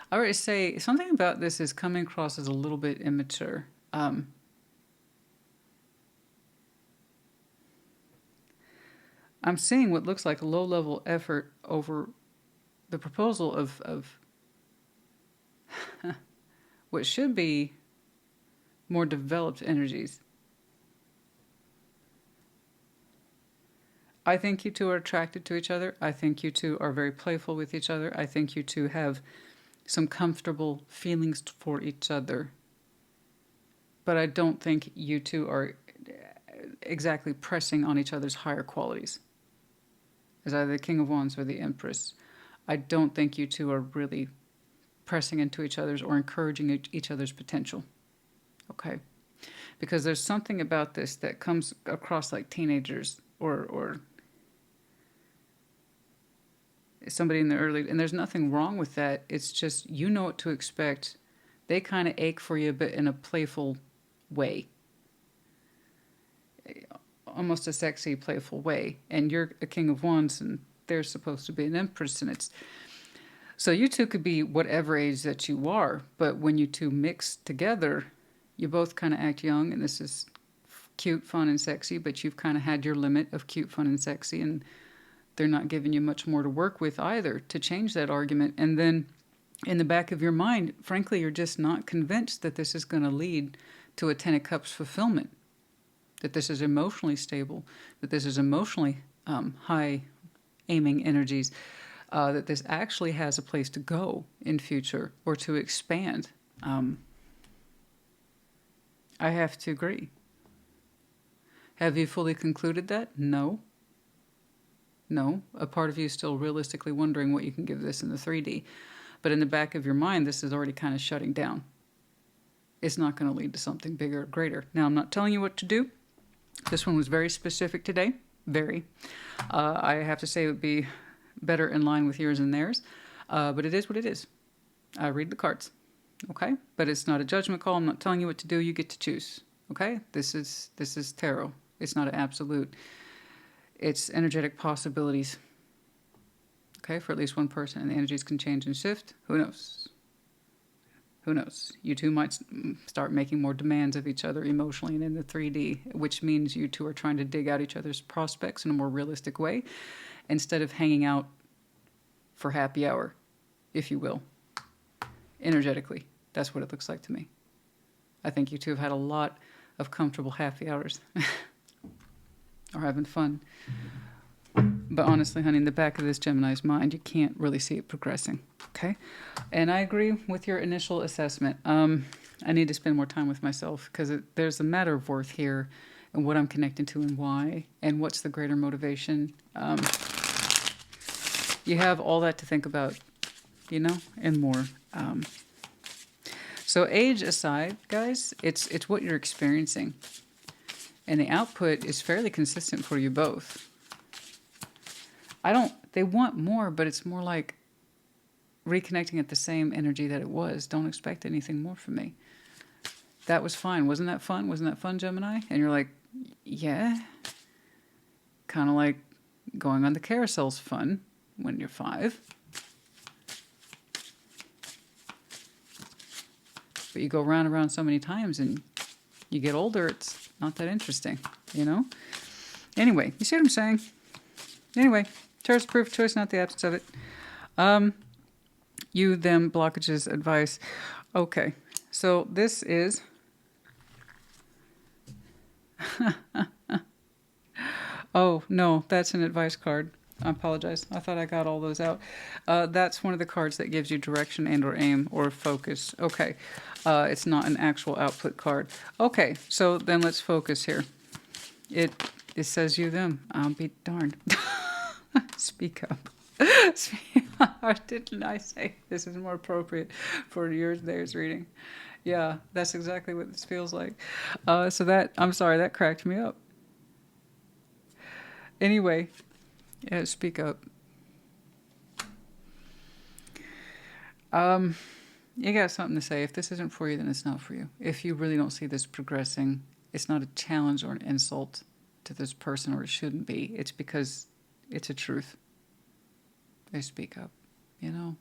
S1: I already say something about this is coming across as a little bit immature. I'm seeing what looks like a low-level effort over the proposal of what should be more developed energies. I think you two are attracted to each other. I think you two are very playful with each other. I think you two have some comfortable feelings for each other. But I don't think you two are exactly pressing on each other's higher qualities, as either the King of Wands or the Empress. I don't think you two are really pressing into each other's or encouraging each other's potential. Okay? Because there's something about this that comes across like teenagers or somebody in the early, and there's nothing wrong with that. It's just you know what to expect. They kind of ache for you, but in a playful way. Almost a sexy, playful way. And you're a King of Wands, and they're supposed to be an Empress, and it's... So you two could be whatever age that you are, but when you two mix together, you both kind of act young, and this is cute, fun, and sexy, but you've kind of had your limit of cute, fun, and sexy, and they're not giving you much more to work with either to change that argument. And then in the back of your mind, frankly, you're just not convinced that this is going to lead to a Ten of Cups fulfillment, that this is emotionally stable, that this is emotionally high aiming energies, that this actually has a place to go in future or to expand. I have to agree. Have you fully concluded that? No. No. A part of you is still realistically wondering what you can give this in the 3D. But in the back of your mind, this is already kind of shutting down. It's not going to lead to something bigger or greater. Now, I'm not telling you what to do. This one was very specific today. Very. I have to say it would be better in line with yours and theirs. But it is what it is. I read the cards. Okay? But it's not a judgment call. I'm not telling you what to do. You get to choose. Okay? This is tarot. It's not an absolute. It's energetic possibilities. Okay? For at least one person. And the energies can change and shift. Who knows? Who knows? You two might start making more demands of each other emotionally and in the 3D, which means you two are trying to dig out each other's prospects in a more realistic way instead of hanging out for happy hour, if you will, energetically. That's what it looks like to me. I think you two have had a lot of comfortable happy hours or having fun. But honestly, honey, in the back of this Gemini's mind, you can't really see it progressing, okay? And I agree with your initial assessment. I need to spend more time with myself because there's a matter of worth here and what I'm connecting to and why and what's the greater motivation. You have all that to think about, you know, and more. So age aside, guys, it's what you're experiencing. And the output is fairly consistent for you both. They want more, but it's more like reconnecting at the same energy that it was. Don't expect anything more from me. That was fine. Wasn't that fun? Wasn't that fun, Gemini? And you're like, yeah. Kind of like going on the carousel's fun when you're 5. But you go round and round so many times and you get older, it's not that interesting, you know? Anyway, you see what I'm saying? Anyway, tarot's proof, choice, not the absence of it. You, them, blockages, advice. Okay, so this is... Oh, no, that's an advice card. I apologize. I thought I got all those out. That's one of the cards that gives you direction and or aim or focus. Okay. It's not an actual output card. Okay, so then let's focus here. It says you, them. I'll be darned. Speak up. Or didn't I say this is more appropriate for your day's reading? Yeah, that's exactly what this feels like. So that, I'm sorry, that cracked me up. Anyway, yeah, speak up. You got something to say. If this isn't for you, then it's not for you. If you really don't see this progressing, it's not a challenge or an insult to this person, or it shouldn't be. It's because it's a truth. They speak up, you know.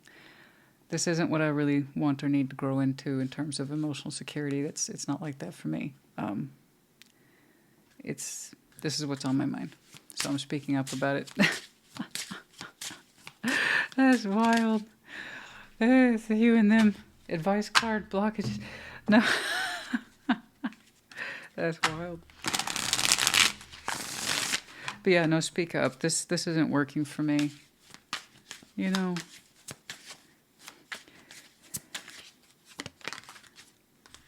S1: This isn't what I really want or need to grow into in terms of emotional security. It's not like that for me. This is what's on my mind, so I'm speaking up about it. That's wild. It's the you and them advice card blockages. No, that's wild. But yeah, no, speak up. This isn't working for me. You know.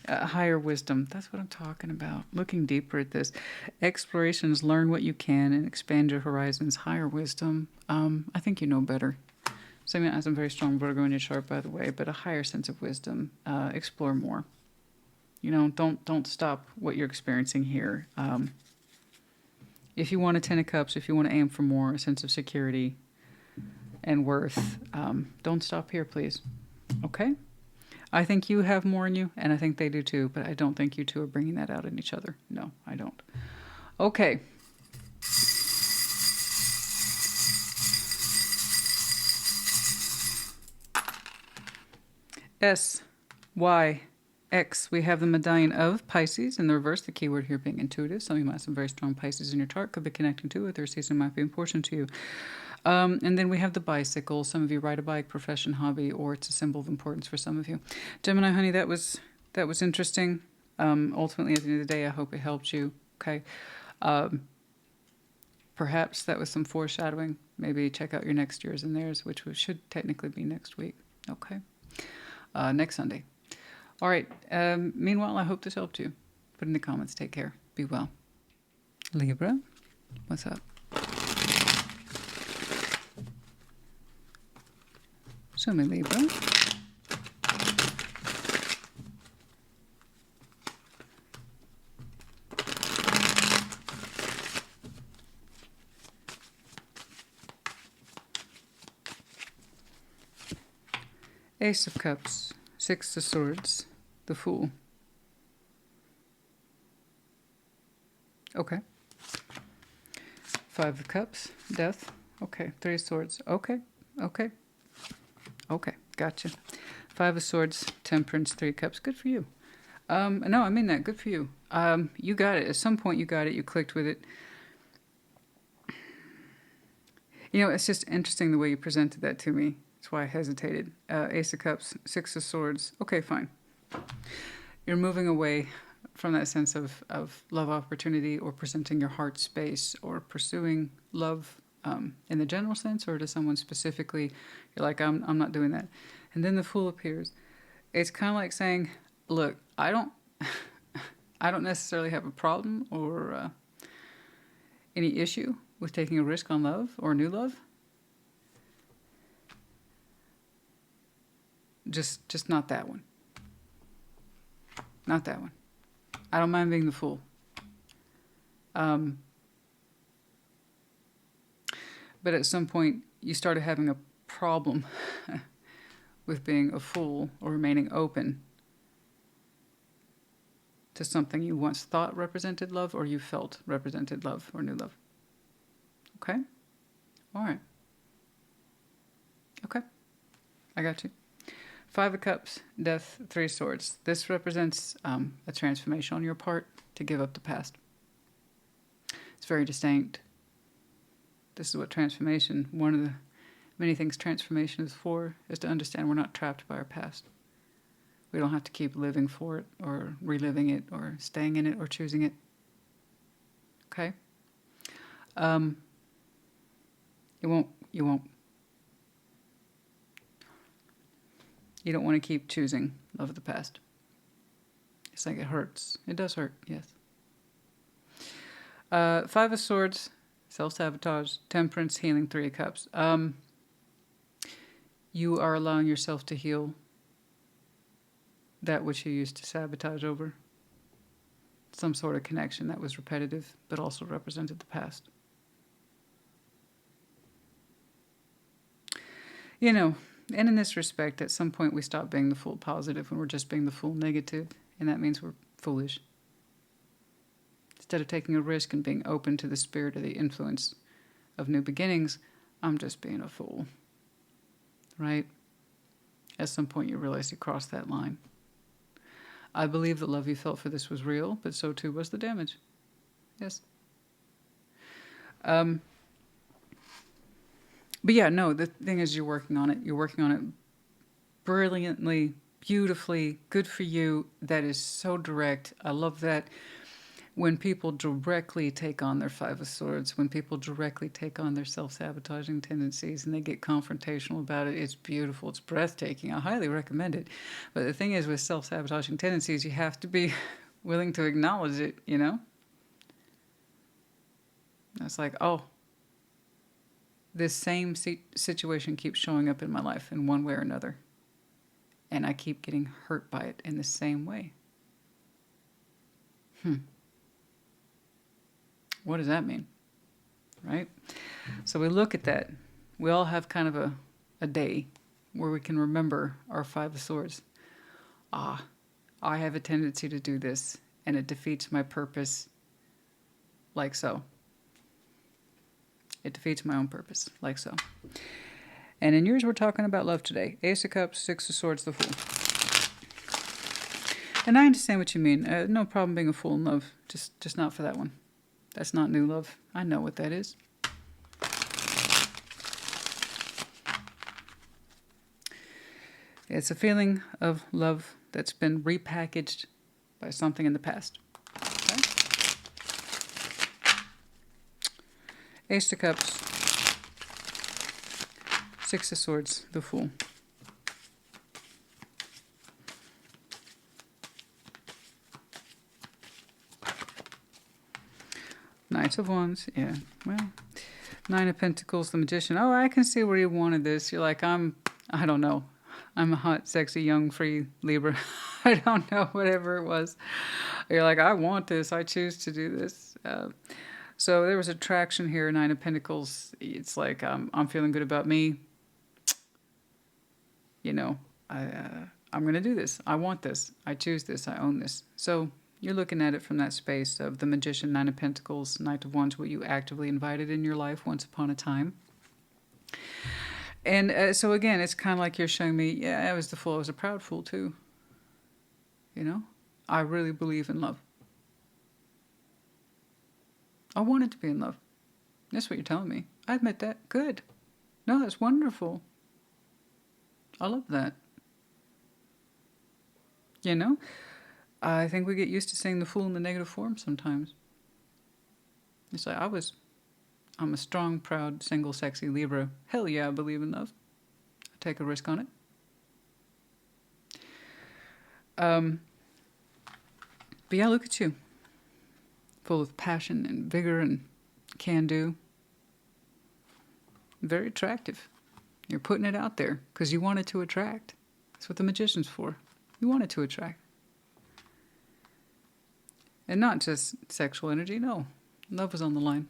S1: Higher wisdom. That's what I'm talking about. Looking deeper at this. Explorations, learn what you can and expand your horizons. Higher wisdom. I think you know better. So I has a very strong Virgo in your chart, by the way, but a higher sense of wisdom. Explore more. You know, don't stop what you're experiencing here. If you want a Ten of Cups, if you want to aim for more, a sense of security and worth, don't stop here, please. Okay? I think you have more in you, and I think they do too, but I don't think you two are bringing that out in each other. No, I don't. Okay. S, Y, X. We have the medallion of Pisces in the reverse, the keyword here being intuitive. Some of you might have some very strong Pisces in your chart, could be connecting to it. Their season might be important to you. And then we have the bicycle. Some of you ride a bike, profession, hobby, or it's a symbol of importance for some of you. Gemini, honey, that was interesting. Ultimately, at the end of the day, I hope it helped you. Okay. Perhaps that was some foreshadowing. Maybe check out your next yours and theirs, which should technically be next week. Okay. Next Sunday. All right. Meanwhile, I hope this helped you. Put in the comments. Take care. Be well. Libra, what's up? Show me Libra. Ace of Cups, Six of Swords, the Fool. Okay. Five of Cups, Death. Okay. Three of Swords. Okay. Okay. Okay, gotcha. Five of Swords, Temperance, Three of Cups. Good for you. No, I mean that. Good for you. You got it. At some point you got it. You clicked with it. You know, it's just interesting the way you presented that to me. That's why I hesitated. Ace of Cups, Six of Swords. Okay, fine. You're moving away from that sense of love opportunity or presenting your heart space or pursuing love in the general sense, or to someone specifically. You're like, I'm not doing that. And then the Fool appears. It's kind of like saying, look, I don't necessarily have a problem or any issue with taking a risk on love or new love. Just not that one. Not that one. I don't mind being the Fool. But at some point, you started having a problem with being a fool or remaining open to something you once thought represented love or you felt represented love or new love. Okay? All right. Okay. I got you. Five of Cups, Death, Three of Swords. This represents a transformation on your part to give up the past. It's very distinct. This is what transformation, one of the many things transformation is for, is to understand we're not trapped by our past. We don't have to keep living for it or reliving it or staying in it or choosing it. Okay? You won't. You don't want to keep choosing love of the past. It's like it hurts. It does hurt, yes. Five of Swords, self-sabotage, temperance, healing, Three of Cups. You are allowing yourself to heal that which you used to sabotage over. Some sort of connection that was repetitive, but also represented the past. You know, and in this respect, at some point we stop being the full positive when we're just being the full negative, and that means we're foolish. Instead of taking a risk and being open to the spirit or the influence of new beginnings, I'm just being a fool. Right? At some point you realize you crossed that line. I believe the love you felt for this was real, but so too was the damage. Yes. But yeah, no, the thing is you're working on it. You're working on it brilliantly, beautifully, good for you. That is so direct. I love that. When people directly take on their Five of Swords, when people directly take on their self-sabotaging tendencies and they get confrontational about it, it's beautiful. It's breathtaking. I highly recommend it. But the thing is, with self-sabotaging tendencies, you have to be willing to acknowledge it, you know? It's like, oh, this same situation keeps showing up in my life in one way or another. And I keep getting hurt by it in the same way. What does that mean? Right? So we look at that. We all have kind of a day where we can remember our Five of Swords. I have a tendency to do this, and it defeats my purpose like so. It defeats my own purpose like so. And in yours, we're talking about love today. Ace of Cups, Six of Swords, the Fool. And I understand what you mean. No problem being a fool in love. Just not for that one. That's not new love. I know what that is. It's a feeling of love that's been repackaged by something in the past. Okay? Ace of Cups, Six of Swords, the Fool. Knight of Wands, yeah, well, Nine of Pentacles, the Magician. Oh, I can see where you wanted this. You're like, I don't know. I'm a hot, sexy, young, free Libra. I don't know, whatever it was. You're like, I want this. I choose to do this. So there was attraction here, Nine of Pentacles. It's like, I'm feeling good about me. You know, I'm going to do this. I want this. I choose this. I own this. So you're looking at it from that space of the Magician, Nine of Pentacles, Knight of Wands, what you actively invited in your life once upon a time. And so again, it's kind of like you're showing me, yeah, I was the fool. I was a proud fool too. You know? I really believe in love. I wanted to be in love. That's what you're telling me. I admit that. Good. No, that's wonderful. I love that. You know? I think we get used to saying the fool in the negative form sometimes. It's like, I'm a strong, proud, single, sexy Libra. Hell yeah, I believe in love. I take a risk on it. But yeah, look at you. Full of passion and vigor and can-do. Very attractive. You're putting it out there because you want it to attract. That's what the Magician's for. You want it to attract. And not just sexual energy, no. Love was on the line.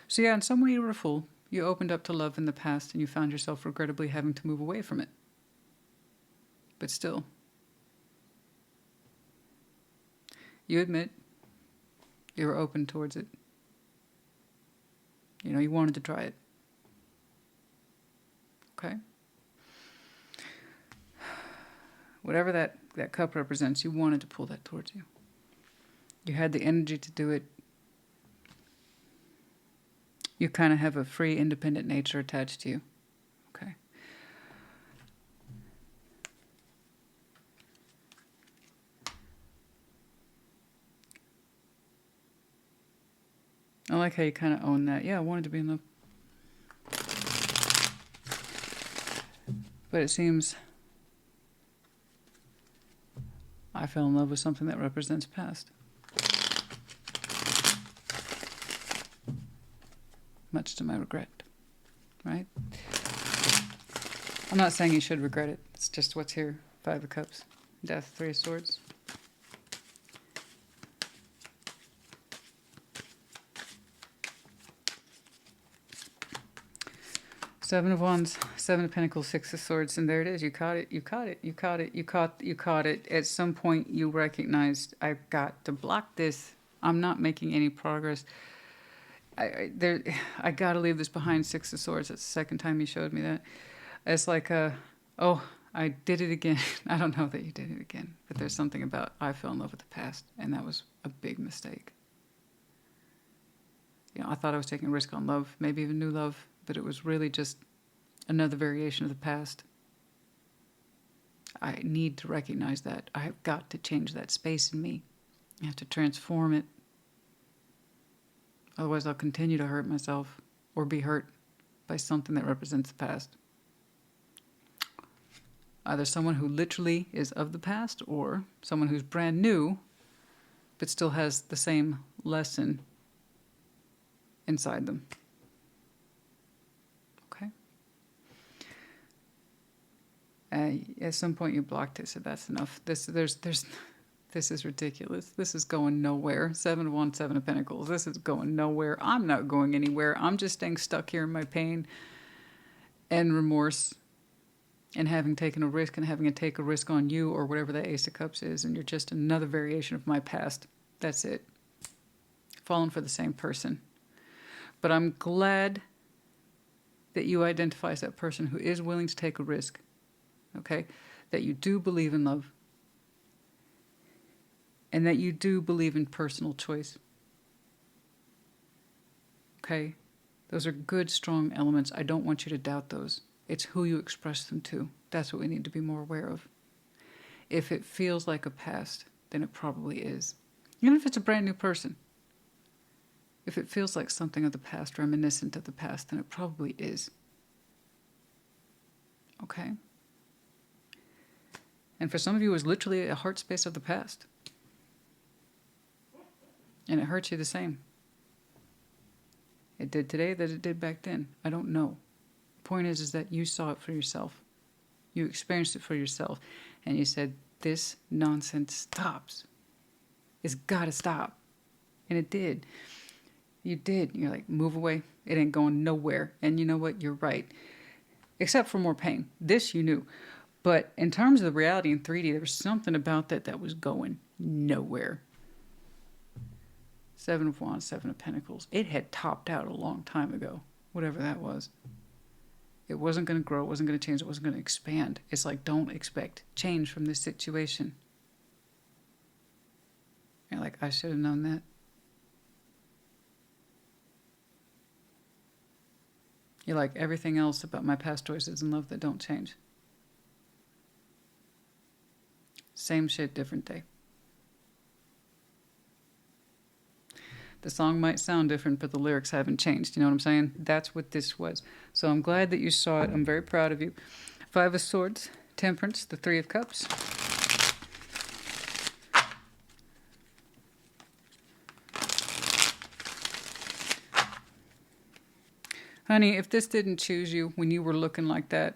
S1: So yeah, in some way you were a fool. You opened up to love in the past and you found yourself regrettably having to move away from it. But still, you admit you were open towards it. You know, you wanted to try it. Okay? Whatever that cup represents, you wanted to pull that towards you. You had the energy to do it. You kind of have a free, independent nature attached to you. Okay? I like how you kind of own that. Yeah, I wanted to be in love. But it seems I fell in love with something that represents past. Much to my regret, right? I'm not saying you should regret it. It's just what's here. 5 of Cups. Death, 3 of Swords. Seven of Wands, 7 of Pentacles, 6 of Swords, and there it is. You caught it, you caught it, you caught it, you caught it. At some point you recognized, I've got to block this. I'm not making any progress. I got to leave this behind. 6 of Swords. That's the second time you showed me that. It's like, oh, I did it again. I don't know that you did it again, but there's something about I fell in love with the past, and that was a big mistake. You know, I thought I was taking a risk on love, maybe even new love, but it was really just another variation of the past. I need to recognize that. I have got to change that space in me. I have to transform it. Otherwise, I'll continue to hurt myself or be hurt by something that represents the past. Either someone who literally is of the past or someone who's brand new but still has the same lesson inside them. Okay? At some point you blocked it, so that's enough. This is ridiculous. This is going nowhere. 7 of Wands, 7 of Pentacles. This is going nowhere. I'm not going anywhere. I'm just staying stuck here in my pain and remorse and having taken a risk and having to take a risk on you or whatever the Ace of Cups is, and you're just another variation of my past. That's it. Falling for the same person. But I'm glad that you identify as that person who is willing to take a risk. Okay? That you do believe in love. And that you do believe in personal choice. Okay? Those are good, strong elements. I don't want you to doubt those. It's who you express them to. That's what we need to be more aware of. If it feels like a past, then it probably is. Even if it's a brand new person. If it feels like something of the past, reminiscent of the past, then it probably is. Okay? And for some of you, it was literally a heart space of the past. And it hurts you the same. It did today that it did back then. I don't know. Point is that you saw it for yourself. You experienced it for yourself. And you said, this nonsense stops. It's got to stop. And it did. You did. You're like, move away. It ain't going nowhere. And you know what? You're right. Except for more pain. This you knew. But in terms of the reality in 3D, there was something about that was going nowhere. 7 of Wands, 7 of Pentacles. It had topped out a long time ago. Whatever that was. It wasn't going to grow, it wasn't going to change, it wasn't going to expand. It's like, don't expect change from this situation. You're like, I should have known that. You're like, everything else about my past choices in love that don't change. Same shit, different day. The song might sound different, but the lyrics haven't changed. You know what I'm saying? That's what this was. So I'm glad that you saw it. I'm very proud of you. 5 of Swords, Temperance, the 3 of Cups. Honey, if this didn't choose you when you were looking like that,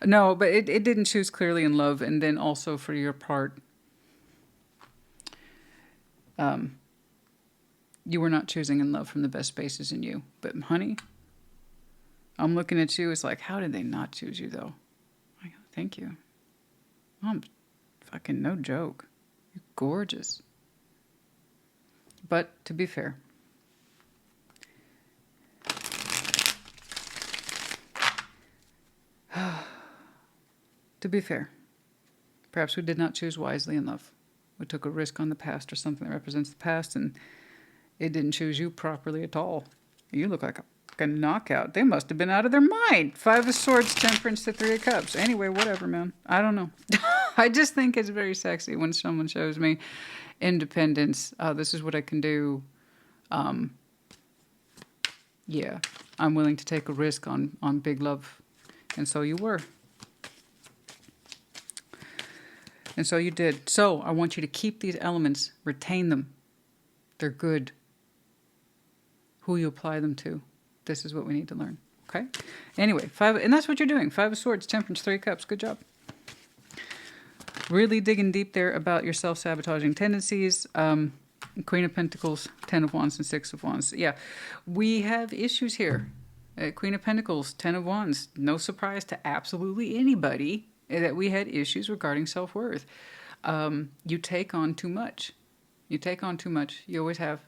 S1: no, but it didn't choose clearly in love, and then also for your part, you were not choosing in love from the best spaces in you. But honey, I'm looking at you, it's like, how did they not choose you though? Like, thank you. I'm fucking no joke. You're gorgeous. But to be fair, perhaps we did not choose wisely in love. We took a risk on the past or something that represents the past, and it didn't choose you properly at all. You look like a knockout. They must have been out of their mind. 5 of Swords, Temperance, the 3 of Cups. Anyway, whatever, man. I don't know. I just think it's very sexy when someone shows me independence. This is what I can do. Yeah, I'm willing to take a risk on big love. And so you were. And so you did. So I want you to keep these elements, retain them. They're good. Who you apply them to. This is what we need to learn. Okay? Anyway, and that's what you're doing. 5 of Swords, Temperance, 3 Cups. Good job. Really digging deep there about your self-sabotaging tendencies. Queen of Pentacles, 10 of Wands, and 6 of Wands. Yeah, we have issues here. Queen of Pentacles, 10 of Wands. No surprise to absolutely anybody that we had issues regarding self-worth. You take on too much. You take on too much. You always have,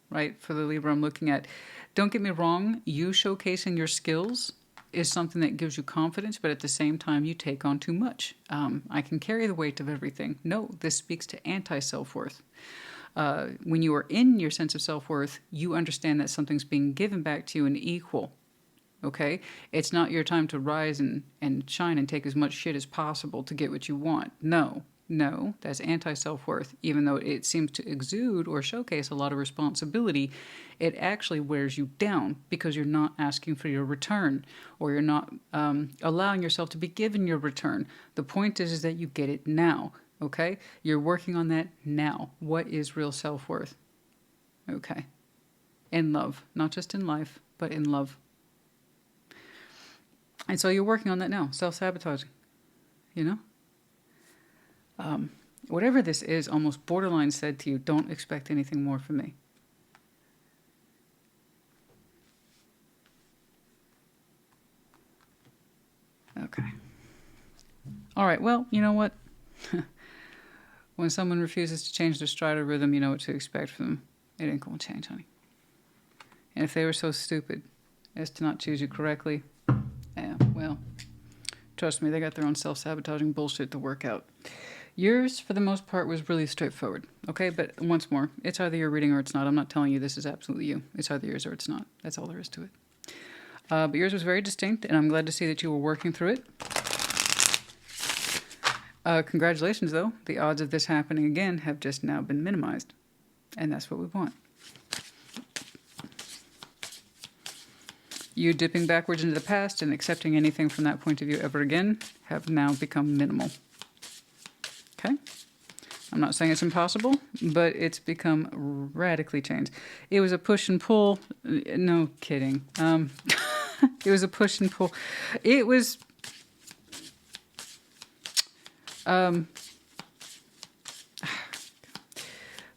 S1: right? For the Libra I'm looking at. Don't get me wrong. You showcasing your skills is something that gives you confidence, but at the same time, you take on too much. I can carry the weight of everything. No, this speaks to anti-self-worth. When you are in your sense of self-worth, you understand that something's being given back to you in equal. Okay? It's not your time to rise and shine and take as much shit as possible to get what you want. No. No, that's anti-self-worth. Even though it seems to exude or showcase a lot of responsibility, it actually wears you down because you're not asking for your return, or you're not allowing yourself to be given your return. The point is that you get it now. Okay? You're working on that now. What is real self-worth? Okay. In love. Not just in life, but in love. And so you're working on that now. Self-sabotaging. You know? Whatever this is, almost borderline said to you, don't expect anything more from me. Okay. All right. Well, you know what? When someone refuses to change their stride or rhythm, you know what to expect from them. It ain't going to change, honey. And if they were so stupid as to not choose you correctly, yeah, well, trust me, they got their own self-sabotaging bullshit to work out. Yours, for the most part, was really straightforward. Okay, but once more, it's either your reading or it's not. I'm not telling you this is absolutely you. It's either yours or it's not. That's all there is to it. But yours was very distinct, and I'm glad to see that you were working through it. Congratulations, though. The odds of this happening again have just now been minimized. And that's what we want. You dipping backwards into the past and accepting anything from that point of view ever again have now become minimal. Okay? I'm not saying it's impossible, but it's become radically changed. It was a push and pull. No kidding. It was a push and pull. It was...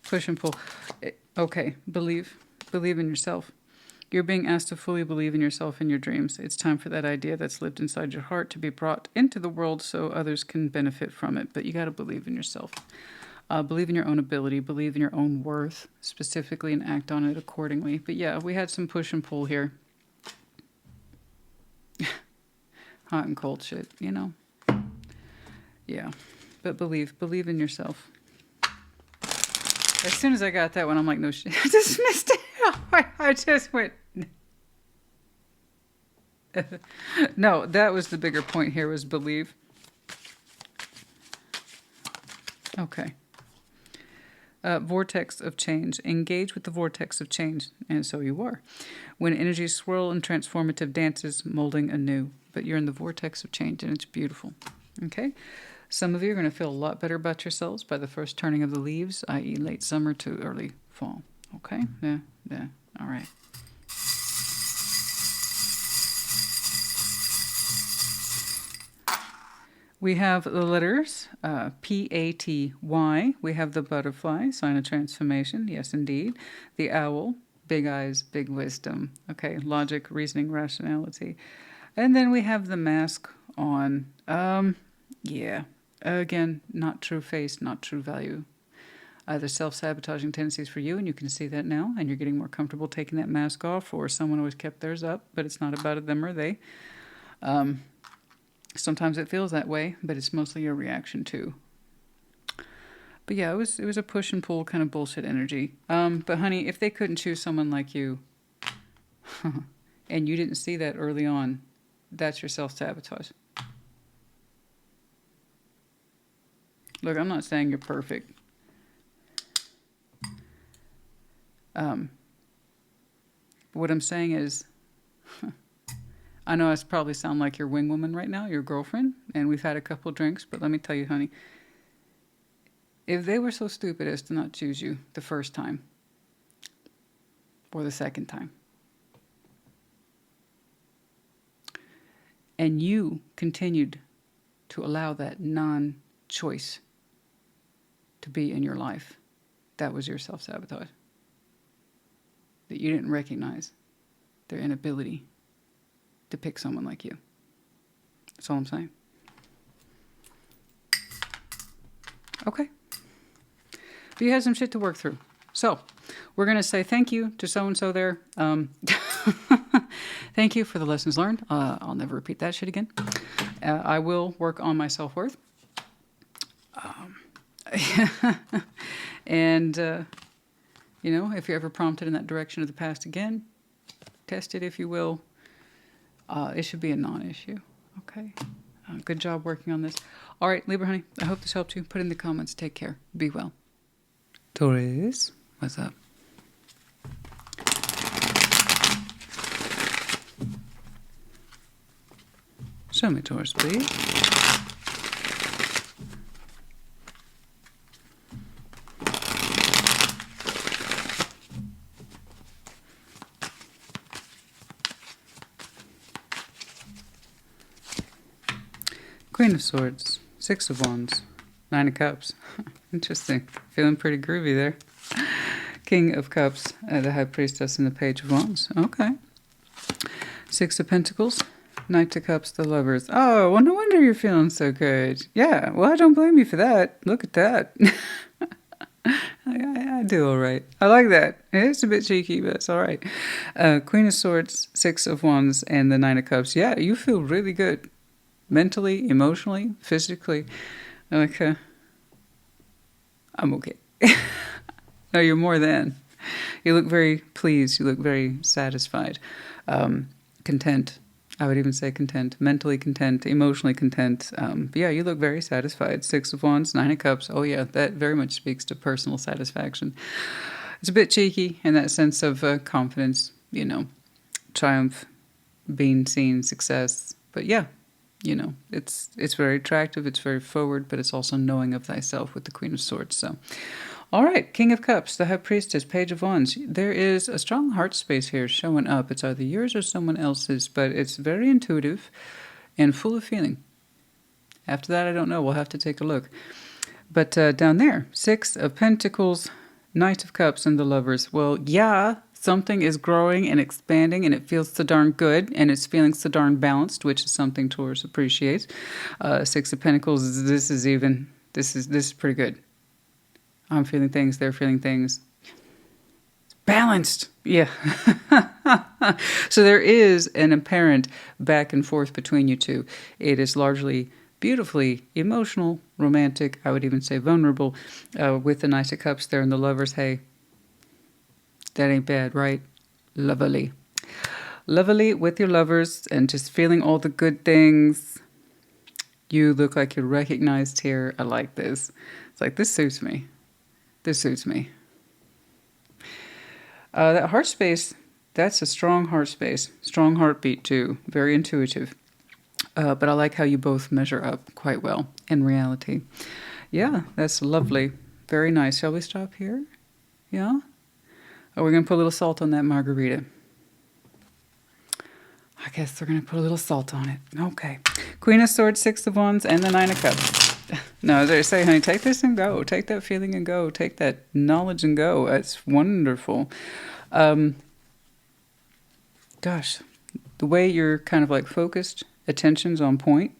S1: push and pull. Okay, believe in yourself. You're being asked to fully believe in yourself and your dreams. It's time for that idea that's lived inside your heart to be brought into the world so others can benefit from it. But you got to believe in yourself. Believe in your own ability. Believe in your own worth specifically and act on it accordingly. But yeah, we had some push and pull here. Hot and cold shit, you know. Yeah, but believe in yourself. As soon as I got that one, I'm like, no shit. I dismissed it. I just went. No, that was the bigger point here, was believe. Okay. Vortex of change. Engage with the vortex of change. And so you are. When energies swirl in transformative dances, molding anew. But you're in the vortex of change, and it's beautiful. Okay? Some of you are going to feel a lot better about yourselves by the first turning of the leaves, i.e. late summer to early fall. Okay? Yeah. All right. We have the letters P-A-T-Y. We have the butterfly, sign of transformation. Yes, indeed. The owl, big eyes, big wisdom. Okay, logic, reasoning, rationality. And then we have the mask on. Yeah. Again, not true face, not true value. Either self-sabotaging tendencies for you, and you can see that now, and you're getting more comfortable taking that mask off, or someone always kept theirs up, but it's not about them or they. Sometimes it feels that way, but it's mostly your reaction too. But yeah, it was a push and pull kind of bullshit energy. But honey, if they couldn't choose someone like you, and you didn't see that early on, that's your self-sabotage. Look, I'm not saying you're perfect. What I'm saying is, I know I probably sound like your wing woman right now, your girlfriend, and we've had a couple drinks, but let me tell you, honey, if they were so stupid as to not choose you the first time or the second time, and you continued to allow that non-choice to be in your life, that was your self-sabotage. That you didn't recognize their inability to pick someone like you. That's all I'm saying. Okay. But you had some shit to work through. So, we're going to say thank you to so-and-so there. Thank you for the lessons learned. I'll never repeat that shit again. I will work on my self-worth. And, you know, if you're ever prompted in that direction of the past again, test it if you will. It should be a non-issue. Okay. Good job working on this. All right, Libra honey, I hope this helped you. Put in the comments. Take care. Be well. Taurus, what's up? Show me Taurus, please. Queen of Swords, Six of Wands, Nine of Cups. Interesting. Feeling pretty groovy there. King of Cups, the High Priestess, and the Page of Wands. Okay. Six of Pentacles, Knight of Cups, the Lovers. Oh, well, no wonder you're feeling so good. Yeah, well, I don't blame you for that. Look at that. I do all right. I like that. It's a bit cheeky, but it's all right. Queen of Swords, Six of Wands, and the Nine of Cups. Yeah, you feel really good. Mentally, emotionally, physically. Like, I'm okay. No, you're more than. You look very pleased. You look very satisfied. Content. I would even say content. Mentally content. Emotionally content. But yeah, you look very satisfied. Six of Wands, Nine of Cups. Oh yeah, that very much speaks to personal satisfaction. It's a bit cheeky in that sense of confidence, you know, triumph, being seen, success. But yeah. You know, it's very attractive, it's very forward, but it's also knowing of thyself with the Queen of Swords. So, all right, King of Cups, the High Priestess, Page of Wands. There is a strong heart space here showing up. It's either yours or someone else's, but it's very intuitive and full of feeling. After that, I don't know. We'll have to take a look. But down there, Six of Pentacles, Knight of Cups, and the Lovers. Well, yeah. Something is growing and expanding, and it feels so darn good, and it's feeling so darn balanced, which is something Taurus appreciates. Six of Pentacles. This is pretty good. I'm feeling things. They're feeling things. It's balanced. Yeah. So there is an apparent back and forth between you two. It is largely beautifully emotional, romantic. I would even say vulnerable. With the Knight of Cups there and the Lovers. Hey. That ain't bad, right? Lovely. Lovely with your lovers and just feeling all the good things. You look like you're recognized here. I like this. It's like, this suits me. This suits me. That heart space, that's a strong heart space. Strong heartbeat, too. Very intuitive. But I like how you both measure up quite well in reality. Yeah, that's lovely. Very nice. Shall we stop here? Yeah? Oh, we're going to put a little salt on that margarita. I guess we're going to put a little salt on it. Okay. Queen of Swords, Six of Wands, and the Nine of Cups. No, as I say, honey, take this and go. Take that feeling and go. Take that knowledge and go. It's wonderful. Gosh, the way you're kind of like focused, attention's on point.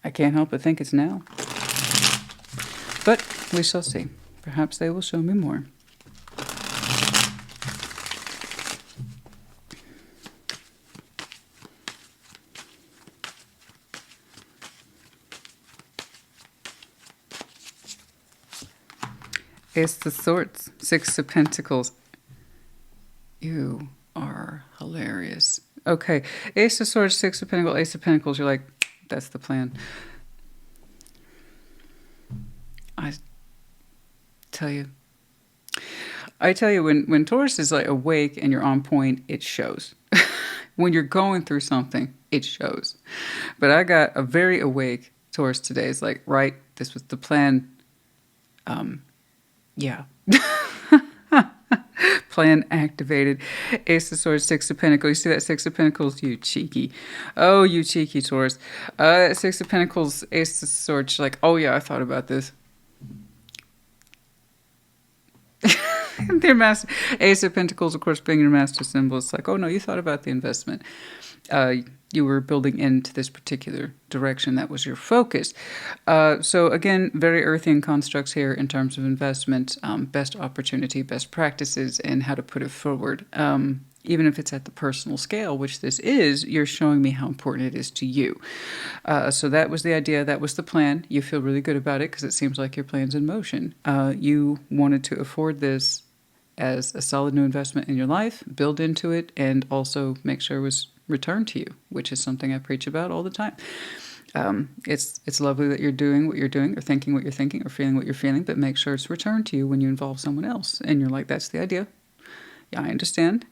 S1: I can't help but think it's now. But we shall see. Perhaps they will show me more. Ace of Swords, Six of Pentacles. You are hilarious. Okay, Ace of Swords, Six of Pentacles, Ace of Pentacles. You're like, that's the plan. tell you. When Taurus is like awake and you're on point, it shows. When you're going through something, it shows. But I got a very awake Taurus today. It's like, right, this was the plan. Yeah. Plan activated. Ace of Swords, Six of Pentacles. You see that Six of Pentacles? You cheeky. Oh, you cheeky Taurus. Six of Pentacles, Ace of Swords. Like, oh yeah, I thought about this. Their master, Ace of Pentacles, of course, being your master symbol. It's like, oh no, you thought about the investment. You were building into this particular direction. That was your focus. So again, very earthy in constructs here in terms of investment, best opportunity, best practices, and how to put it forward. Even if it's at the personal scale, which this is, you're showing me how important it is to you. So that was the idea. That was the plan. You feel really good about it because it seems like your plan's in motion. You wanted to afford this as a solid new investment in your life, build into it, and also make sure it was returned to you, which is something I preach about all the time. It's lovely that you're doing what you're doing, or thinking what you're thinking, or feeling what you're feeling, but make sure it's returned to you when you involve someone else. And you're like, that's the idea. Yeah, I understand.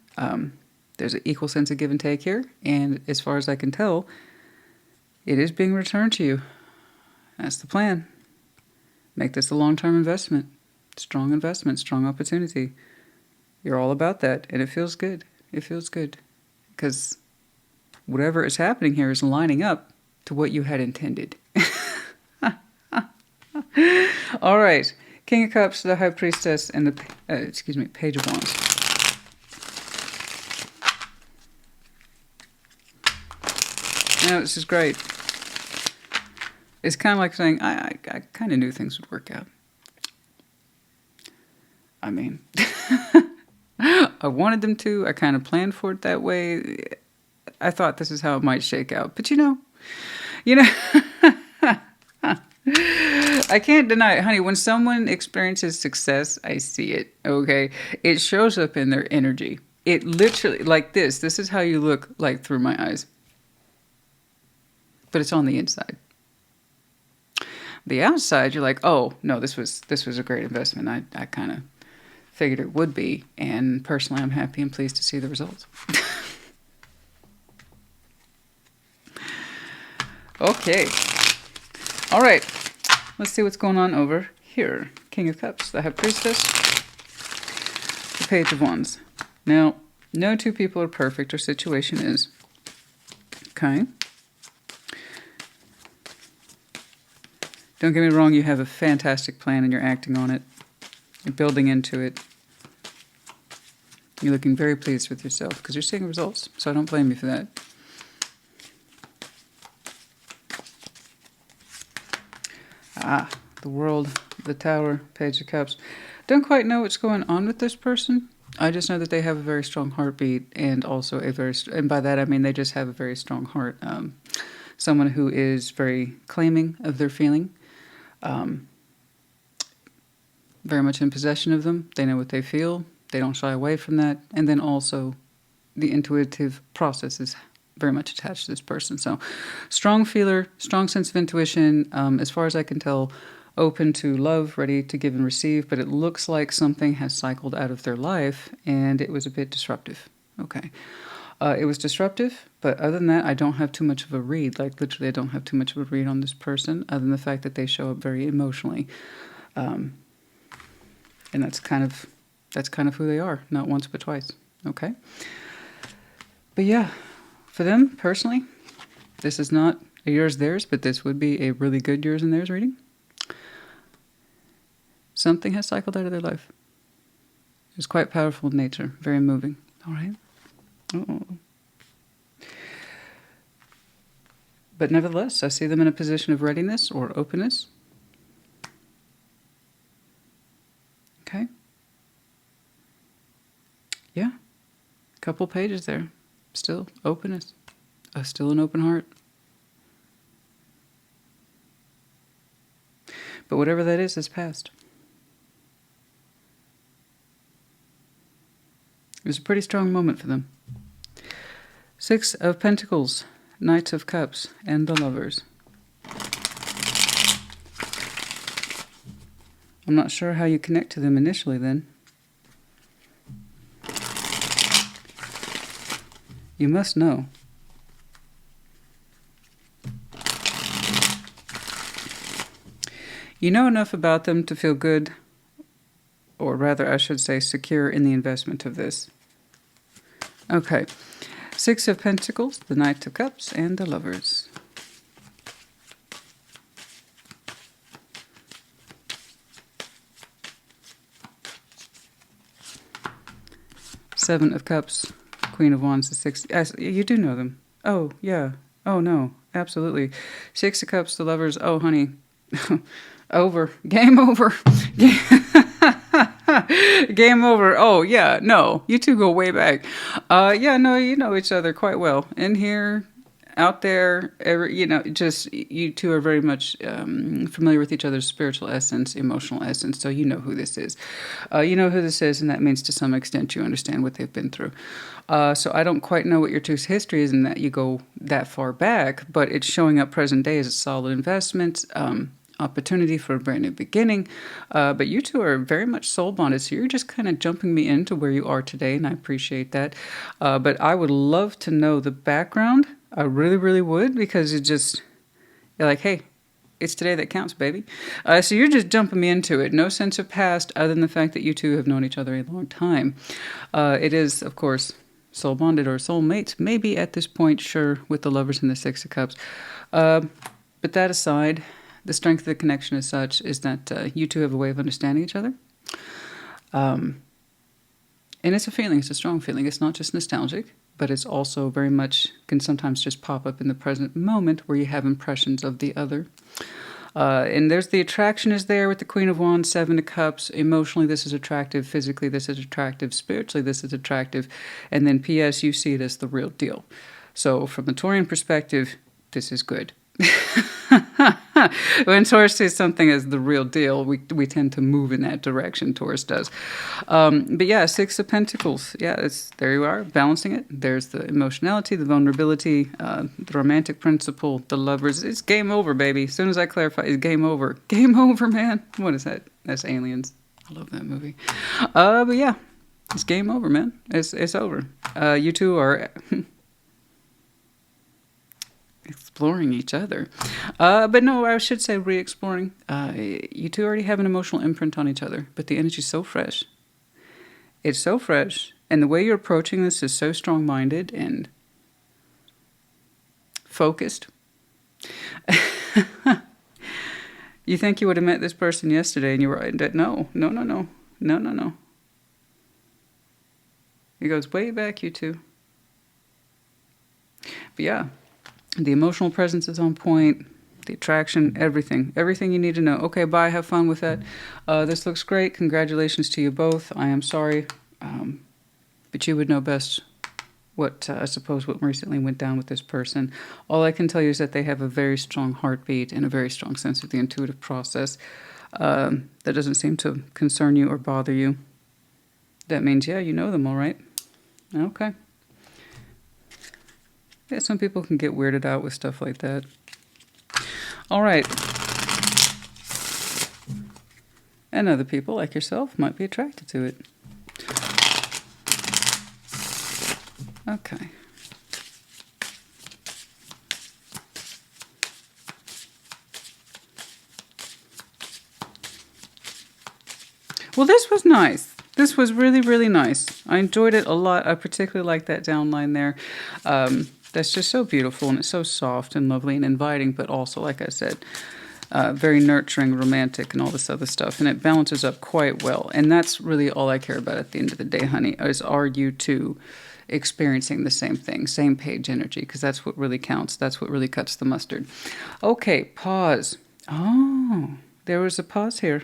S1: There's an equal sense of give and take here, and as far as I can tell, it is being returned to you. That's the plan. Make this a long-term investment, strong opportunity. You're all about that, and it feels good. It feels good because whatever is happening here is lining up to what you had intended. All right, King of Cups, the High Priestess, and the Page of Wands. Now, this is great. It's kind of like saying, I kind of knew things would work out. I mean, I wanted them to. I kind of planned for it that way. I thought this is how it might shake out. But you know, I can't deny it, honey. When someone experiences success, I see it, okay? It shows up in their energy. It literally, like this is how you look like through my eyes. But it's on the inside. The outside, you're like, oh, no, this was a great investment. I kind of figured it would be. And personally, I'm happy and pleased to see the results. Okay. All right. Let's see what's going on over here. King of Cups, the High Priestess, the Page of Wands. Now, no two people are perfect, or situation is. Okay. Don't get me wrong, you have a fantastic plan and you're acting on it. You're building into it. You're looking very pleased with yourself because you're seeing results, so I don't blame you for that. Ah, the World, the Tower, Page of Cups. Don't quite know what's going on with this person. I just know that they have a very strong heartbeat and also and by that I mean they just have a very strong heart. Someone who is very claiming of their feeling. Very much in possession of them. They know what they feel. They don't shy away from that. And then also the intuitive process is very much attached to this person. So strong feeler, strong sense of intuition, as far as I can tell, open to love, ready to give and receive, but it looks like something has cycled out of their life and it was a bit disruptive. Okay. It was disruptive, but other than that, I don't have too much of a read. Like literally, I don't have too much of a read on this person, other than the fact that they show up very emotionally, and that's kind of who they are. Not once, but twice. Okay. But yeah, for them personally, this is not a yours theirs, but this would be a really good yours and theirs reading. Something has cycled out of their life. It's quite powerful in nature, very moving. All right. Uh-oh. But nevertheless, I see them in a position of readiness or openness. Okay. Yeah. A couple pages there. Still openness. Still an open heart. But whatever that is past. It was a pretty strong moment for them. Six of Pentacles, Knight of Cups, and the Lovers. I'm not sure how you connect to them initially then. You must know. You know enough about them to feel good, or rather I should say secure in the investment of this. Okay. Six of Pentacles, the Knight of Cups, and the Lovers. Seven of Cups, Queen of Wands, the Six. Yes, you do know them. Oh, yeah. Oh, no. Absolutely. Six of Cups, the Lovers. Oh, honey. Over. Game over. Game over. Oh, yeah. No. You two go way back. Yeah, no, you know each other quite well. In here, out there, you know, just you two are very much familiar with each other's spiritual essence, emotional essence, so you know who this is. You know who this is, and that means to some extent you understand what they've been through. So I don't quite know what your two's history is in that you go that far back, but it's showing up present day as a solid investment, opportunity for a brand new beginning. But you two are very much soul bonded, so you're just kind of jumping me into where you are today, and I appreciate that. But I would love to know the background. I really, really would, because it just, you're like, hey, it's today that counts, baby. So you're just jumping me into it. No sense of past other than the fact that you two have known each other a long time. It is, of course, soul bonded or soulmates, maybe at this point, sure, with the Lovers and the Six of Cups. But that aside, the strength of the connection as such is that you two have a way of understanding each other. And it's a feeling, it's a strong feeling. It's not just nostalgic, but it's also very much, can sometimes just pop up in the present moment where you have impressions of the other. And there's the attraction is there with the Queen of Wands, Seven of Cups. Emotionally, this is attractive. Physically, this is attractive. Spiritually, this is attractive. And then P.S., you see it as the real deal. So from the Taurian perspective, this is good. When Taurus sees something as the real deal, we tend to move in that direction. Taurus does. But yeah, Six of Pentacles. Yeah, there you are, balancing it. There's the emotionality, the vulnerability, the romantic principle, the Lovers. It's game over, baby. As soon as I clarify, it's game over. Game over, man. What is that? That's Aliens. I love that movie. But yeah, it's game over, man. It's over. You two are exploring each other. But no, I should say re-exploring. You two already have an emotional imprint on each other, but the energy's so fresh. It's so fresh, and the way you're approaching this is so strong-minded and focused. You think you would have met this person yesterday, and you were no. It goes way back, you two. But yeah, the emotional presence is on point, the attraction, everything you need to know. Okay, bye, have fun with that. This looks great. Congratulations to you both. I am sorry, but you would know best what, I suppose, what recently went down with this person. All I can tell you is that they have a very strong heartbeat and a very strong sense of the intuitive process. That doesn't seem to concern you or bother you. That means, yeah, you know them all right. Okay. Yeah, some people can get weirded out with stuff like that. All right. And other people, like yourself, might be attracted to it. Okay. Well, this was nice. This was really, really nice. I enjoyed it a lot. I particularly like that downline there. That's just so beautiful, and it's so soft and lovely and inviting, but also, like I said, very nurturing, romantic, and all this other stuff. And it balances up quite well. And that's really all I care about at the end of the day, honey, is are you two experiencing the same thing, same page energy, because that's what really counts. That's what really cuts the mustard. Okay, pause. Oh, there was a pause here.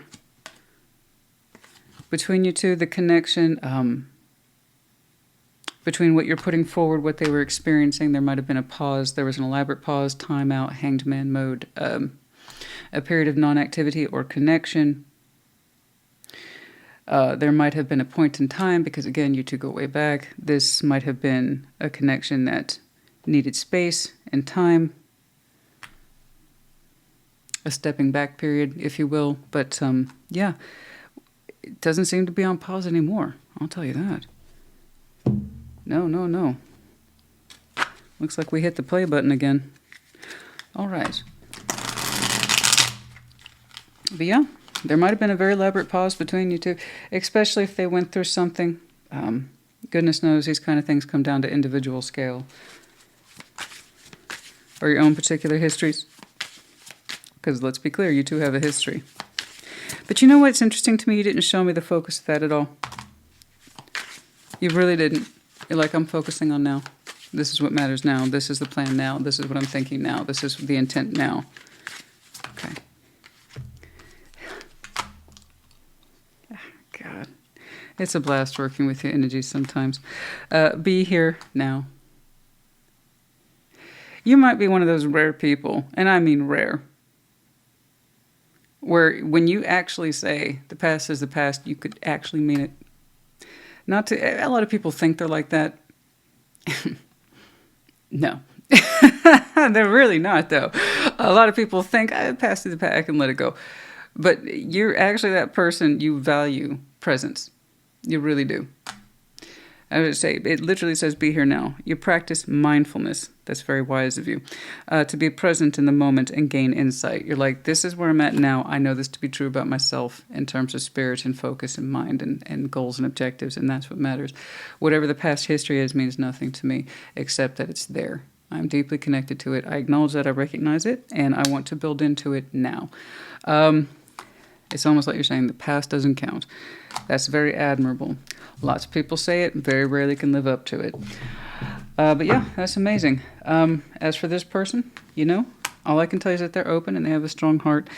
S1: Between you two, the connection, between what you're putting forward, what they were experiencing, there might have been a pause. There was an elaborate pause, timeout, hanged man mode, a period of non-activity or connection. There might have been a point in time, because again, you two go way back. This might have been a connection that needed space and time. a stepping back period, if you will. But yeah, it doesn't seem to be on pause anymore. I'll tell you that. No, no, no. Looks like we hit the play button again. All right. But yeah, there might have been a very elaborate pause between you two, especially if they went through something. Goodness knows these kind of things come down to individual scale. Or your own particular histories. Because let's be clear, you two have a history. But you know what's interesting to me? You didn't show me the focus of that at all. You really didn't. You're like, I'm focusing on now. This is what matters now. This is the plan now. This is what I'm thinking now. This is the intent now. Okay. God. It's a blast working with your energies sometimes. Be here now. You might be one of those rare people, and I mean rare, where when you actually say the past is the past, you could actually mean it. Not to, a lot of people think they're like that. No. They're really not, though. A lot of people think, the past is the past, I can let it go. But you're actually that person, you value presence. You really do. I would say, it literally says be here now. You practice mindfulness. That's very wise of you. To be present in the moment and gain insight. You're like, this is where I'm at now. I know this to be true about myself in terms of spirit and focus and mind and goals and objectives, and that's what matters. Whatever the past history is means nothing to me, except that it's there. I'm deeply connected to it. I acknowledge that, I recognize it, and I want to build into it now. It's almost like you're saying the past doesn't count. That's very admirable. Lots of people say it, very rarely can live up to it. But yeah, that's amazing. As for this person, you know, all I can tell you is that they're open and they have a strong heart.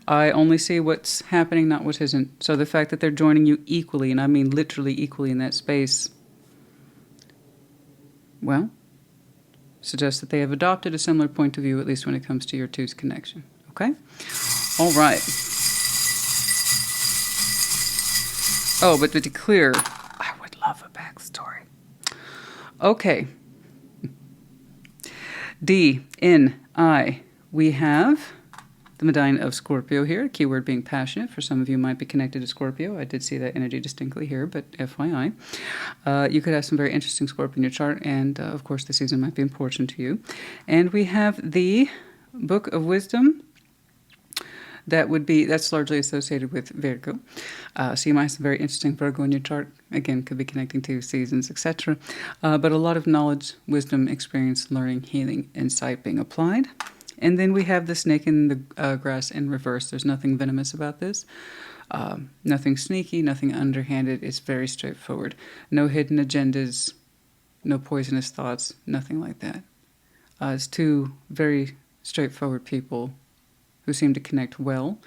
S1: I only see what's happening, not what isn't. So the fact that they're joining you equally, and I mean literally equally in that space, well, suggests that they have adopted a similar point of view, at least when it comes to your two's connection. Okay? All right. Oh, but to be clear, I would love a backstory. Okay. D, N, I. We have the Medallion of Scorpio here, keyword being passionate. For some of you might be connected to Scorpio. I did see that energy distinctly here, but FYI. You could have some very interesting Scorpio in your chart, and of course the season might be important to you. And we have the Book of Wisdom. That's largely associated with Virgo. So you might have some very interesting Virgo in your chart. Again, could be connecting to seasons, etc. But a lot of knowledge, wisdom, experience, learning, healing, insight being applied. And then we have the snake in the grass in reverse. There's nothing venomous about this. Nothing sneaky, nothing underhanded. It's very straightforward. No hidden agendas, no poisonous thoughts, nothing like that. It's two very straightforward people who seem to connect well,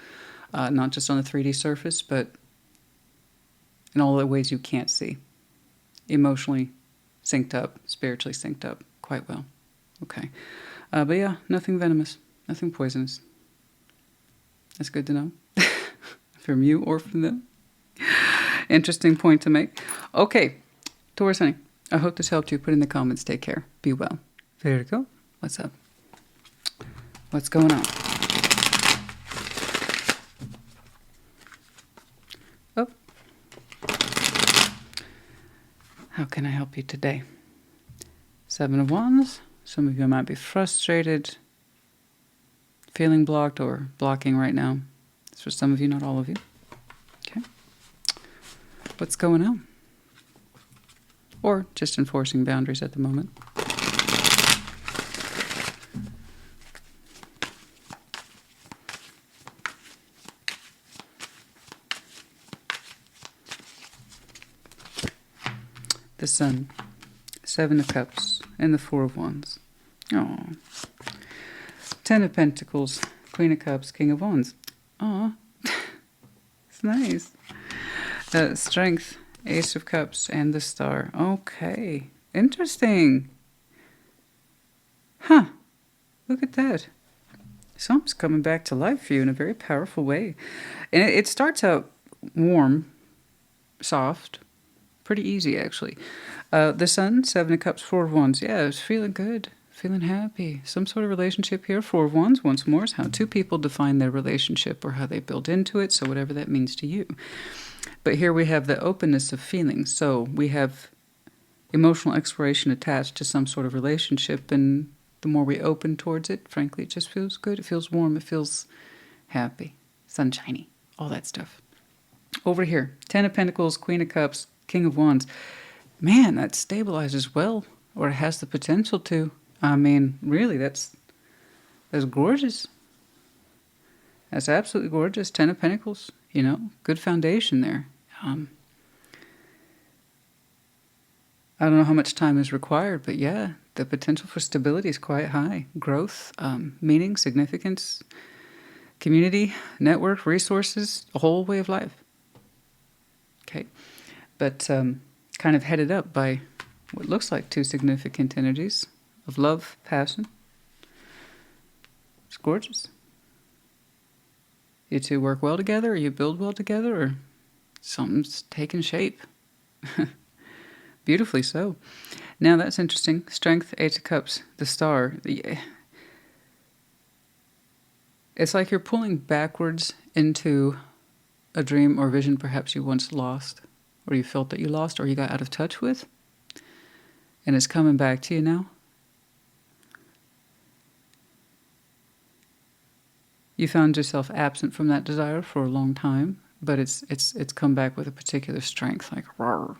S1: not just on the 3D surface, but in all the ways you can't see. Emotionally synced up, spiritually synced up quite well. Okay. But yeah, nothing venomous, nothing poisonous. That's good to know. From you or from them. Interesting point to make. Okay, Taurus honey, I hope this helped you. Put in the comments. Take care. Be well. Virgo, what's up? What's going on? Oh. How can I help you today? 7 of Wands. Some of you might be frustrated, feeling blocked, or blocking right now. It's for some of you, not all of you. Okay. What's going on? Or just enforcing boundaries at the moment. The Sun, 7 of Cups, and the 4 of Wands. Oh. 10 of Pentacles, Queen of Cups, King of Wands. Oh, it's nice. Strength, Ace of Cups, and the Star. Okay, interesting. Huh, look at that. Something's coming back to life for you in a very powerful way. And it starts out warm, soft, pretty easy actually. The Sun, 7 of Cups, 4 of Wands. Yeah, it's feeling good. feeling happy. Some sort of relationship here. Four of Wands, once more, is how two people define their relationship or how they build into it. So whatever that means to you. But here we have the openness of feelings. So we have emotional exploration attached to some sort of relationship. And the more we open towards it, frankly, it just feels good. It feels warm. It feels happy, sunshiny, all that stuff. Over here, Ten of Pentacles, Queen of Cups, King of Wands. Man, that stabilizes well, or it has the potential to. I mean, really, that's gorgeous. That's absolutely gorgeous. Ten of Pentacles, you know, good foundation there. I don't know how much time is required, but yeah, the potential for stability is quite high. Growth, meaning, significance, community, network, resources, a whole way of life. Okay, but kind of headed up by what looks like two significant energies of love, passion. It's gorgeous. You two work well together, or you build well together, or something's taking shape. Beautifully so. Now that's interesting. Strength, Eight of Cups, the Star. It's like you're pulling backwards into a dream or vision perhaps you once lost, or you felt that you lost, or you got out of touch with, and it's coming back to you now. You found yourself absent from that desire for a long time, but it's come back with a particular strength, like roar.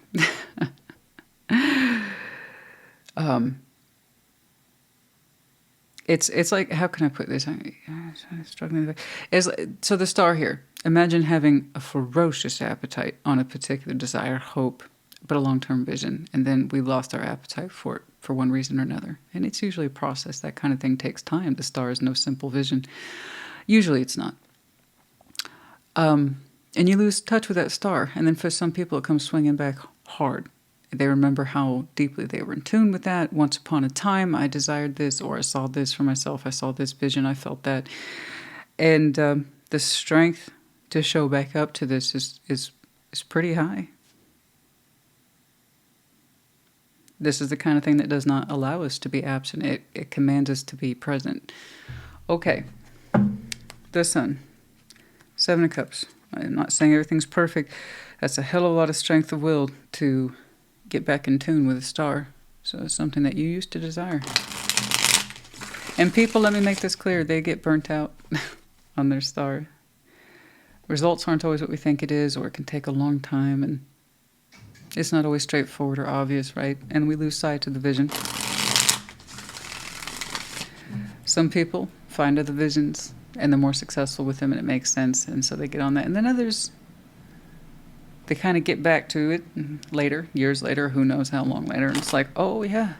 S1: It's like, how can I put this? I'm struggling. So the Star here. Imagine having a ferocious appetite on a particular desire, hope, but a long-term vision, and then we lost our appetite for it for one reason or another. And it's usually a process. That kind of thing takes time. The Star is no simple vision. Usually it's not. And you lose touch with that Star, and then for some people it comes swinging back hard. They remember how deeply they were in tune with that. Once upon a time, I desired this, or I saw this for myself. I saw this vision. I felt that. And the strength to show back up to this is pretty high. This is the kind of thing that does not allow us to be absent. It commands us to be present. Okay. The Sun. Seven of Cups. I'm not saying everything's perfect. That's a hell of a lot of strength of will to get back in tune with a Star. So it's something that you used to desire. And people, let me make this clear, they get burnt out on their Star. Results aren't always what we think it is, or it can take a long time, and it's not always straightforward or obvious, right? And we lose sight of the vision. Some people find other visions, and they're more successful with them, and it makes sense, and so they get on that. And then others, they kind of get back to it later, years later, who knows how long later, and it's like, oh yeah,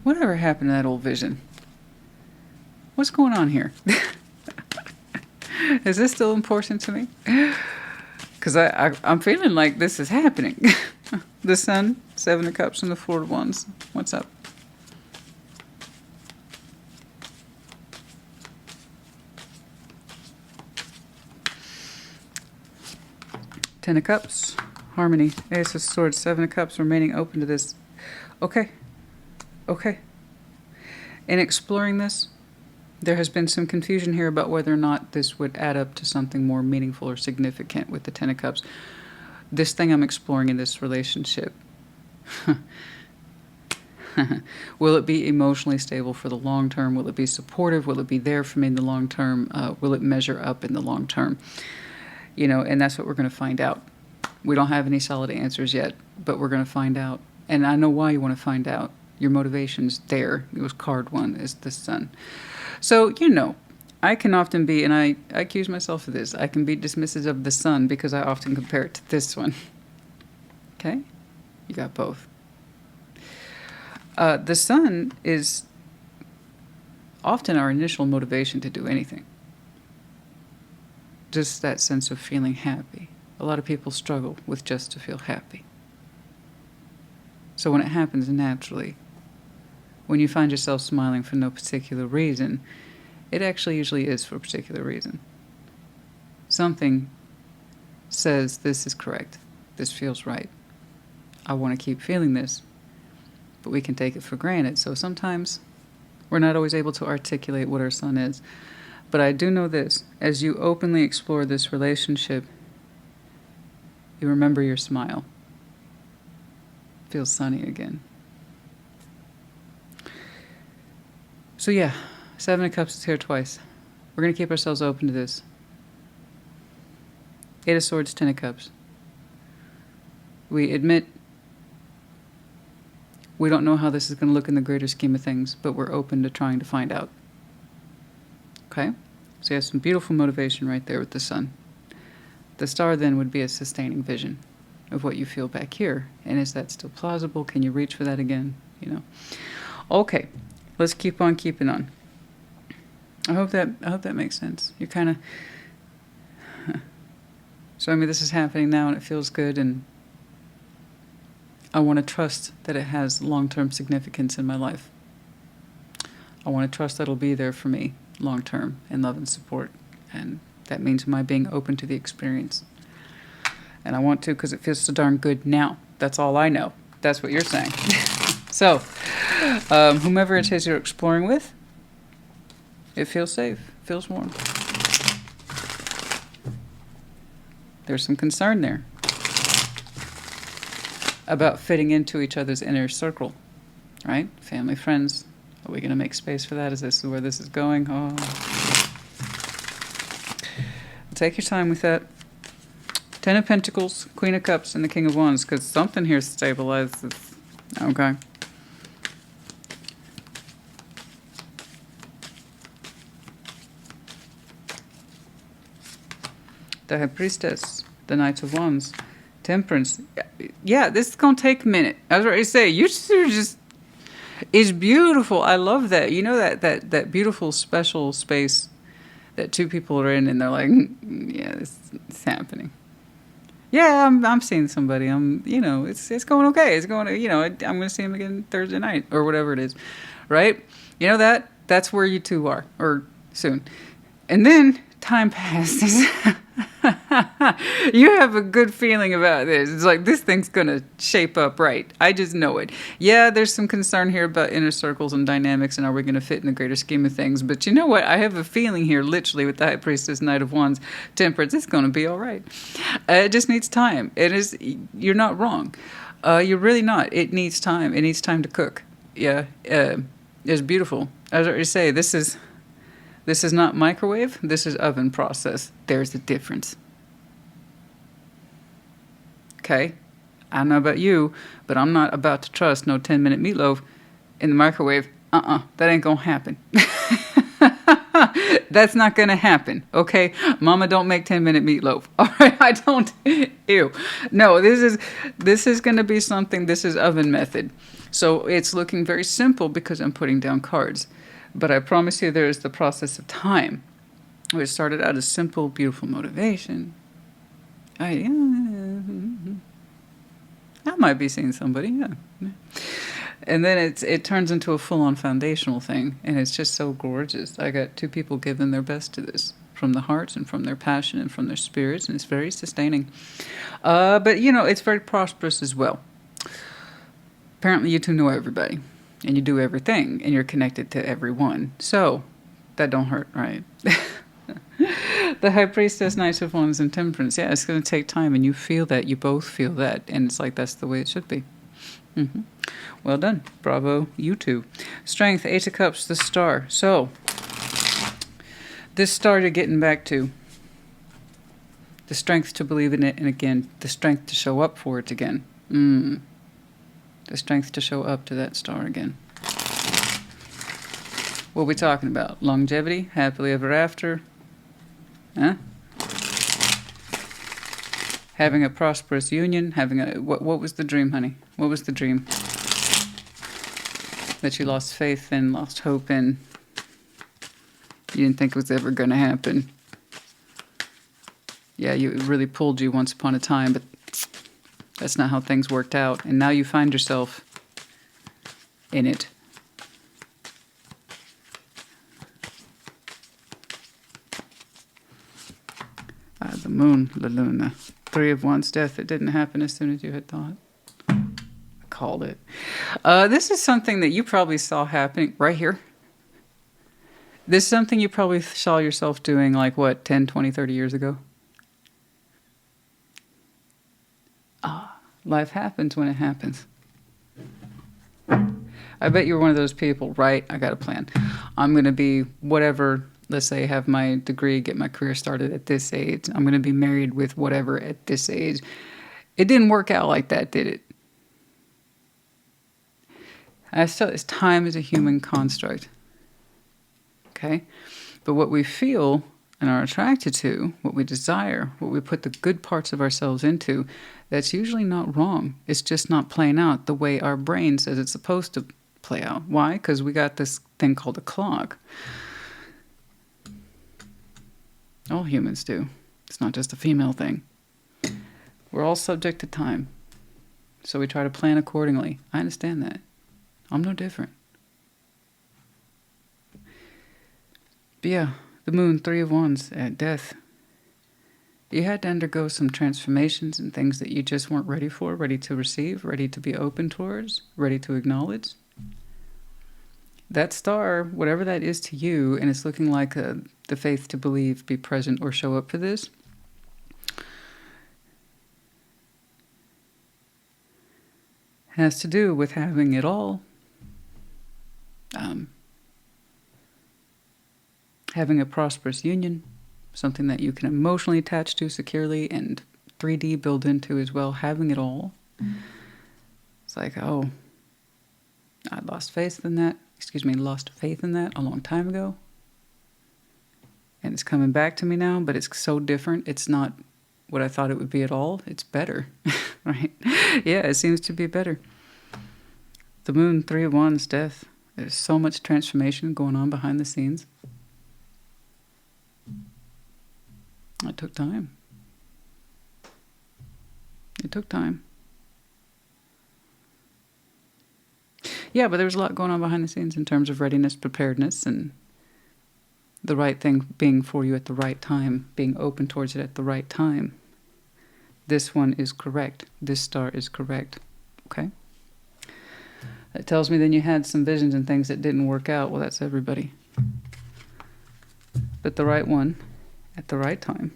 S1: whatever happened to that old vision? What's going on here? Is this still important to me? Because I'm feeling like this is happening. The Sun, Seven of Cups, and the Four of Wands. What's up? Ten of Cups, harmony, Ace of Swords, Seven of Cups, remaining open to this. Okay. Okay. In exploring this, there has been some confusion here about whether or not this would add up to something more meaningful or significant with the Ten of Cups. This thing I'm exploring in this relationship, will it be emotionally stable for the long term? Will it be supportive? Will it be there for me in the long term? Will it measure up in the long term? You know, and that's what we're going to find out. We don't have any solid answers yet, but we're going to find out. And I know why you want to find out. Your motivation's there. It was card one, is the Sun. So, you know, I can often be, and I accuse myself of this, I can be dismissive of the Sun because I often compare it to this one. Okay? You got both. The Sun is often our initial motivation to do anything. Just that sense of feeling happy. A lot of people struggle with just to feel happy. So when it happens naturally, when you find yourself smiling for no particular reason, it actually usually is for a particular reason. Something says this is correct. This feels right. I want to keep feeling this. but we can take it for granted. So sometimes we're not always able to articulate what our sun is. But I do know this, as you openly explore this relationship, you remember your smile. Feels sunny again. So yeah, Seven of Cups is here twice. We're going to keep ourselves open to this. Eight of Swords, Ten of Cups. We admit we don't know how this is going to look in the greater scheme of things, but we're open to trying to find out. Okay? So you have some beautiful motivation right there with the sun. The star then would be a sustaining vision of what you feel back here. And is that still plausible? Can you reach for that again? You know? Okay, let's keep on keeping on. I hope that makes sense. You're kind of showing me this is happening now and it feels good, and I want to trust that it has long-term significance in my life. I want to trust that it'll be there for me long-term in love and support. And that means my being open to the experience. And I want to because it feels so darn good now. That's all I know. That's what you're saying. So, whomever it is you're exploring with, it feels safe, feels warm. There's some concern there about fitting into each other's inner circle, right? Family, friends. Are we going to make space for that? Is this where this is going? Oh. Take your time with that. Ten of Pentacles, Queen of Cups, and the King of Wands, because something here stabilizes. Okay. The High Priestess, the Knight of Wands, Temperance. Yeah, this is going to take a minute. I was ready to say, you just... It's beautiful. I love that. You know that beautiful special space that two people are in and they're like, yeah, it's happening. Yeah, I'm seeing somebody. It's going okay. It's going, I'm going to see him again Thursday night or whatever it is, right? You know that's where you two are, or soon. And then time passes. You have a good feeling about this. It's like, this thing's going to shape up right. I just know it. Yeah, there's some concern here about inner circles and dynamics and are we going to fit in the greater scheme of things. But you know what? I have a feeling here, literally, with the High Priestess, Knight of Wands, Temperance, it's going to be all right. It just needs time. You're not wrong. You're really not. It needs time. It needs time to cook. Yeah, it's beautiful. As I already say, this is not microwave. This is oven process. There's a difference. Okay? I don't know about you, but I'm not about to trust no 10-minute meatloaf in the microwave. That ain't gonna happen. That's not gonna happen. Okay? Mama don't make 10-minute meatloaf. All right? I don't. Ew. No, this is gonna be something. This is oven method. So it's looking very simple because I'm putting down cards. But I promise you there is the process of time. It started out as simple, beautiful motivation. I might be seeing somebody, yeah. And then it turns into a full-on foundational thing, and it's just so gorgeous. I got two people giving their best to this, from the hearts and from their passion and from their spirits, and it's very sustaining. But, it's very prosperous as well. Apparently you two know everybody. And you do everything, and you're connected to everyone. So, that don't hurt, right? The High Priestess, Knight of Wands, and Temperance. Yeah, it's going to take time, and you feel that. You both feel that. And it's like, that's the way it should be. Well done. Bravo, you two. Strength, Eight of Cups, the Star. So, this star you're getting back to. The strength to believe in it, and again, the strength to show up for it again. The strength to show up to that star again. What are we talking about? Longevity? Happily ever after? Huh? Having a prosperous union? What was the dream, honey? What was the dream? That you lost faith in, lost hope in. You didn't think it was ever going to happen. Yeah, it really pulled you once upon a time, but that's not how things worked out. And now you find yourself in it. The moon, La Luna. Three of Wands, death. It didn't happen as soon as you had thought. I called it. This is something that you probably saw happening right here. This is something you probably saw yourself doing like, what, 10, 20, 30 years ago? Life happens when it happens. I bet you're one of those people, right? I got a plan. I'm going to be whatever, let's say, have my degree, get my career started at this age. I'm going to be married with whatever at this age. It didn't work out like that, did it? Time is a human construct. Okay? But what we feel and are attracted to, what we desire, what we put the good parts of ourselves into, that's usually not wrong. It's just not playing out the way our brain says it's supposed to play out. Why? Because we got this thing called a clock. All humans do. It's not just a female thing. We're all subject to time. So we try to plan accordingly. I understand that. I'm no different. But yeah, the moon, 3 of Wands at death. You had to undergo some transformations and things that you just weren't ready for, ready to receive, ready to be open towards, ready to acknowledge. That star, whatever that is to you, and it's looking like the faith to believe, be present, or show up for this, has to do with having it all. Having a prosperous union, something that you can emotionally attach to securely and 3D build into as well, having it all. It's like, oh, I lost faith in that. Lost faith in that a long time ago. And it's coming back to me now, but it's so different. It's not what I thought it would be at all. It's better, right? Yeah, it seems to be better. The moon, 3 of Wands, death. There's so much transformation going on behind the scenes. It took time. It took time. Yeah, but there was a lot going on behind the scenes in terms of readiness, preparedness, and the right thing being for you at the right time, being open towards it at the right time. This one is correct. This star is correct. Okay? That tells me then you had some visions and things that didn't work out. Well, that's everybody. But the right one at the right time.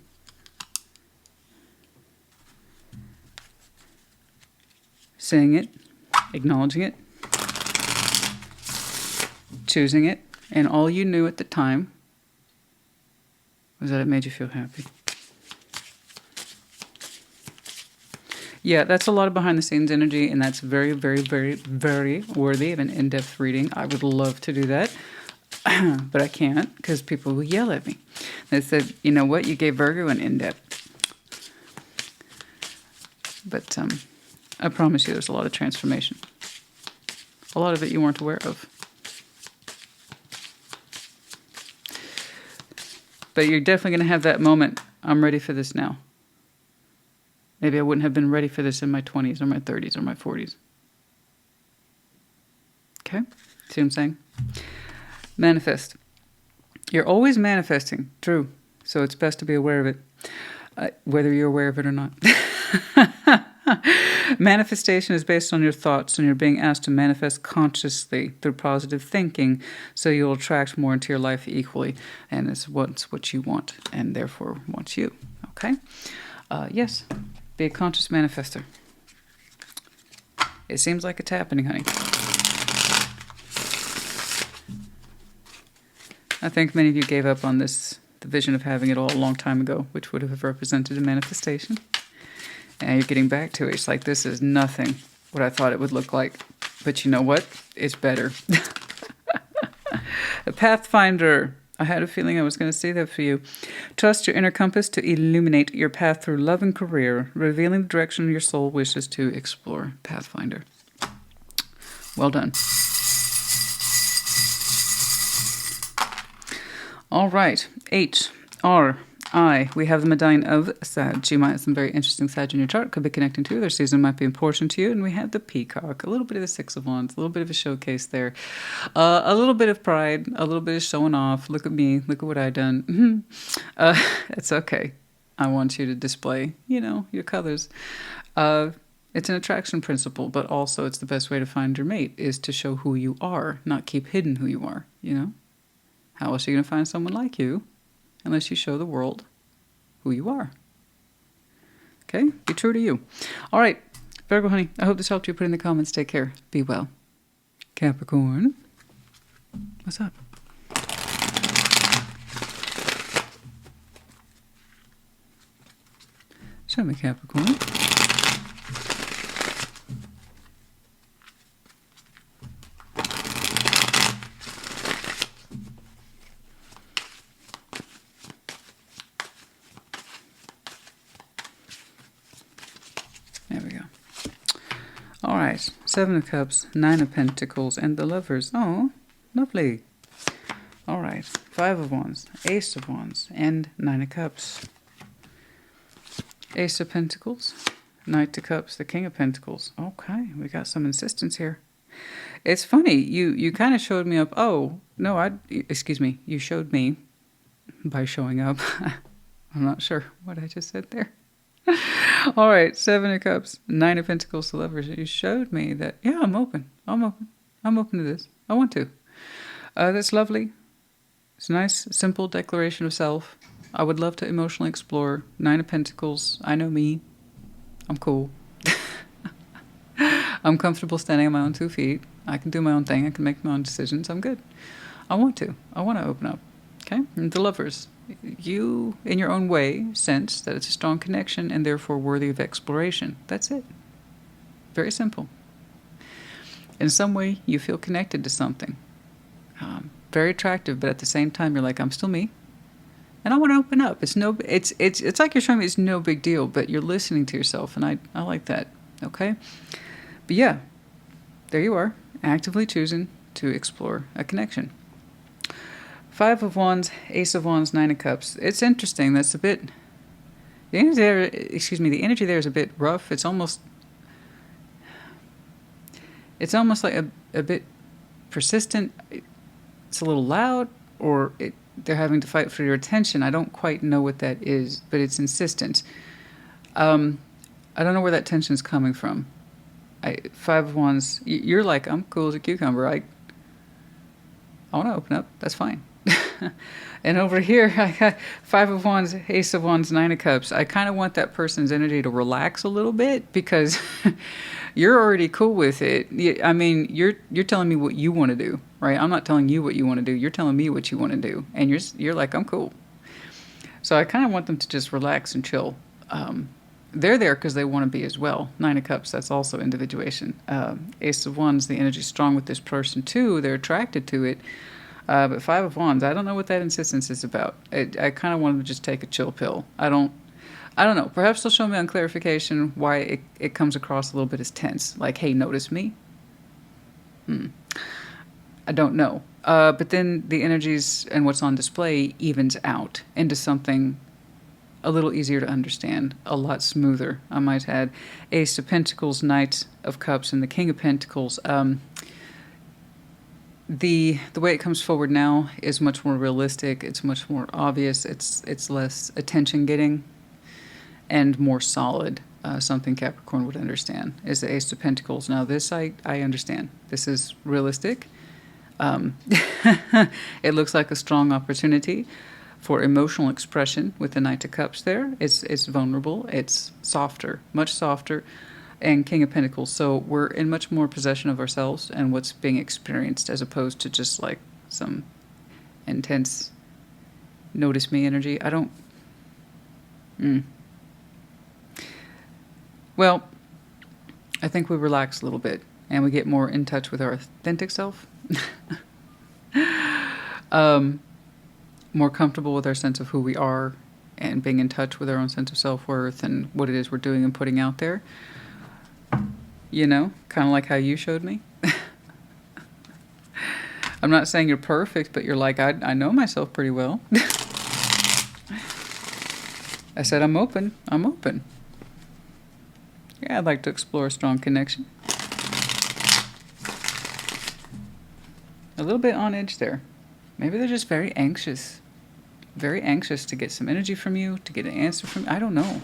S1: Seeing it, acknowledging it, choosing it, and all you knew at the time was that it made you feel happy. Yeah, that's a lot of behind the scenes energy, and that's very, very, very, very worthy of an in-depth reading. I would love to do that, but I can't because people will yell at me. They said, you know what, you gave Virgo an in-depth. But I promise you there's a lot of transformation. A lot of it you weren't aware of. But you're definitely going to have that moment, I'm ready for this now. Maybe I wouldn't have been ready for this in my 20s or my 30s or my 40s. Okay? See what I'm saying? Manifest. You're always manifesting. True. So it's best to be aware of it, whether you're aware of it or not. Manifestation is based on your thoughts, and you're being asked to manifest consciously through positive thinking, so you'll attract more into your life equally, and it's what you want, and therefore wants you. Okay? Yes. Be a conscious manifester. It seems like it's happening, honey. I think many of you gave up on this, the vision of having it all a long time ago, which would have represented a manifestation. And you're getting back to it. It's like, this is nothing what I thought it would look like. But you know what? It's better. A Pathfinder. I had a feeling I was going to say that for you. Trust your inner compass to illuminate your path through love and career, revealing the direction your soul wishes to explore. Pathfinder. Well done. All right. H-R-I. We have the medallion of Sag. You might have some very interesting Sag in your chart. Could be connecting to. Their season might be important to you. And we have the Peacock. A little bit of the 6 of Wands. A little bit of a showcase there. A little bit of pride. A little bit of showing off. Look at me. Look at what I done. It's okay. I want you to display, your colors. It's an attraction principle, but also it's the best way to find your mate is to show who you are, not keep hidden who you are, you know? How else are you going to find someone like you unless you show the world who you are? Okay? Be true to you. All right, Virgo, honey, I hope this helped you. Put in the comments. Take care. Be well. Capricorn, what's up? Show me, Capricorn. There we go. All right, 7 of Cups, 9 of Pentacles, and the Lovers. Oh, lovely. All right, 5 of Wands, Ace of Wands, and 9 of Cups. Ace of Pentacles, Knight of Cups, the King of Pentacles. Okay, we got some insistence here. It's funny, you kind of showed me up. Oh, no, excuse me, you showed me by showing up. I'm not sure what I just said there. All right, 7 of Cups, 9 of Pentacles, the Lovers. You showed me that, yeah, I'm open. I'm open to this. I want to. That's lovely. It's a nice, simple declaration of self. I would love to emotionally explore. 9 of Pentacles. I know me. I'm cool. I'm comfortable standing on my own 2 feet. I can do my own thing. I can make my own decisions. I'm good. I want to. I want to open up. Okay? And the Lovers. You, in your own way, sense that it's a strong connection and therefore worthy of exploration. That's it. Very simple. In some way, you feel connected to something. Very attractive, but at the same time, you're like, I'm still me. And I want to open up. It's like you're showing me it's no big deal, but you're listening to yourself, and I like that. Okay? But yeah, there you are, actively choosing to explore a connection. 5 of Wands, Ace of Wands, 9 of Cups. It's interesting. That's a bit... The energy there is a bit rough. It's almost like a bit persistent. It's a little loud, or they're having to fight for your attention. I don't quite know what that is, but it's insistent. I don't know where that tension is coming from. 5 of Wands, you're like, I'm cool as a cucumber. I want to open up. That's fine. And over here, I got 5 of Wands, Ace of Wands, 9 of Cups. I kind of want that person's energy to relax a little bit because you're already cool with it. I mean, you're telling me what you want to do, right? I'm not telling you what you want to do. You're telling me what you want to do, and you're like, I'm cool. So I kind of want them to just relax and chill. They're there because they want to be as well. 9 of Cups, that's also individuation. Ace of Wands, the energy's strong with this person too. They're attracted to it. But 5 of Wands, I don't know what that insistence is about. I kind of want them to just take a chill pill. I don't know. Perhaps they'll show me on clarification why it comes across a little bit as tense. Like, hey, notice me? I don't know. But then the energies and what's on display evens out into something a little easier to understand, a lot smoother, I might add. Ace of Pentacles, Knight of Cups, and the King of Pentacles. The way it comes forward now is much more realistic. It's much more obvious. It's less attention-getting and more solid. Something Capricorn would understand is the Ace of Pentacles. Now this I understand. This is realistic. It looks like a strong opportunity for emotional expression with the Knight of Cups there. It's vulnerable. It's softer, much softer. And King of Pentacles. So we're in much more possession of ourselves and what's being experienced as opposed to just like some intense notice me energy. I don't... Well, I think we relax a little bit and we get more in touch with our authentic self. More comfortable with our sense of who we are and being in touch with our own sense of self-worth and what it is we're doing and putting out there. You know, kind of like how you showed me. I'm not saying you're perfect, but you're like, I know myself pretty well. I said, I'm open. I'm open. Yeah, I'd like to explore a strong connection. A little bit on edge there. Maybe they're just very anxious. Very anxious to get some energy from you, to get an answer from you. I don't know.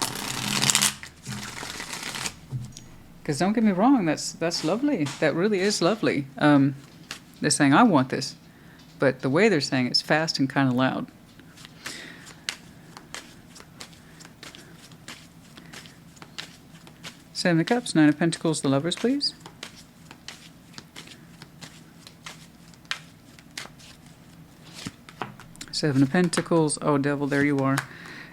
S1: Because don't get me wrong, that's lovely. That really is lovely. They're saying, I want this. But the way they're saying it's fast and kind of loud. Seven of Cups, Nine of Pentacles, the Lovers, please. Seven of Pentacles, oh Devil, there you are.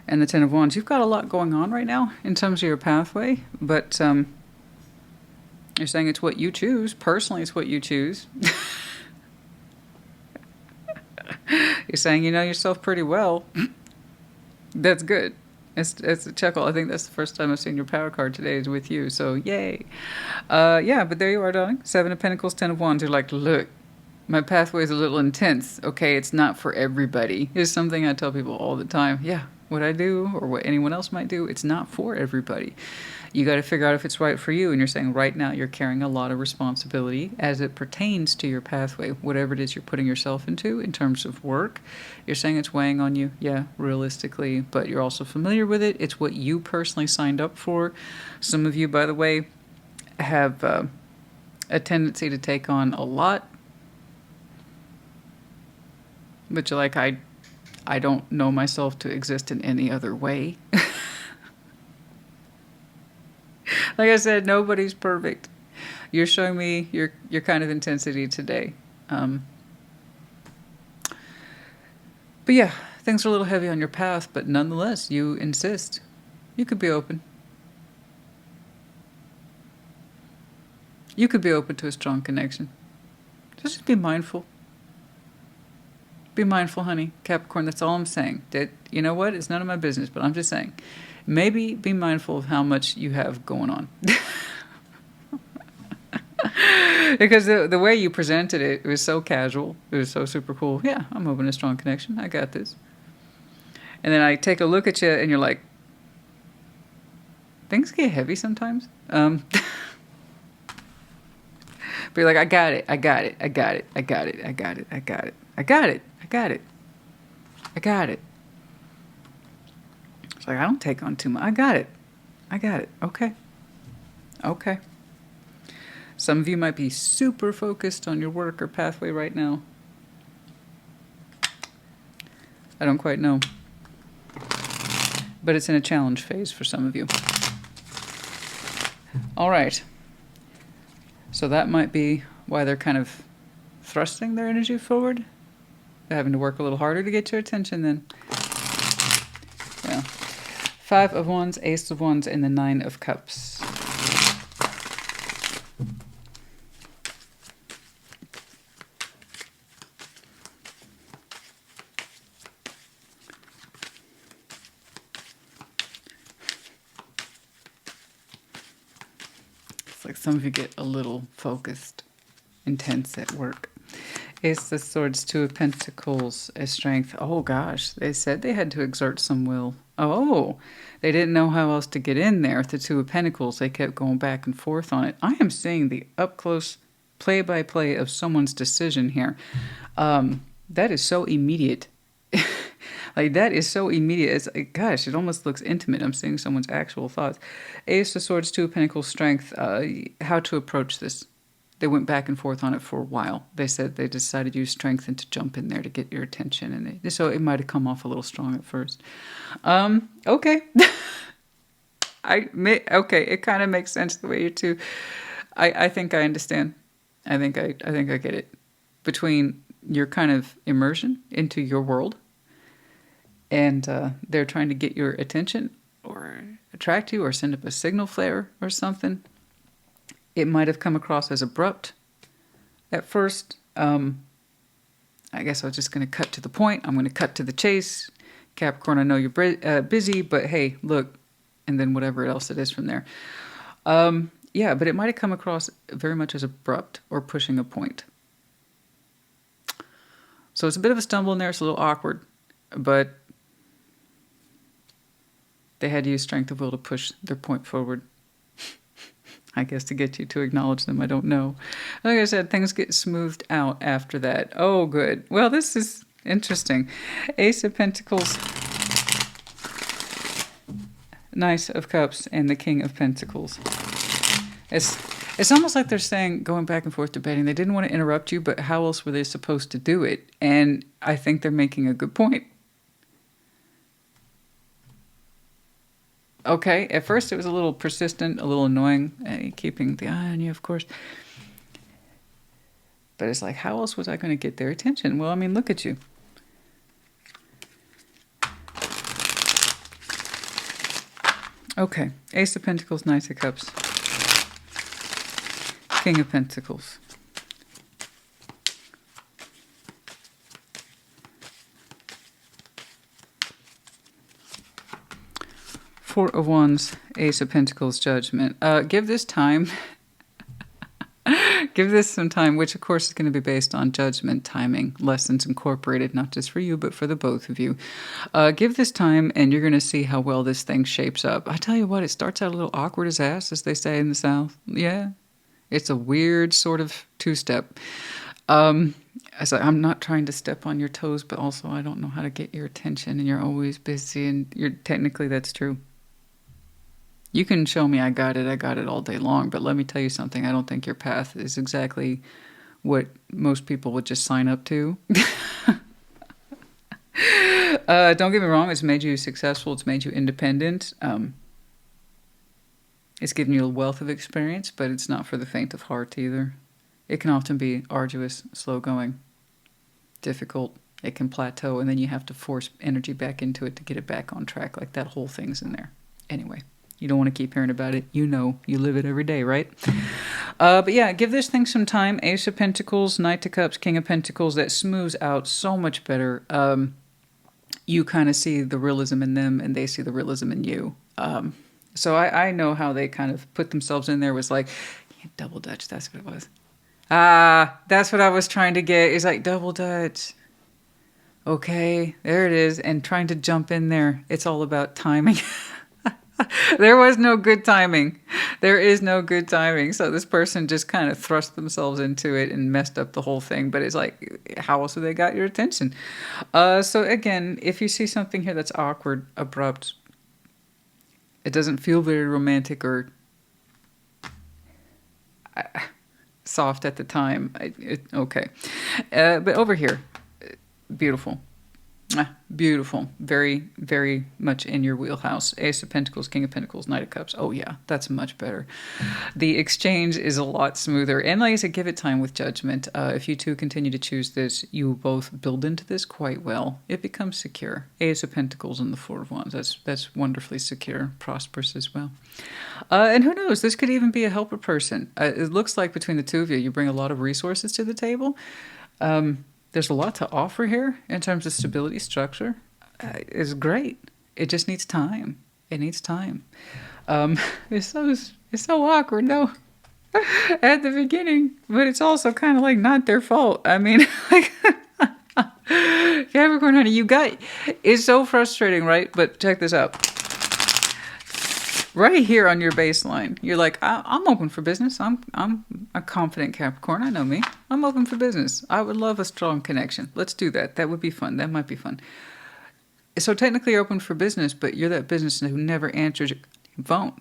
S1: And the Ten of Wands. You've got a lot going on right now in terms of your pathway, but you're saying it's what you choose. Personally, it's what you choose. You're saying you know yourself pretty well. That's good. It's a chuckle. I think that's the first time I've seen your power card today is with you. So yay. Yeah, but there you are, darling. Seven of Pentacles, Ten of Wands. You're like, look, my pathway is a little intense. Okay, it's not for everybody. It's something I tell people all the time. Yeah, what I do or what anyone else might do, it's not for everybody. You got to figure out if it's right for you. And you're saying right now you're carrying a lot of responsibility as it pertains to your pathway, whatever it is you're putting yourself into in terms of work. You're saying it's weighing on you. Yeah, realistically, but you're also familiar with it. It's what you personally signed up for. Some of you, by the way, have a tendency to take on a lot. But you're like, I don't know myself to exist in any other way. Like I said, nobody's perfect. You're showing me your kind of intensity today. But yeah, things are a little heavy on your path, but nonetheless, you insist. You could be open. You could be open to a strong connection. Just be mindful. Be mindful, honey. Capricorn, that's all I'm saying. That, you know what? It's none of my business, but I'm just saying. Maybe be mindful of how much you have going on. Because the way you presented it, it was so casual. It was so super cool. Yeah, I'm hoping a strong connection. I got this. And then I take a look at you and you're like, things get heavy sometimes. But you're like, I got it. I got it. I got it. I got it. I got it. I got it. I got it. I got it. I got it. It's like, I don't take on too much. I got it. I got it. Okay. Okay. Some of you might be super focused on your work or pathway right now. I don't quite know. But it's in a challenge phase for some of you. All right. So that might be why they're kind of thrusting their energy forward. They're having to work a little harder to get your attention then. Yeah. Five of Wands, Ace of Wands, and the Nine of Cups. It's like some of you get a little focused, intense at work. Ace of Swords, Two of Pentacles, a Strength. Oh gosh, they said they had to exert some will. Oh, they didn't know how else to get in there. The Two of Pentacles, they kept going back and forth on it. I am seeing the up-close play-by-play of someone's decision here. That is so immediate. Like, that is so immediate. It's like, gosh, it almost looks intimate. I'm seeing someone's actual thoughts. Ace of Swords, Two of Pentacles, Strength. How to approach this. They went back and forth on it for a while. They said they decided to use strength and to jump in there to get your attention. And so it might have come off a little strong at first. Okay. Okay, it kind of makes sense the way you two. I think I understand. I think I get it. Between your kind of immersion into your world and they're trying to get your attention or attract you or send up a signal flare or something. It might have come across as abrupt at first. I guess I was just going to cut to the point. I'm going to cut to the chase. Capricorn, I know you're busy, but hey, look, and then whatever else it is from there. Yeah, but it might have come across very much as abrupt or pushing a point. So it's a bit of a stumble in there. It's a little awkward, but they had to use strength of will to push their point forward. I guess to get you to acknowledge them, I don't know. Like I said, things get smoothed out after that. Oh, good. Well, this is interesting. Ace of Pentacles, Knight of Cups, and the King of Pentacles. It's almost like they're saying, going back and forth debating, they didn't want to interrupt you, but how else were they supposed to do it? And I think they're making a good point. Okay, at first it was a little persistent, a little annoying, keeping the eye on you, of course. But it's like, how else was I going to get their attention? Well, I mean, look at you. Okay, Ace of Pentacles, Knight of Cups, King of Pentacles. Four of Wands, Ace of Pentacles, Judgment. Give this time. Give this some time, which of course is going to be based on judgment, timing, lessons incorporated, not just for you, but for the both of you. Give this time and you're going to see how well this thing shapes up. I tell you what, it starts out a little awkward as ass, as they say in the South. Yeah, it's a weird sort of two-step. I'm not trying to step on your toes, but also I don't know how to get your attention and you're always busy and you're technically that's true. You can show me I got it all day long, but let me tell you something. I don't think your path is exactly what most people would just sign up to. Don't get me wrong. It's made you successful. It's made you independent. It's given you a wealth of experience, but it's not for the faint of heart either. It can often be arduous, slow going, difficult. It can plateau, and then you have to force energy back into it to get it back on track. Like that whole thing's in there. Anyway. You don't want to keep hearing about it. You know, you live it every day, right? But yeah, give this thing some time. Ace of Pentacles, Knight of Cups, King of Pentacles. That smooths out so much better. You kind of see the realism in them and they see the realism in you. So I know how they kind of put themselves in there. Was like, double Dutch, that's what it was. That's what I was trying to get. It's like double Dutch. Okay, there it is. And trying to jump in there. It's all about timing. There was no good timing. There is no good timing. So this person just kind of thrust themselves into it and messed up the whole thing. But it's like, how else have they got your attention? So again, if you see something here that's awkward, abrupt, it doesn't feel very romantic or soft at the time. Okay. But over here, beautiful. Beautiful. Very, very much in your wheelhouse. Ace of Pentacles, King of Pentacles, Knight of Cups. Oh yeah, that's much better. The exchange is a lot smoother. And like I said, give it time with judgment. If you two continue to choose this, you both build into this quite well. It becomes secure. Ace of Pentacles and the Four of Wands. That's wonderfully secure, prosperous as well. And who knows, this could even be a helper person. It looks like between the two of you, you bring a lot of resources to the table. There's a lot to offer here in terms of stability, structure. It's great. It just needs time. It needs time. It's so awkward, though, at the beginning. But it's also kind of like not their fault. I mean, like, Capricorn, honey, it's so frustrating, right? But check this out. Right here on your baseline, you're like, I'm open for business. I'm a confident Capricorn. I know me. I'm open for business. I would love a strong connection. Let's do that. That would be fun. That might be fun. So technically you're open for business, but you're that business who never answers your phone.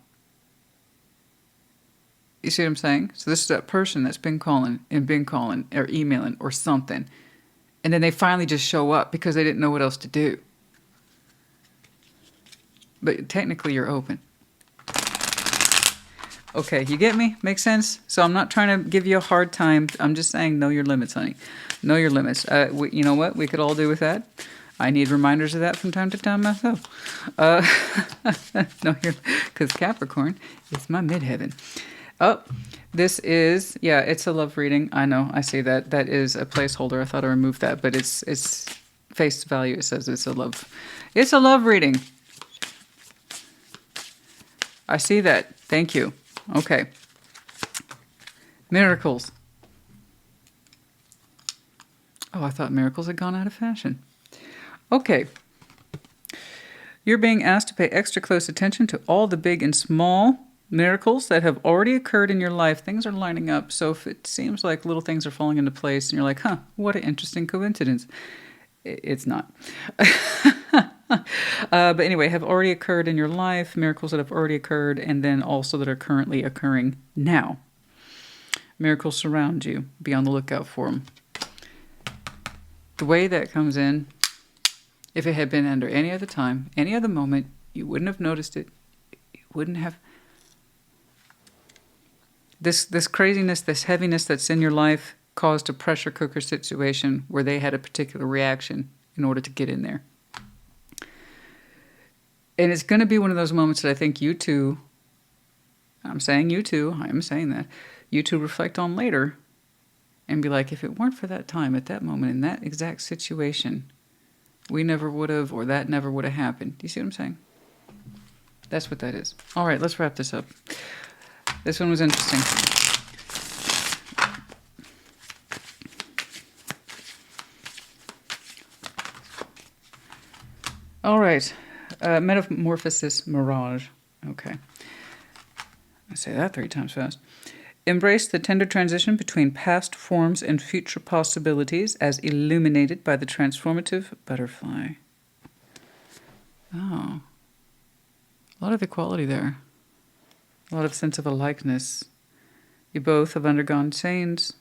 S1: You see what I'm saying? So this is that person that's been calling or emailing or something. And then they finally just show up because they didn't know what else to do. But technically you're open. Okay, you get me? Makes sense? So I'm not trying to give you a hard time. I'm just saying know your limits, honey. Know your limits. You know what? We could all do with that. I need reminders of that from time to time myself. Because Capricorn is my midheaven. Oh, this is, yeah, it's a love reading. I know, I see that. That is a placeholder. I thought I removed that, but it's face value. It says it's a love reading. I see that. Thank you. Okay. Miracles. Oh, I thought miracles had gone out of fashion. Okay. You're being asked to pay extra close attention to all the big and small miracles that have already occurred in your life. Things are lining up. So if it seems like little things are falling into place and you're like, huh, what an interesting coincidence. It's not. But anyway, have already occurred in your life, miracles that have already occurred, and then also that are currently occurring now. Miracles surround you. Be on the lookout for them. The way that comes in, if it had been under any other time, any other moment, you wouldn't have noticed it. You wouldn't have... This craziness, this heaviness that's in your life caused a pressure cooker situation where they had a particular reaction in order to get in there. And it's going to be one of those moments that I think you two, I'm saying you two, I am saying that, you two reflect on later and be like, if it weren't for that time, at that moment, in that exact situation, we never would have, or that never would have happened. Do you see what I'm saying? That's what that is. All right, let's wrap this up. This one was interesting. All right. Metamorphosis Mirage. Okay. I say that 3 times fast. Embrace the tender transition between past forms and future possibilities as illuminated by the transformative butterfly. Oh. A lot of equality there. A lot of sense of alikeness. You both have undergone change.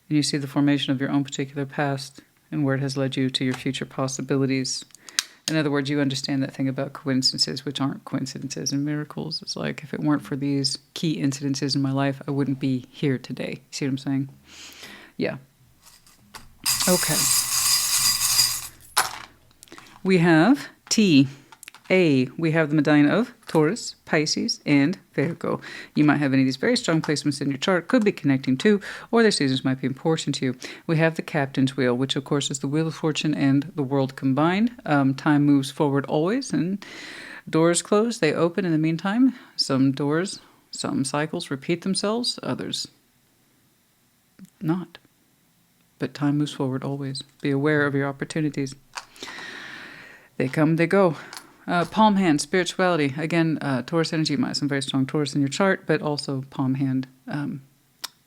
S1: And you see the formation of your own particular past and where it has led you to your future possibilities. In other words, you understand that thing about coincidences, which aren't coincidences, and miracles. It's like, if it weren't for these key incidences in my life, I wouldn't be here today. See what I'm saying? Yeah. Okay. We have T. A, we have the medallion of Taurus, Pisces, and Virgo. You might have any of these very strong placements in your chart, could be connecting to, or their seasons might be important to you. We have the Captain's Wheel, which of course is the Wheel of Fortune and the world combined. Time moves forward always, and doors close, they open in the meantime. Some doors, some cycles repeat themselves, others not. But time moves forward always. Be aware of your opportunities. They come, they go. Palm hand, spirituality. Again, Taurus energy, you might have some very strong Taurus in your chart, but also palm hand.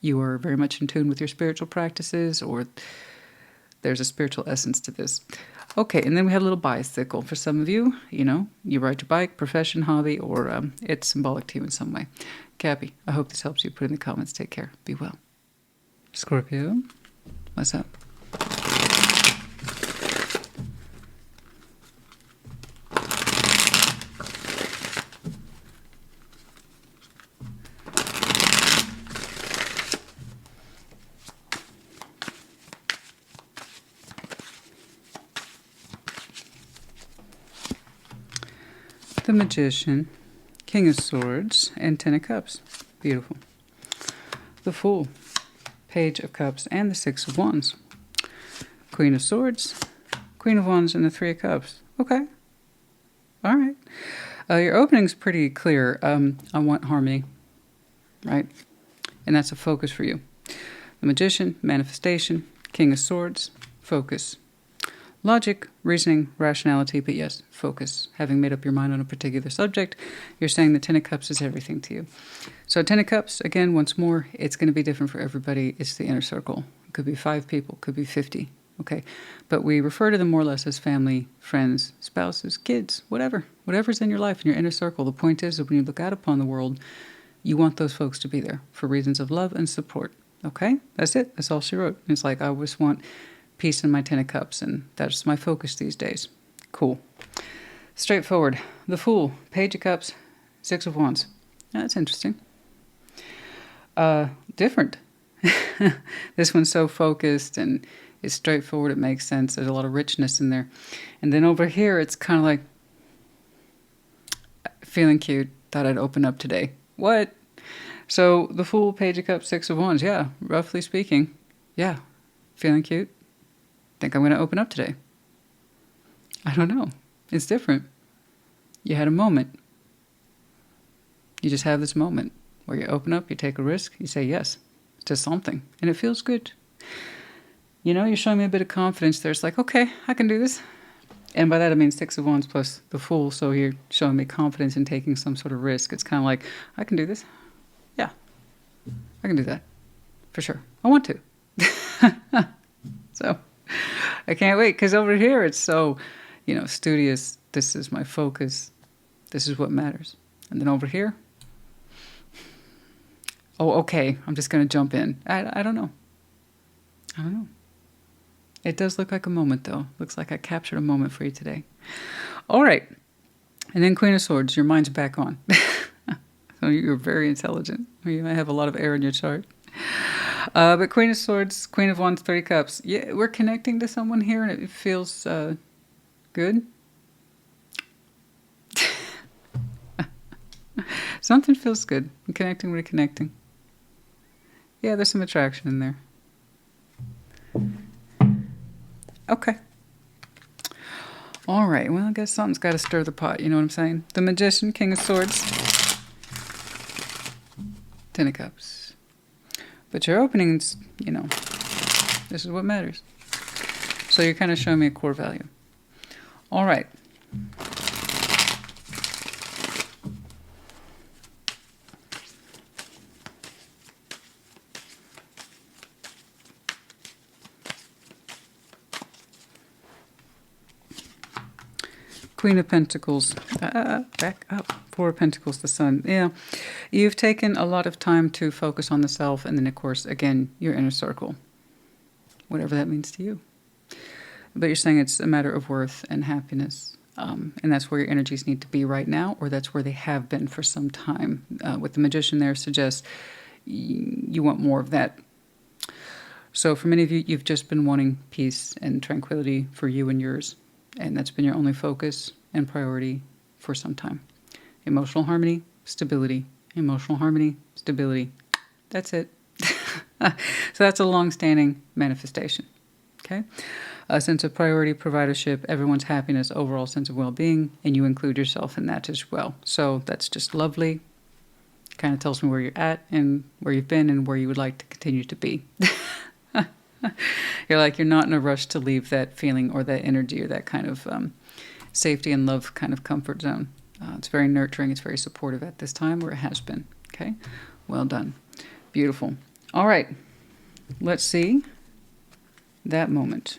S1: You are very much in tune with your spiritual practices, or there's a spiritual essence to this. Okay, and then we have a little bicycle. For some of you, you know, you ride your bike, profession, hobby, or it's symbolic to you in some way. Cappy, I hope this helps you. Put in the comments. Take care. Be well. Scorpio, what's up? The Magician, King of Swords, and 10 of Cups. Beautiful. The Fool, Page of Cups, and the 6 of Wands. Queen of Swords, Queen of Wands, and the 3 of Cups. Okay. All right. Your opening's pretty clear. I want harmony, right? And that's a focus for you. The Magician, manifestation, King of Swords, focus. Logic, reasoning, rationality, but yes, focus. Having made up your mind on a particular subject, you're saying the 10 of Cups is everything to you. So 10 of Cups, again, once more, it's going to be different for everybody. It's the inner circle. It could be 5 people, could be 50, okay? But we refer to them more or less as family, friends, spouses, kids, whatever. Whatever's in your life, in your inner circle. The point is that when you look out upon the world, you want those folks to be there for reasons of love and support, okay? That's it. That's all she wrote. It's like, I always want peace in my 10 of Cups, and that's my focus these days. Cool. Straightforward. The Fool, Page of Cups, 6 of Wands. That's interesting. Different. This one's so focused and it's straightforward. It makes sense. There's a lot of richness in there. And then over here, it's kind of like feeling cute. Thought I'd open up today. What? So the Fool, Page of Cups, 6 of Wands. Yeah, roughly speaking. Yeah. Feeling cute. Think I'm going to open up today. I don't know. It's different. You had a moment. You just have this moment where you open up, you take a risk, you say yes to something, and it feels good. You know, you're showing me a bit of confidence there. It's like, okay, I can do this. And by that I mean 6 of Wands plus the Fool, so you're showing me confidence in taking some sort of risk. It's kind of like, I can do this. Yeah, I can do that. For sure. I want to. So... I can't wait, because over here it's so, you know, studious. This is my focus. This is what matters. And then over here, oh, okay, I'm just going to jump in. I don't know. I don't know. It does look like a moment, though. Looks like I captured a moment for you today. All right. And then Queen of Swords, your mind's back on. So you're very intelligent. You might have a lot of air in your chart. But Queen of Swords, Queen of Wands, 30 Cups. Yeah, we're connecting to someone here, and it feels good. Something feels good. I'm connecting, reconnecting. Yeah, there's some attraction in there. Okay. All right. Well, I guess something's got to stir the pot. You know what I'm saying? The Magician, King of Swords, 10 of Cups. But your openings, you know, this is what matters. So you're kind of showing me a core value. All right. Queen of Pentacles, back up. Four of Pentacles, the Sun. Yeah, you've taken a lot of time to focus on the self, and then, of course, again, your inner circle, whatever that means to you. But you're saying it's a matter of worth and happiness, and that's where your energies need to be right now, or that's where they have been for some time. With the Magician there suggests you want more of that. So for many of you, you've just been wanting peace and tranquility for you and yours. And that's been your only focus and priority for some time. Emotional harmony, stability. Emotional harmony, stability. That's it. So that's a long-standing manifestation. Okay? A sense of priority, providership, everyone's happiness, overall sense of well-being, and you include yourself in that as well. So that's just lovely. Kind of tells me where you're at and where you've been and where you would like to continue to be. You're not in a rush to leave that feeling or that energy or that kind of safety and love kind of comfort zone. It's very nurturing. It's very supportive at this time, or it has been. Okay, well done. Beautiful. All right, let's see that moment.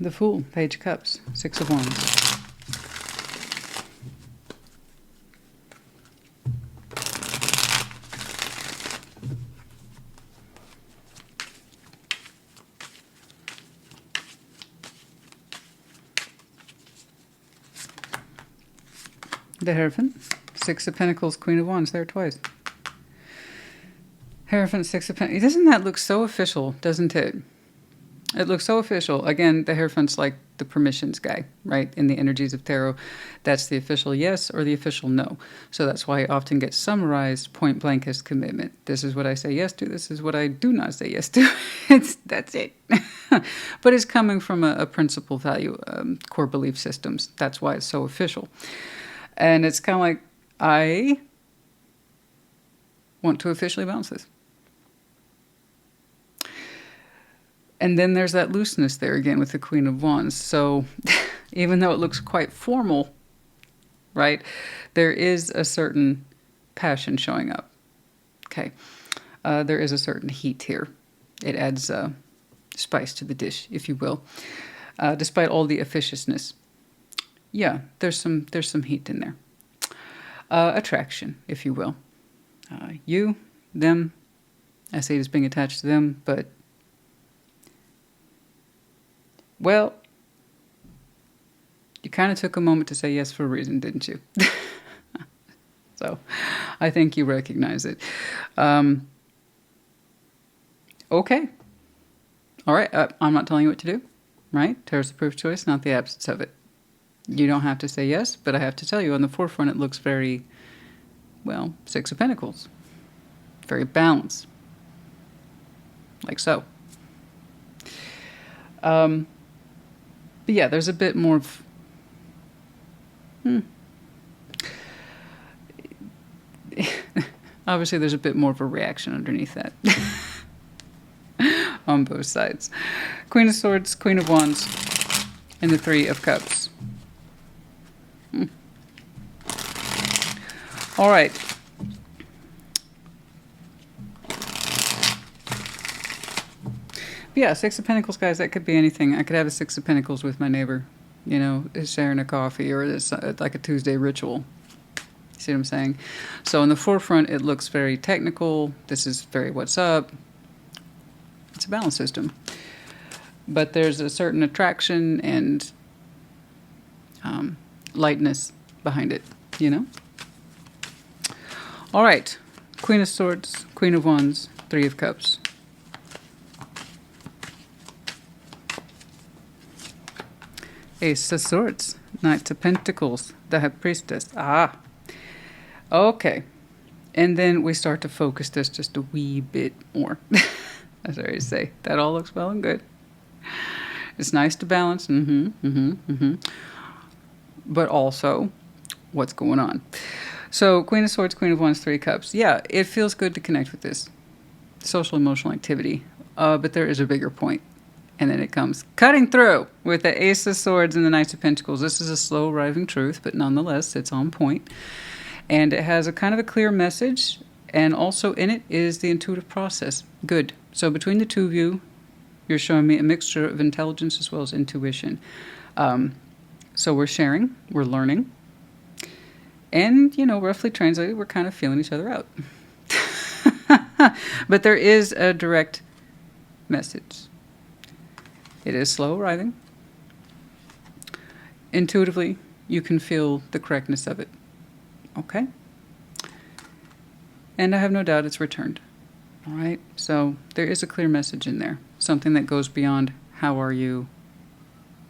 S1: The Fool, Page of Cups, Six of Wands. The Hierophant, Six of Pentacles, Queen of Wands, there twice. Hierophant, Six of Pentacles. Doesn't that look so official, doesn't it? It looks so official. Again, the Hierophant's like the permissions guy, right? In the energies of tarot, that's the official yes or the official no. So that's why it often gets summarized point blank as commitment. This is what I say yes to. This is what I do not say yes to. That's it. But it's coming from a principle value, core belief systems. That's why it's so official. And it's kind of like, I want to officially bounce this. And then there's that looseness there again with the Queen of Wands. So even though it looks quite formal, right, there is a certain passion showing up. Okay. There is a certain heat here. It adds spice to the dish, if you will, despite all the officiousness. Yeah, there's some heat in there. Attraction, if you will. You, them, I say it as being attached to them, but, well, you kind of took a moment to say yes for a reason, didn't you? So, I think you recognize it. Okay. All right, I'm not telling you what to do, right? Tarot's the proof choice, not the absence of it. You don't have to say yes, but I have to tell you, on the forefront, it looks very, well, Six of Pentacles. Very balanced. Like so. But yeah, there's a bit more of... Obviously, there's a bit more of a reaction underneath that. On both sides. Queen of Swords, Queen of Wands, and the Three of Cups. All right. Yeah, Six of Pentacles, guys, that could be anything. I could have a Six of Pentacles with my neighbor, you know, sharing a coffee, or it's like a Tuesday ritual. See what I'm saying? So in the forefront, it looks very technical. This is very what's up. It's a balance system. But there's a certain attraction and lightness behind it, you know? All right. Queen of Swords, Queen of Wands, Three of Cups. Ace of Swords, Knight of Pentacles, the High Priestess. Ah, okay. And then we start to focus this just a wee bit more. As I always say, that all looks well and good. It's nice to balance, but also what's going on. So Queen of Swords, Queen of Wands, Three of Cups. Yeah, it feels good to connect with this social emotional activity, but there is a bigger point. And then it comes cutting through with the Ace of Swords and the Knight of Pentacles. This is a slow arriving truth, but nonetheless, it's on point. And it has a kind of a clear message. And also in it is the intuitive process. Good. So between the two of you, you're showing me a mixture of intelligence as well as intuition. So we're sharing, we're learning. And, you know, roughly translated, we're kind of feeling each other out. But there is a direct message. It is slow arriving. Intuitively, you can feel the correctness of it. Okay? And I have no doubt it's returned. All right? So there is a clear message in there. Something that goes beyond, how are you?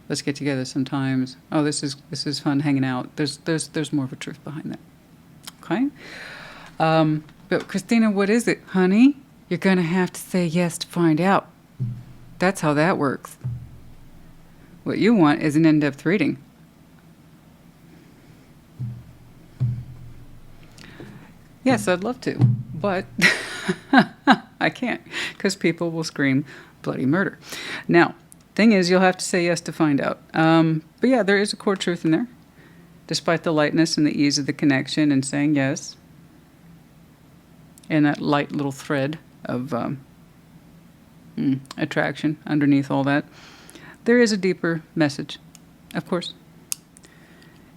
S1: Let's get together sometimes. Oh, this is fun hanging out. There's more of a truth behind that. Okay? But Christina, what is it? Honey, you're going to have to say yes to find out. That's how that works. What you want is an in-depth reading. Yes, I'd love to, but I can't, because people will scream bloody murder. Now, thing is, you'll have to say yes to find out. But yeah, there is a core truth in there, despite the lightness and the ease of the connection and saying yes, and that light little thread of attraction underneath all that. There is a deeper message, of course.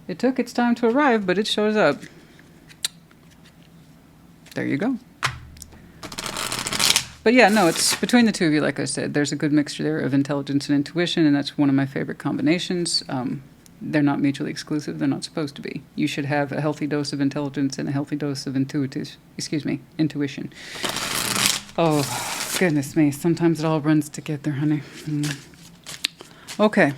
S1: It took its time to arrive, but it shows up. There you go. But yeah, no, it's between the two of you, like I said. There's a good mixture there of intelligence and intuition, and that's one of my favorite combinations. They're not mutually exclusive. They're not supposed to be. You should have a healthy dose of intelligence and a healthy dose of intuition. Oh, goodness me. Sometimes it all runs together, honey. Okay.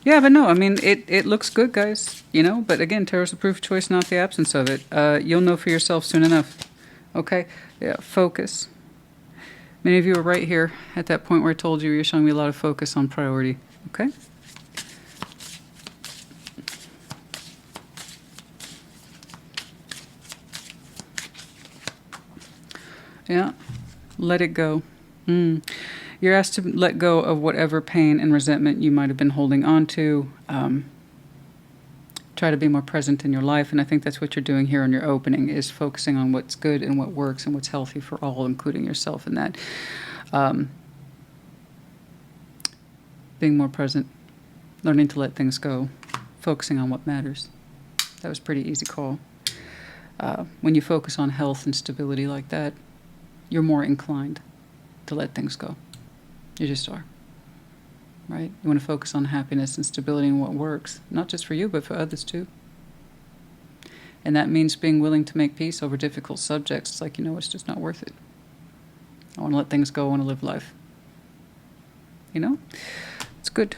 S1: Yeah, but no, I mean, it looks good, guys, you know, but again, tarot's the proof of choice, not the absence of it. You'll know for yourself soon enough. Okay? Yeah, focus. Many of you are right here at that point where I told you you're showing me a lot of focus on priority. Okay? Yeah. Let it go. You're asked to let go of whatever pain and resentment you might have been holding on to. Try to be more present in your life, and I think that's what you're doing here in your opening, is focusing on what's good and what works and what's healthy for all, including yourself in that. Being more present, learning to let things go, focusing on what matters. That was a pretty easy call. When you focus on health and stability like that, you're more inclined to let things go. You just are. Right? You want to focus on happiness and stability and what works, not just for you, but for others too. And that means being willing to make peace over difficult subjects. It's like, you know, it's just not worth it. I want to let things go. I want to live life. You know? It's good.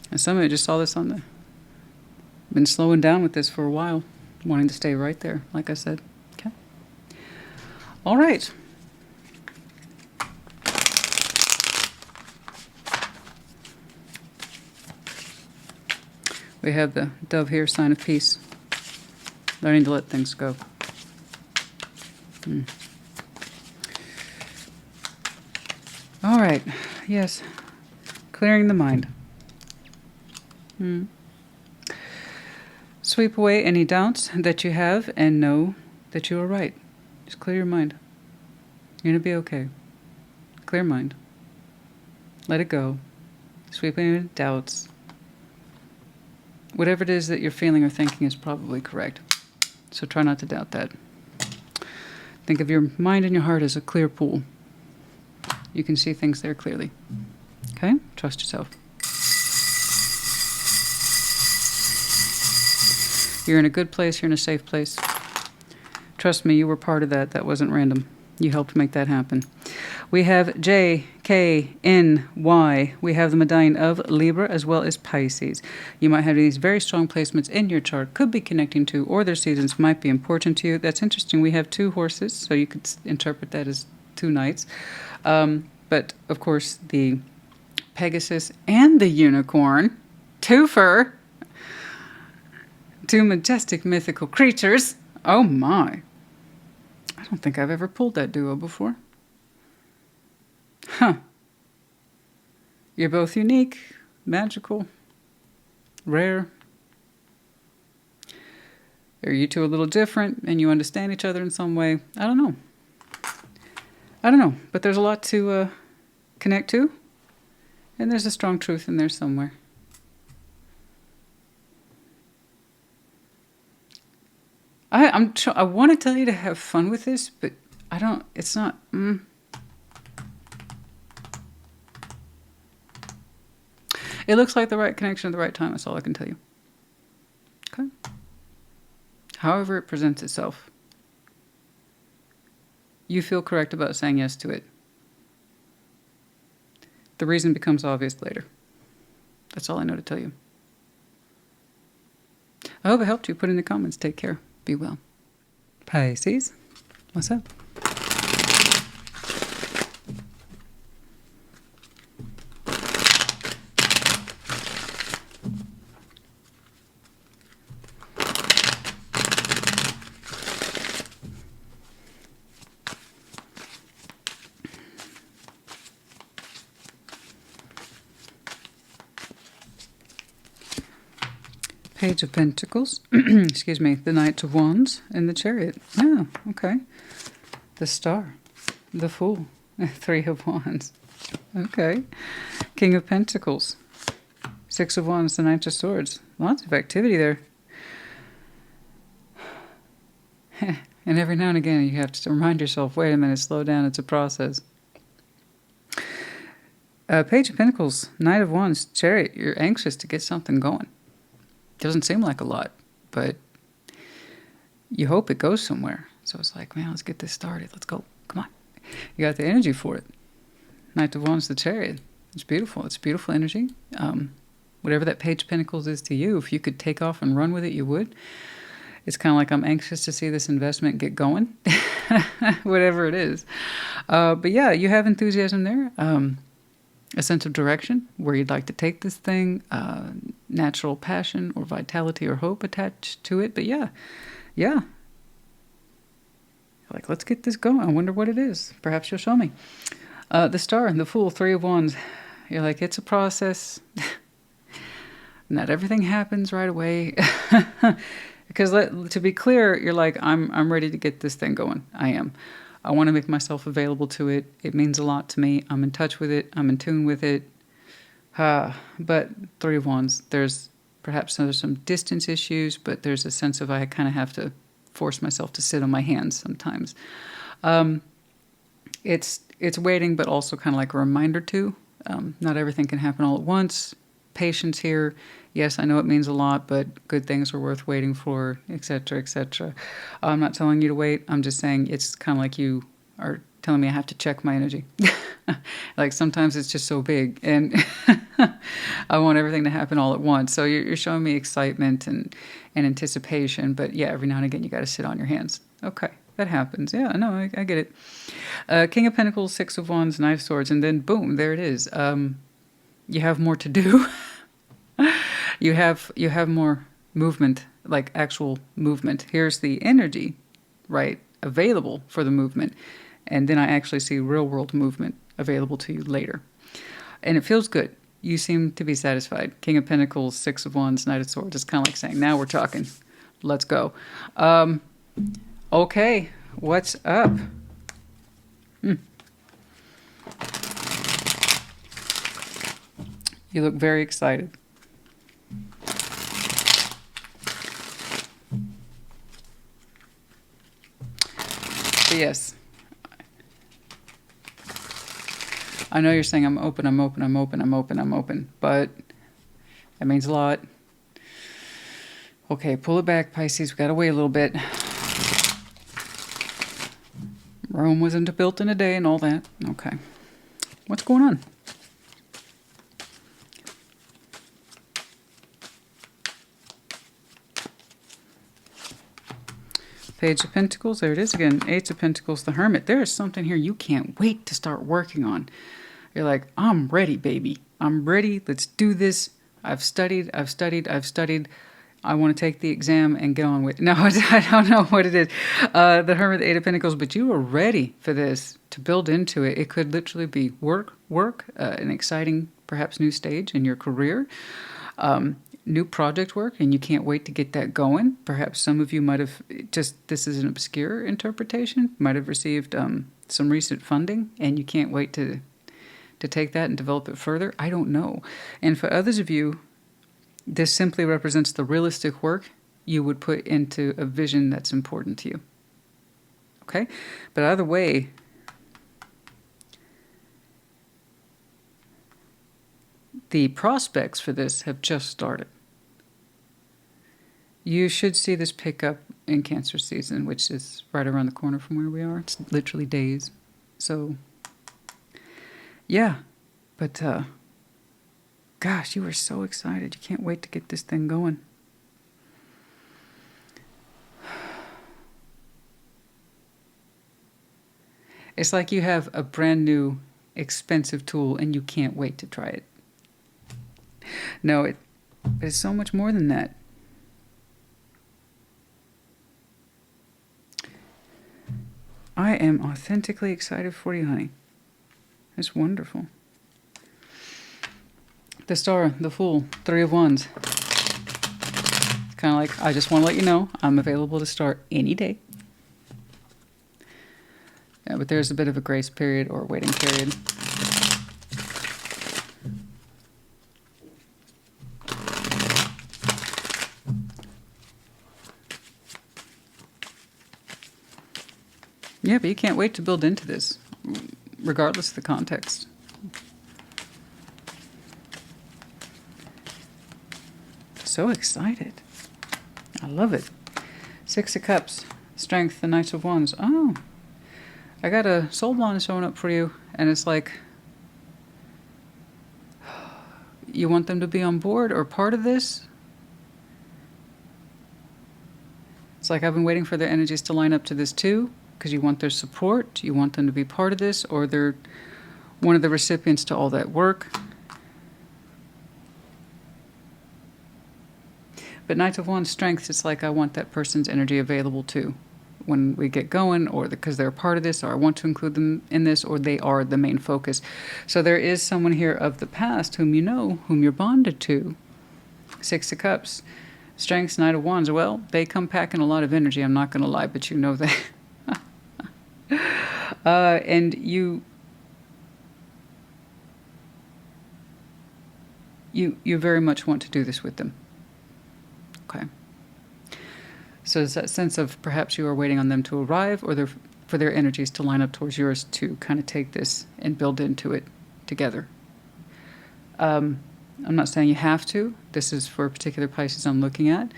S1: And some of you just saw this on the... Been slowing down with this for a while, wanting to stay right there, like I said. Okay? All right. We have the dove here, sign of peace. Learning to let things go. All right. Yes. Clearing the mind. Sweep away any doubts that you have and know that you are right. Just clear your mind. You're going to be okay. Clear mind. Let it go. Sweep any doubts. Whatever it is that you're feeling or thinking is probably correct. So try not to doubt that. Think of your mind and your heart as a clear pool. You can see things there clearly. Okay? Trust yourself. You're in a good place. You're in a safe place. Trust me, you were part of that. That wasn't random. You helped make that happen. We have J, K, N, Y. We have the medallion of Libra as well as Pisces. You might have these very strong placements in your chart. Could be connecting to, or their seasons might be important to you. That's interesting. We have 2 horses, so you could interpret that as 2 knights. But, of course, the Pegasus and the unicorn. 2 fur. 2 majestic mythical creatures. Oh, my. I don't think I've ever pulled that duo before. Huh. You're both unique, magical, rare. Are you two a little different and you understand each other in some way? I don't know. I don't know. But there's a lot to connect to. And there's a strong truth in there somewhere. I want to tell you to have fun with this, but I don't, it's not, It looks like the right connection at the right time. That's all I can tell you. Okay? However it presents itself, you feel correct about saying yes to it. The reason becomes obvious later. That's all I know to tell you. I hope it helped you. Put in the comments. Take care. Be well. Pisces, what's up? Page of Pentacles, excuse me, the Knight of Wands, and the Chariot. Oh, okay. The Star, the Fool, 3 of Wands. Okay. King of Pentacles, 6 of Wands, the Knight of Swords. Lots of activity there. And every now and again you have to remind yourself, wait a minute, slow down, it's a process. Page of Pentacles, Knight of Wands, Chariot, you're anxious to get something going. Doesn't seem like a lot, but you hope it goes somewhere. So it's like, man, let's get this started. Let's go. Come on. You got the energy for it. Knight of Wands, the Chariot. It's beautiful. It's beautiful energy. Whatever that Page of Pentacles is to you, if you could take off and run with it, you would. It's kind of like I'm anxious to see this investment get going, whatever it is. But yeah, you have enthusiasm there. A sense of direction, where you'd like to take this thing, natural passion or vitality or hope attached to it. But yeah. Like, let's get this going. I wonder what it is. Perhaps you'll show me. The Star and the Fool, 3 of Wands. You're like, it's a process. Not everything happens right away. Because to be clear, you're like, I'm ready to get this thing going. I am. I want to make myself available to it. It means a lot to me. I'm in touch with it. I'm in tune with it. But 3 of Wands, there's some distance issues, but there's a sense of I kind of have to force myself to sit on my hands sometimes. It's waiting, but also kind of like a reminder too. Not everything can happen all at once. Patience here. Yes, I know it means a lot, but good things are worth waiting for, etc., etc. I'm not telling you to wait. I'm just saying it's kind of like you are telling me I have to check my energy. Like sometimes it's just so big, and I want everything to happen all at once. So you're showing me excitement and anticipation, but yeah, every now and again you got to sit on your hands. Okay, that happens. Yeah, no, I get it. King of Pentacles, 6 of Wands, Knight of Swords, and then boom, there it is. You have more to do. You have more movement, like actual movement. Here's the energy, right, available for the movement. And then I actually see real world movement available to you later. And it feels good. You seem to be satisfied. King of Pentacles, 6 of Wands, Knight of Swords. It's kind of like saying, now we're talking. Let's go. Okay, what's up? You look very excited. But yes. I know you're saying I'm open, I'm open, I'm open, I'm open, I'm open, but that means a lot. Okay, pull it back, Pisces. We gotta wait a little bit. Rome wasn't built in a day and all that. Okay. What's going on? Page of Pentacles. There it is again. Eight of Pentacles, the Hermit. There is something here you can't wait to start working on. You're like, I'm ready, baby. I'm ready. Let's do this. I've studied. I've studied. I've studied. I want to take the exam and get on with it. No, I don't know what it is. The Hermit, the Eight of Pentacles, but you are ready for this, to build into it. It could literally be work, an exciting, perhaps new stage in your career, new project work, and you can't wait to get that going. Perhaps some of you might have this is an obscure interpretation, might have received some recent funding, and you can't wait to take that and develop it further. I don't know. And for others of you, this simply represents the realistic work you would put into a vision that's important to you. Okay? But either way, the prospects for this have just started. You should see this pick up in Cancer season, which is right around the corner from where we are. It's literally days. So, yeah. But, gosh, you were so excited. You can't wait to get this thing going. It's like you have a brand new, expensive tool and you can't wait to try it. No, it's so much more than that. I am authentically excited for you, honey. It's wonderful. The Star, the Fool, Three of Wands. It's kind of like, I just want to let you know, I'm available to start any day. Yeah, but there's a bit of a grace period or waiting period. Yeah, but you can't wait to build into this, regardless of the context. So excited. I love it. Six of Cups, Strength, the Knight of Wands. Oh, I got a soul blonde showing up for you, and it's like, you want them to be on board or part of this? It's like I've been waiting for their energies to line up to this too, because you want their support, you want them to be part of this, or they're one of the recipients to all that work. But Knight of Wands, Strength, it's like I want that person's energy available too when we get going, or because they're a part of this, or I want to include them in this, or they are the main focus. So there is someone here of the past whom you know, whom you're bonded to. Six of Cups, Strength, Knight of Wands. Well, they come packing a lot of energy, I'm not going to lie, but you know that. And you very much want to do this with them. Okay. So it's that sense of perhaps you are waiting on them to arrive, or for their energies to line up towards yours to kind of take this and build into it together. I'm not saying you have to. This is for a particular Pisces I'm looking at.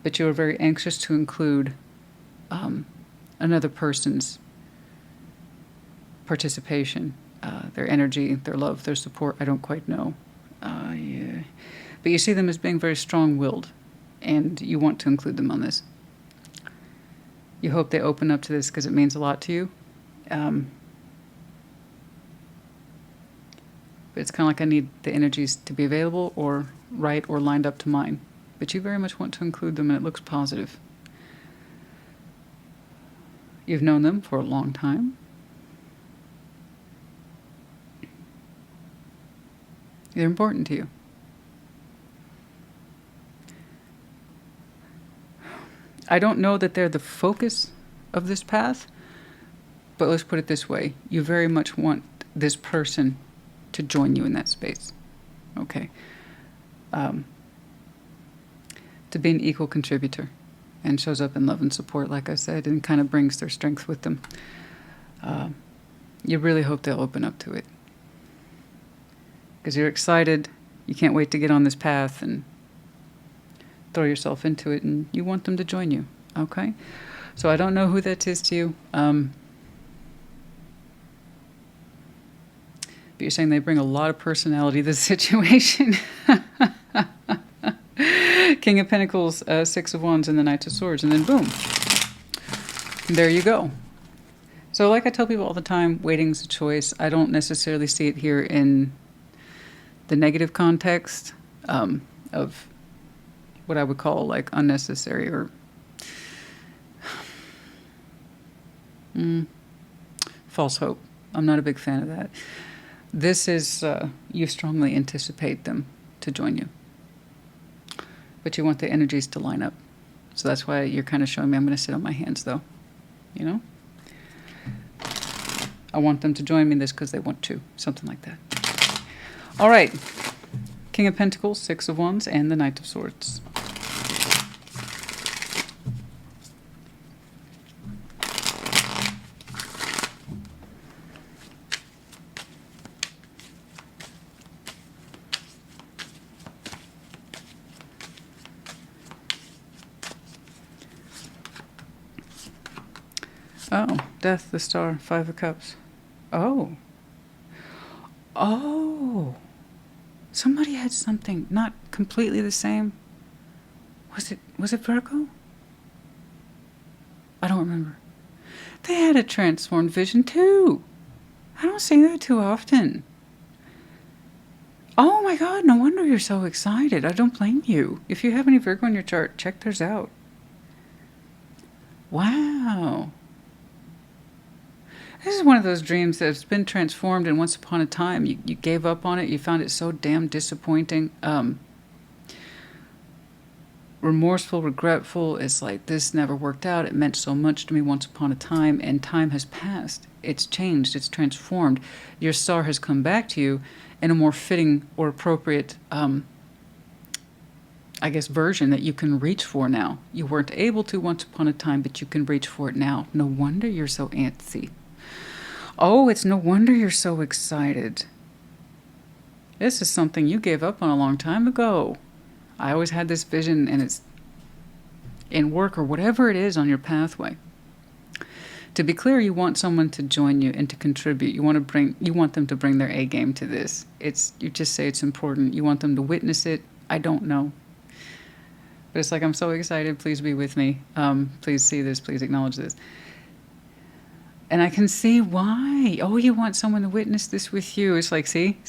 S1: But you are very anxious to include another person's participation, their energy, their love, their support. I don't quite know. Yeah. But you see them as being very strong-willed, and you want to include them on this. You hope they open up to this because it means a lot to you. But it's kind of like I need the energies to be available or right or lined up to mine. But you very much want to include them, and it looks positive. You've known them for a long time. They're important to you. I don't know that they're the focus of this path, but let's put it this way. You very much want this person to join you in that space. Okay. To be an equal contributor, and shows up in love and support, like I said, and kind of brings their strength with them. You really hope they'll open up to it, because you're excited. You can't wait to get on this path and throw yourself into it, and you want them to join you. Okay? So I don't know who that is to you. But you're saying they bring a lot of personality to the situation. King of Pentacles, Six of Wands, and the Knight of Swords, and then boom. There you go. So like I tell people all the time, waiting's a choice. I don't necessarily see it here in the negative context of what I would call like unnecessary or false hope. I'm not a big fan of that. This is, you strongly anticipate them to join you. But you want the energies to line up. So that's why you're kind of showing me I'm going to sit on my hands, though. You know? I want them to join me in this because they want to. Something like that. All right. King of Pentacles, Six of Wands, and the Knight of Swords. Oh, Death, the Star, Five of Cups. Oh. Oh. Somebody had something not completely the same. Was it Virgo? I don't remember. They had a transformed vision too. I don't see that too often. Oh my God, no wonder you're so excited. I don't blame you. If you have any Virgo in your chart, check theirs out. Wow. This is one of those dreams that's been transformed, and once upon a time you gave up on it. You found it so damn disappointing. Remorseful, regretful. It's like, this never worked out. It meant so much to me once upon a time, and time has passed. It's changed. It's transformed. Your star has come back to you in a more fitting or appropriate, I guess, version that you can reach for now. You weren't able to once upon a time, but you can reach for it now. No wonder you're so antsy. Oh, it's no wonder you're so excited. This is something you gave up on a long time ago. I always had this vision, and it's in work or whatever it is on your pathway. To be clear, you want someone to join you and to contribute. You want them to bring their A game to this. You just say it's important. You want them to witness it. I don't know. But it's like, I'm so excited. Please be with me. Please see this. Please acknowledge this. And I can see why. Oh, you want someone to witness this with you. It's like, see?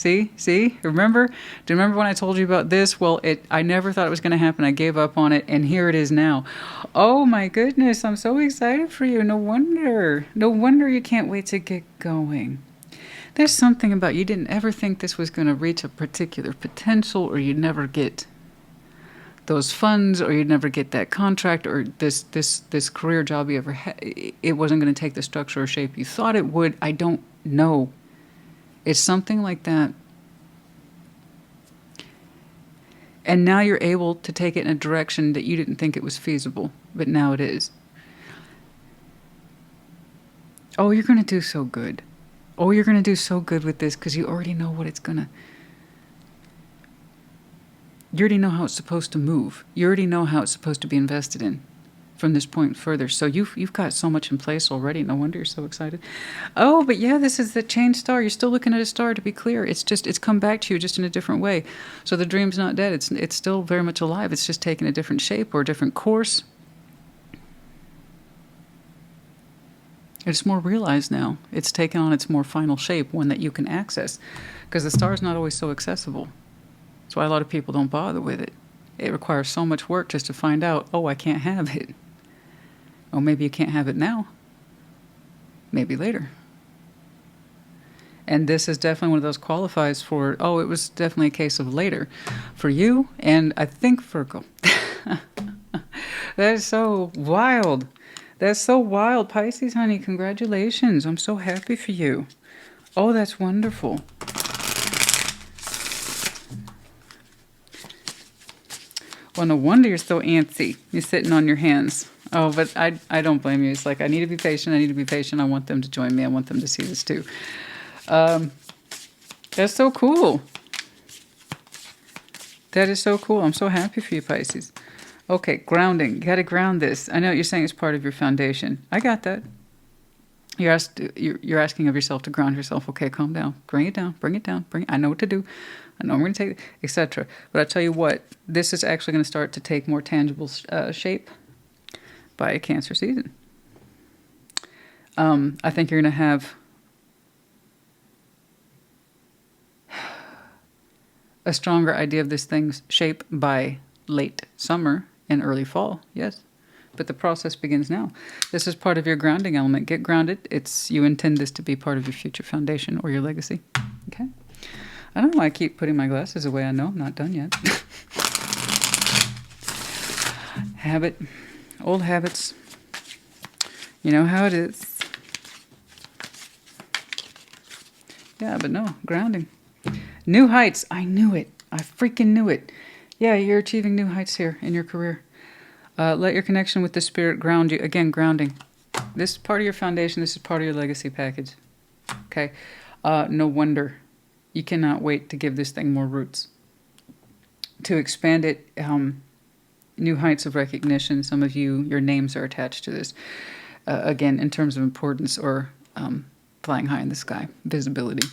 S1: Remember? Do you remember when I told you about this? Well, I never thought it was going to happen. I gave up on it, and here it is now. Oh my goodness, I'm so excited for you. No wonder. No wonder you can't wait to get going. There's something about you didn't ever think this was going to reach a particular potential, or you'd never get those funds, or you'd never get that contract, or this career job you ever had. It wasn't going to take the structure or shape you thought it would. I don't know. It's something like that. And now you're able to take it in a direction that you didn't think it was feasible, but now it is. Oh, you're going to do so good. Oh, you're going to do so good with this, because you already know what it's going to... You already know how it's supposed to move. You already know how it's supposed to be invested in from this point further. So you've got so much in place already. No wonder you're so excited. Oh, but yeah, this is the changed star. You're still looking at a star, to be clear. It's come back to you just in a different way. So the dream's not dead. It's still very much alive. It's just taken a different shape or a different course. It's more realized now. It's taken on its more final shape, one that you can access. Because the star's not always so accessible. That's why a lot of people don't bother with it. It requires so much work just to find out, oh, I can't have it. Oh, maybe you can't have it now. Maybe later. And this is definitely one of those qualifies for, oh, it was definitely a case of later for you, and I think Virgo. That is so wild. That's so wild. Pisces, honey, congratulations. I'm so happy for you. Oh, that's wonderful. Well, no wonder you're so antsy. You're sitting on your hands. Oh, but I don't blame you. It's like, I need to be patient. I need to be patient. I want them to join me. I want them to see this too. That's so cool. That is so cool. I'm so happy for you, Pisces. Okay, grounding. You got to ground this. I know you're saying it's part of your foundation. I got that. You're asking of yourself to ground yourself. Okay, calm down. Bring it down. Bring it down. I know what to do. I know I'm going to take it, etc. But I tell you what, this is actually going to start to take more tangible shape by Cancer season. I think you're going to have a stronger idea of this thing's shape by late summer and early fall. Yes. But the process begins now. This is part of your grounding element. Get grounded. You intend this to be part of your future foundation or your legacy. Okay? I don't know why I keep putting my glasses away. I know I'm not done yet. Habit. Old habits. You know how it is. Yeah, but no. Grounding. New heights. I knew it. I freaking knew it. Yeah, you're achieving new heights here in your career. Let your connection with the spirit ground you. Again, grounding. This is part of your foundation. This is part of your legacy package. Okay? No wonder you cannot wait to give this thing more roots. To expand it, new heights of recognition. Some of you, your names are attached to this. Again, in terms of importance or flying high in the sky. Visibility.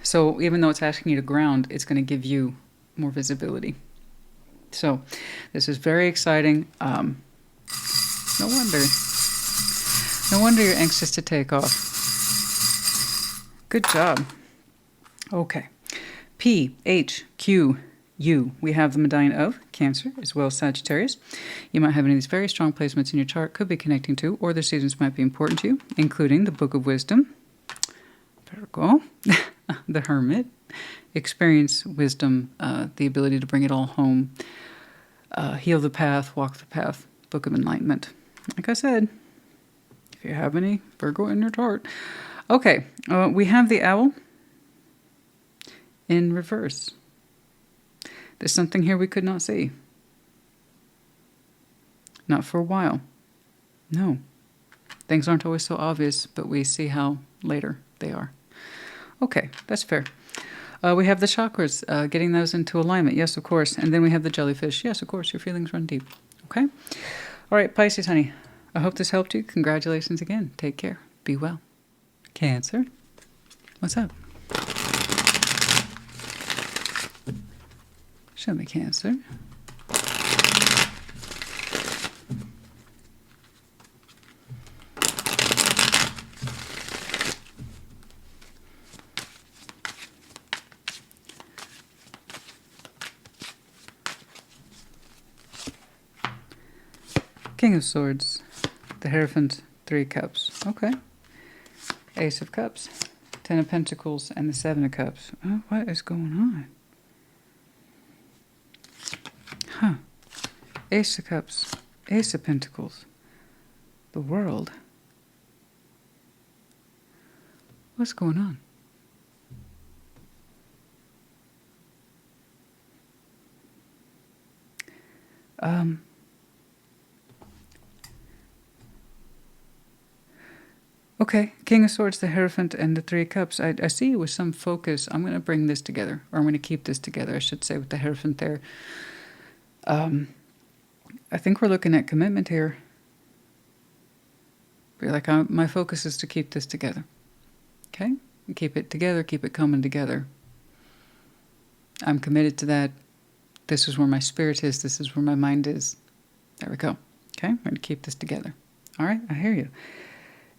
S1: So even though it's asking you to ground, it's going to give you more visibility. So this is very exciting. No wonder you're anxious to take off. Good job. Okay. P, H, Q, U. We have the medallion of Cancer as well as Sagittarius. You might have any of these very strong placements in your chart, could be connecting to, or the seasons might be important to you, including the Book of Wisdom, Virgo, the Hermit, experience, wisdom, the ability to bring it all home, heal the path, walk the path, Book of Enlightenment. Like I said, if you have any Virgo in your chart. Okay, we have the Owl in reverse. There's something here we could not see. Not for a while. No. Things aren't always so obvious, but we see how later they are. Okay, that's fair. We have the chakras, getting those into alignment. Yes, of course. And then we have the jellyfish. Yes, of course. Your feelings run deep. Okay? All right, Pisces, honey. I hope this helped you. Congratulations again. Take care. Be well. Cancer. What's up? Show me, Cancer. King of Swords, the Hierophant, 3 Cups. Okay. Ace of Cups, 10 of Pentacles, and the 7 of Cups. Oh, what is going on? Huh. Ace of Cups, Ace of Pentacles, the World. What's going on? Okay, King of Swords, the Hierophant, and the 3 Cups. I see you with some focus. I'm going to bring this together, or I'm going to keep this together, I should say, with the Hierophant there. I think we're looking at commitment here. You're like, my focus is to keep this together. Okay? Keep it together, keep it coming together. I'm committed to that. This is where my spirit is. This is where my mind is. There we go. Okay? I'm going to keep this together. All right? I hear you.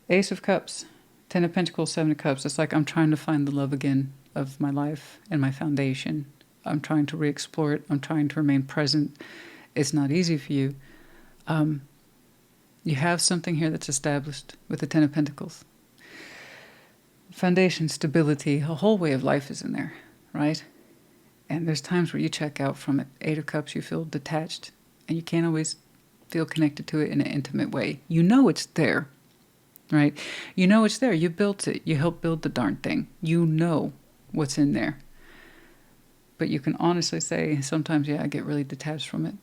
S1: Ace of Cups, 10 of Pentacles, 7 of Cups. It's like I'm trying to find the love again of my life and my foundation. I'm trying to re-explore it. I'm trying to remain present. It's not easy for you. You have something here that's established with the 10 of Pentacles. Foundation, stability, a whole way of life is in there, right? And there's times where you check out from it. 8 of Cups, you feel detached, and you can't always feel connected to it in an intimate way. You know it's there. Right? You know it's there. You built it. You helped build the darn thing. You know what's in there. But you can honestly say sometimes, yeah, I get really detached from it.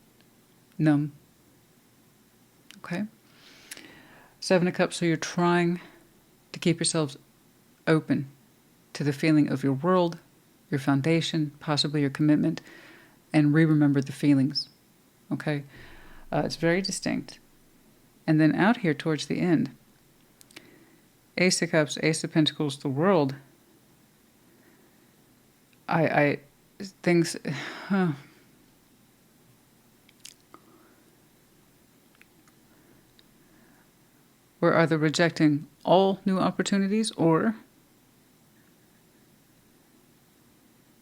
S1: Numb. Okay? Seven of Cups, so you're trying to keep yourselves open to the feeling of your world, your foundation, possibly your commitment, and remember the feelings. Okay? It's very distinct. And then out here towards the end, Ace of Cups, Ace of Pentacles, the world. Things, we're either rejecting all new opportunities or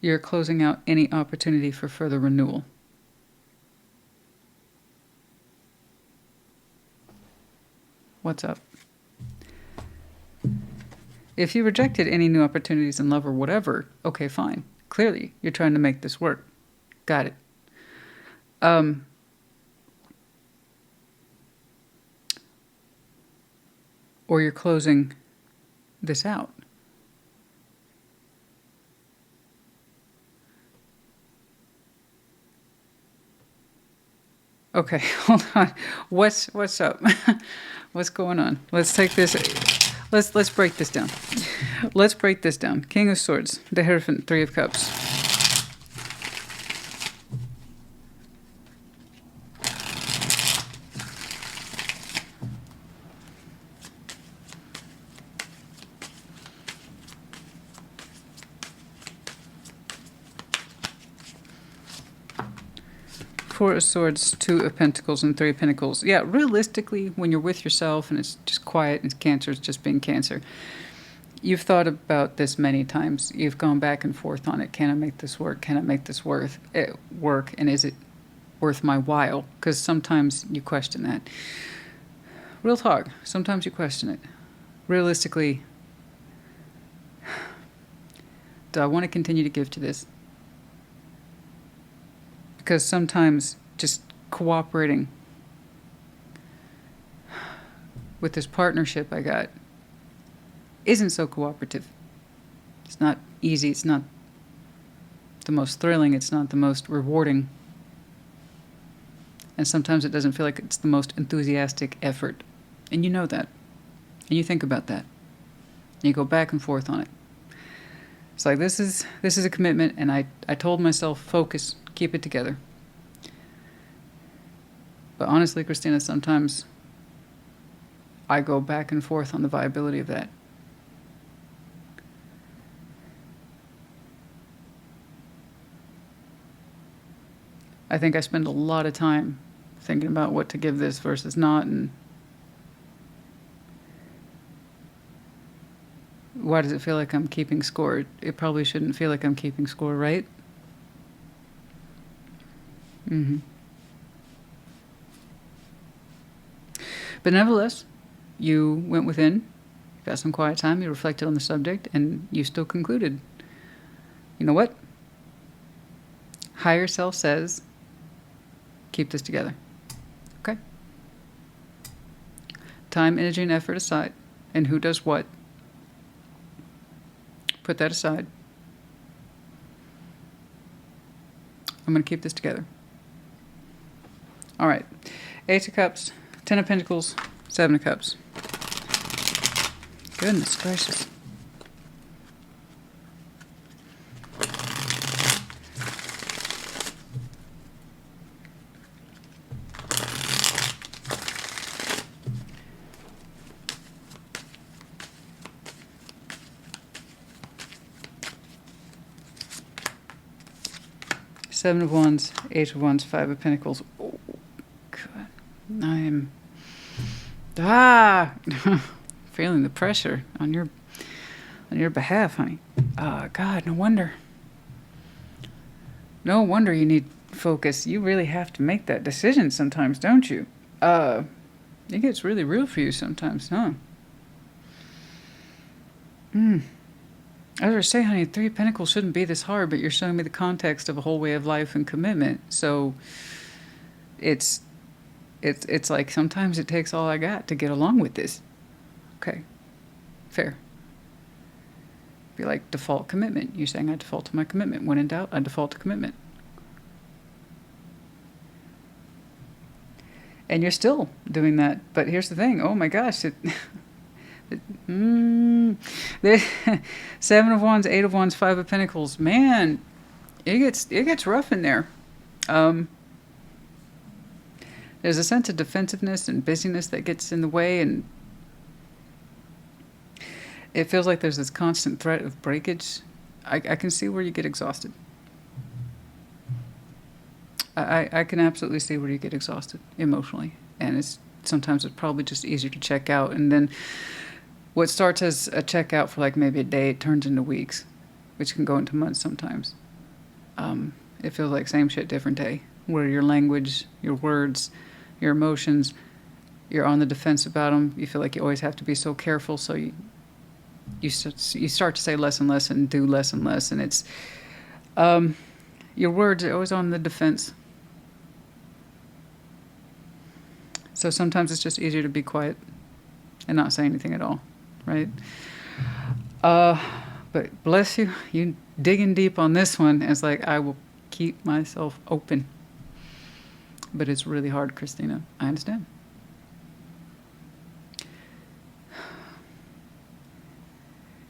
S1: you're closing out any opportunity for further renewal. What's up? If you rejected any new opportunities in love or whatever, okay, fine. Clearly, you're trying to make this work. Got it. Or you're closing this out. Okay, hold on. What's up? What's going on? Let's take this. Let's break this down. Let's break this down. King of Swords, the Hierophant, Three of Cups. Four of Swords, Two of Pentacles, and Three of Pentacles. Yeah, realistically, when you're with yourself and it's just quiet and Cancer is just being Cancer, you've thought about this many times. You've gone back and forth on it. Can I make this work? Can I make this work? And is it worth my while? Because sometimes you question that. Real talk. Sometimes you question it. Realistically, do I want to continue to give to this? Because sometimes just cooperating with this partnership I got isn't so cooperative. It's not easy. It's not the most thrilling. It's not the most rewarding. And sometimes it doesn't feel like it's the most enthusiastic effort. And you know that. And you think about that. And you go back and forth on it. It's like, this is a commitment, and I told myself, focus, keep it together. But honestly, Christina, sometimes I go back and forth on the viability of that. I think I spend a lot of time thinking about what to give this versus not, and why does it feel like I'm keeping score? It probably shouldn't feel like I'm keeping score, right? But nevertheless, you went within, got some quiet time, you reflected on the subject, and you still concluded, you know what? Higher self says, keep this together. Okay? Time, energy, and effort aside, and who does what, put that aside. I'm going to keep this together. All right. Eight of Cups, Ten of Pentacles, Seven of Cups. Goodness gracious. Seven of Wands, Eight of Wands, Five of Pentacles. Oh, God. I am feeling the pressure on your behalf, honey. God, no wonder. No wonder you need focus. You really have to make that decision sometimes, don't you? It gets really real for you sometimes, huh? As I say, honey, Three of Pentacles shouldn't be this hard, but you're showing me the context of a whole way of life and commitment. So it's like sometimes it takes all I got to get along with this. Okay. Fair. be like default commitment. You're saying I default to my commitment. When in doubt, I default to commitment. And you're still doing that. But here's the thing. Oh my gosh. The 7 of Wands, 8 of Wands, 5 of Pentacles. Man, it gets rough in there. There's a sense of defensiveness and busyness that gets in the way, and it feels like there's this constant threat of breakage. I can see where you get exhausted. I can absolutely see where you get exhausted emotionally. And sometimes it's probably just easier to check out. And then what starts as a checkout for like maybe a day, it turns into weeks, which can go into months sometimes. It feels like same shit, different day, where your language, your words, your emotions, you're on the defense about them. You feel like you always have to be so careful, so you start to say less and less and do less and less, and it's your words are always on the defense. So sometimes it's just easier to be quiet and not say anything at all, right? But bless you, you digging deep on this one. It's like, I will keep myself open. But it's really hard, Christina. I understand.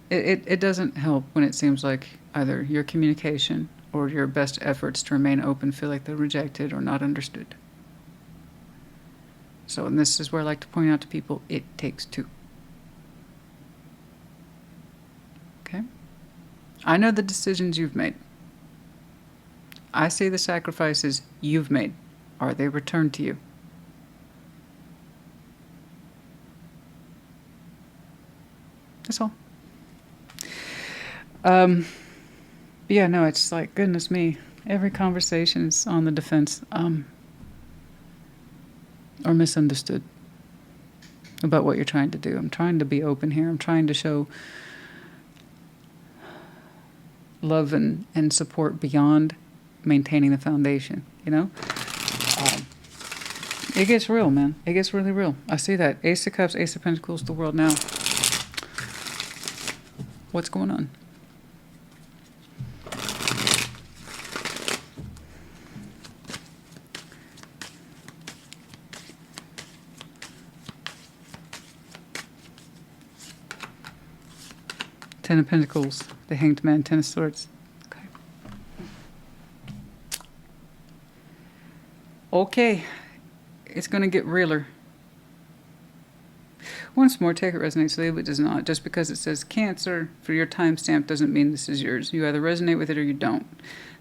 S1: It doesn't help when it seems like either your communication or your best efforts to remain open feel like they're rejected or not understood. So, and this is where I like to point out to people, it takes two. Okay? I know the decisions you've made. I see the sacrifices you've made. Are they returned to you? That's all. Yeah, no, it's like, goodness me. Every conversation is on the defense, or misunderstood about what you're trying to do. I'm trying to be open here. I'm trying to show love and support beyond maintaining the foundation, you know? It gets real, man. It gets really real. I see that. Ace of Cups, Ace of Pentacles, the world now. What's going on? Ten of Pentacles, the Hanged Man, Ten of Swords. Okay. Okay. It's going to get realer. Once more, take it resonates, leave it does not. Just because it says Cancer for your timestamp doesn't mean this is yours. You either resonate with it or you don't.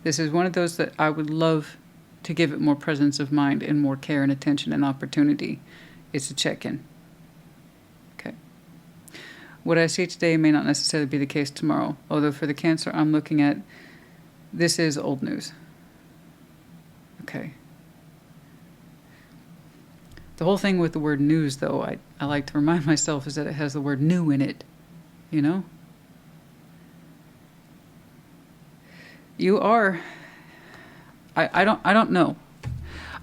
S1: This is one of those that I would love to give it more presence of mind and more care and attention and opportunity. It's a check-in. Okay. What I see today may not necessarily be the case tomorrow. Although for the Cancer I'm looking at, this is old news. Okay. The whole thing with the word news, though, I like to remind myself, is that it has the word new in it. You know? You are... I don't know.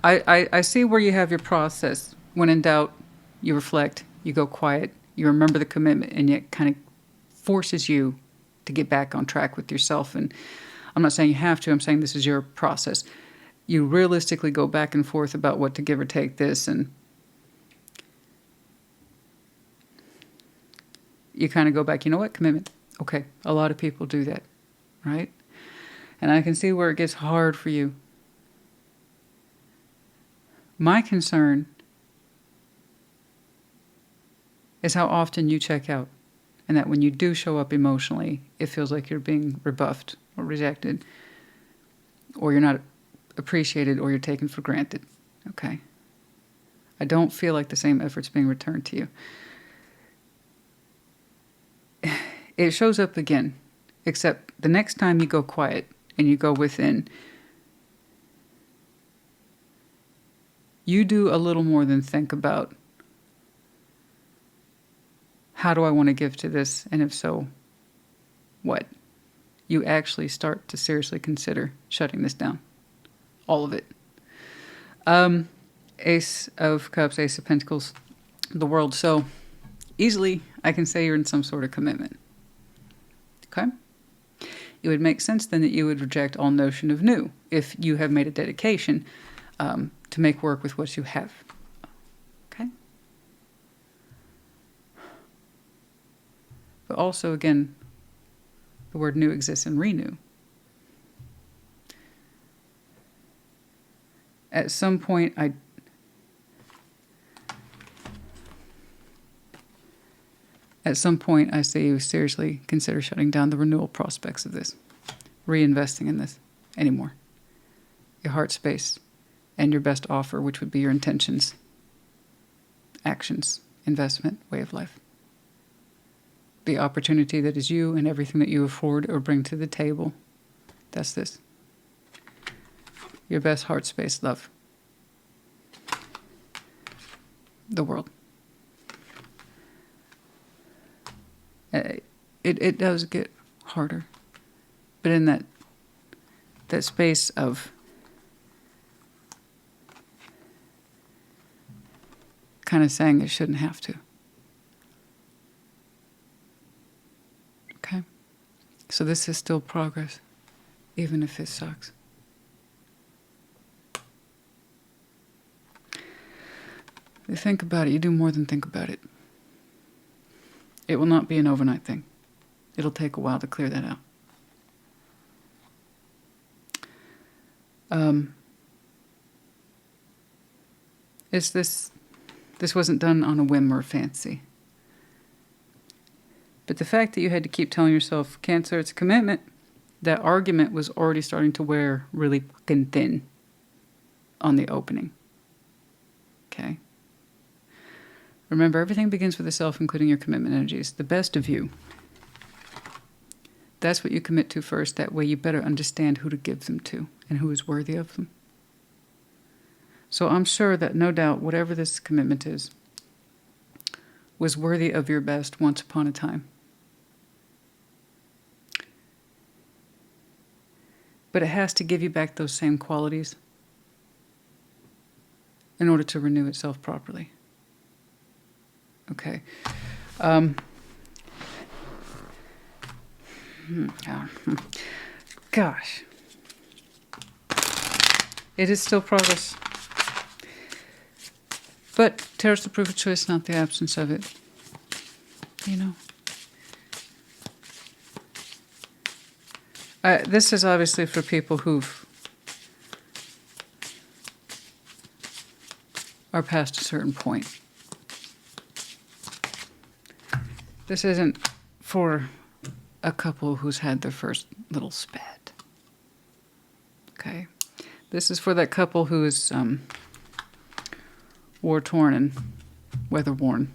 S1: I see where you have your process. When in doubt, you reflect, you go quiet, you remember the commitment, and it kind of forces you to get back on track with yourself. And I'm not saying you have to, I'm saying this is your process. You realistically go back and forth about what to give or take this, and you kind of go back, you know what, commitment. Okay, a lot of people do that, right? And I can see where it gets hard for you. My concern is how often you check out, and that when you do show up emotionally, it feels like you're being rebuffed or rejected, or you're not appreciated, or you're taken for granted. Okay? I don't feel like the same effort's being returned to you. It shows up again, except the next time you go quiet and you go within, you do a little more than think about, how do I want to give to this, and if so, what? You actually start to seriously consider shutting this down. All of it. Ace of Cups, Ace of Pentacles, the world. So easily I can say you're in some sort of commitment. Okay? It would make sense then that you would reject all notion of new if you have made a dedication to make work with what you have. Okay? But also, again, the word new exists in renew. At some point, I say you seriously consider shutting down the renewal prospects of this, reinvesting in this anymore. Your heart space and your best offer, which would be your intentions, actions, investment, way of life. The opportunity that is you and everything that you afford or bring to the table. That's this. Your best heart space, love. The world. It does get harder. But in that space of kind of saying it shouldn't have to. Okay? So this is still progress, even if it sucks. You think about it, you do more than think about it. It will not be an overnight thing. It'll take a while to clear that out. This wasn't done on a whim or a fancy. But the fact that you had to keep telling yourself, Cancer, it's a commitment, that argument was already starting to wear really fucking thin on the opening. Okay? Remember, everything begins with the self, including your commitment energies. The best of you. That's what you commit to first. That way you better understand who to give them to and who is worthy of them. So I'm sure that no doubt whatever this commitment is was worthy of your best once upon a time. But it has to give you back those same qualities in order to renew itself properly. Okay. Gosh. It is still progress. But tarot's the proof of choice, not the absence of it. You know. This is obviously for people who are past a certain point. This isn't for a couple who's had their first little spat. Okay? This is for that couple who is war-torn and weather-worn.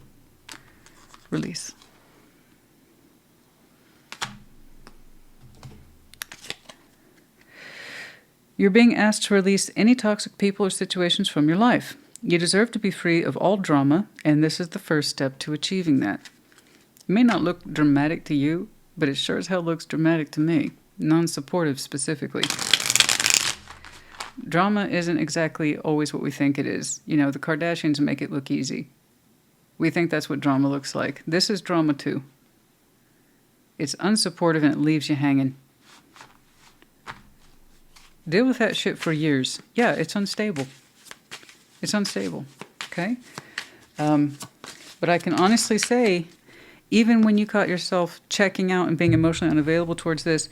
S1: Release. You're being asked to release any toxic people or situations from your life. You deserve to be free of all drama, and this is the first step to achieving that. It may not look dramatic to you, but it sure as hell looks dramatic to me. Non-supportive specifically. Drama isn't exactly always what we think it is. You know, the Kardashians make it look easy. We think that's what drama looks like. This is drama too. It's unsupportive and it leaves you hanging. Deal with that shit for years. Yeah, it's unstable. It's unstable, okay? But I can honestly say, even when you caught yourself checking out and being emotionally unavailable towards this,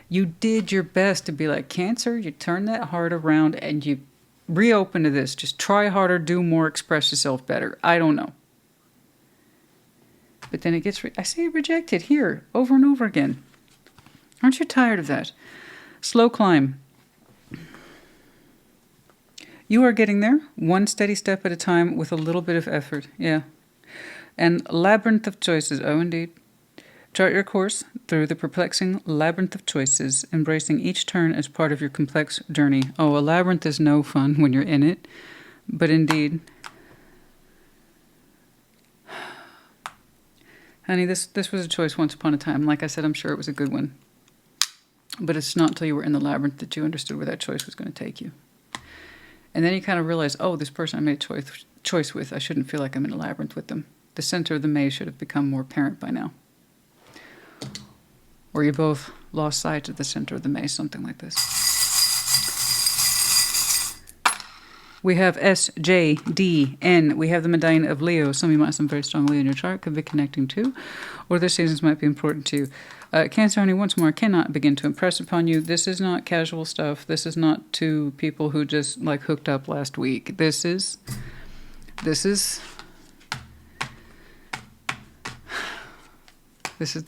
S1: you did your best to be like, Cancer, you turn that heart around and you reopen to this. Just try harder, do more, express yourself better. I don't know. But then it gets, I say rejected here, over and over again. Aren't you tired of that? Slow climb. You are getting there, one steady step at a time with a little bit of effort. Yeah. And labyrinth of choices. Oh, indeed. Chart your course through the perplexing labyrinth of choices, embracing each turn as part of your complex journey. Oh, a labyrinth is no fun when you're in it, but indeed. Honey, this was a choice once upon a time. Like I said, I'm sure it was a good one. But it's not until you were in the labyrinth that you understood where that choice was going to take you. And then you kind of realize, oh, this person I made a choice with, I shouldn't feel like I'm in a labyrinth with them. The center of the maze should have become more apparent by now. Or you both lost sight of the center of the maze, something like this. We have S, J, D, N. We have the medallion of Leo. Some of you might have some very strong Leo in your chart. Could be connecting to. Or this seasons might be important to you. Cancer, honey, once more, I cannot begin to impress upon you. This is not casual stuff. This is not two people who just like hooked up last week. This is the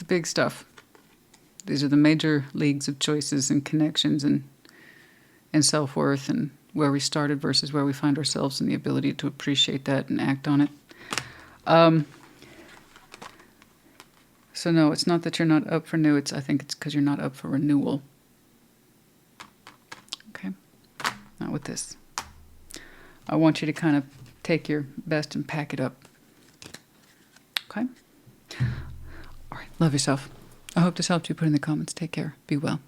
S1: big stuff. These are the major leagues of choices and connections and self-worth and where we started versus where we find ourselves and the ability to appreciate that and act on it. So no, it's not that you're not up for new. I think it's because you're not up for renewal. Okay? Not with this. I want you to kind of take your best and pack it up. Okay? All right. Love yourself. I hope this helped you. Put in the comments. Take care. Be well.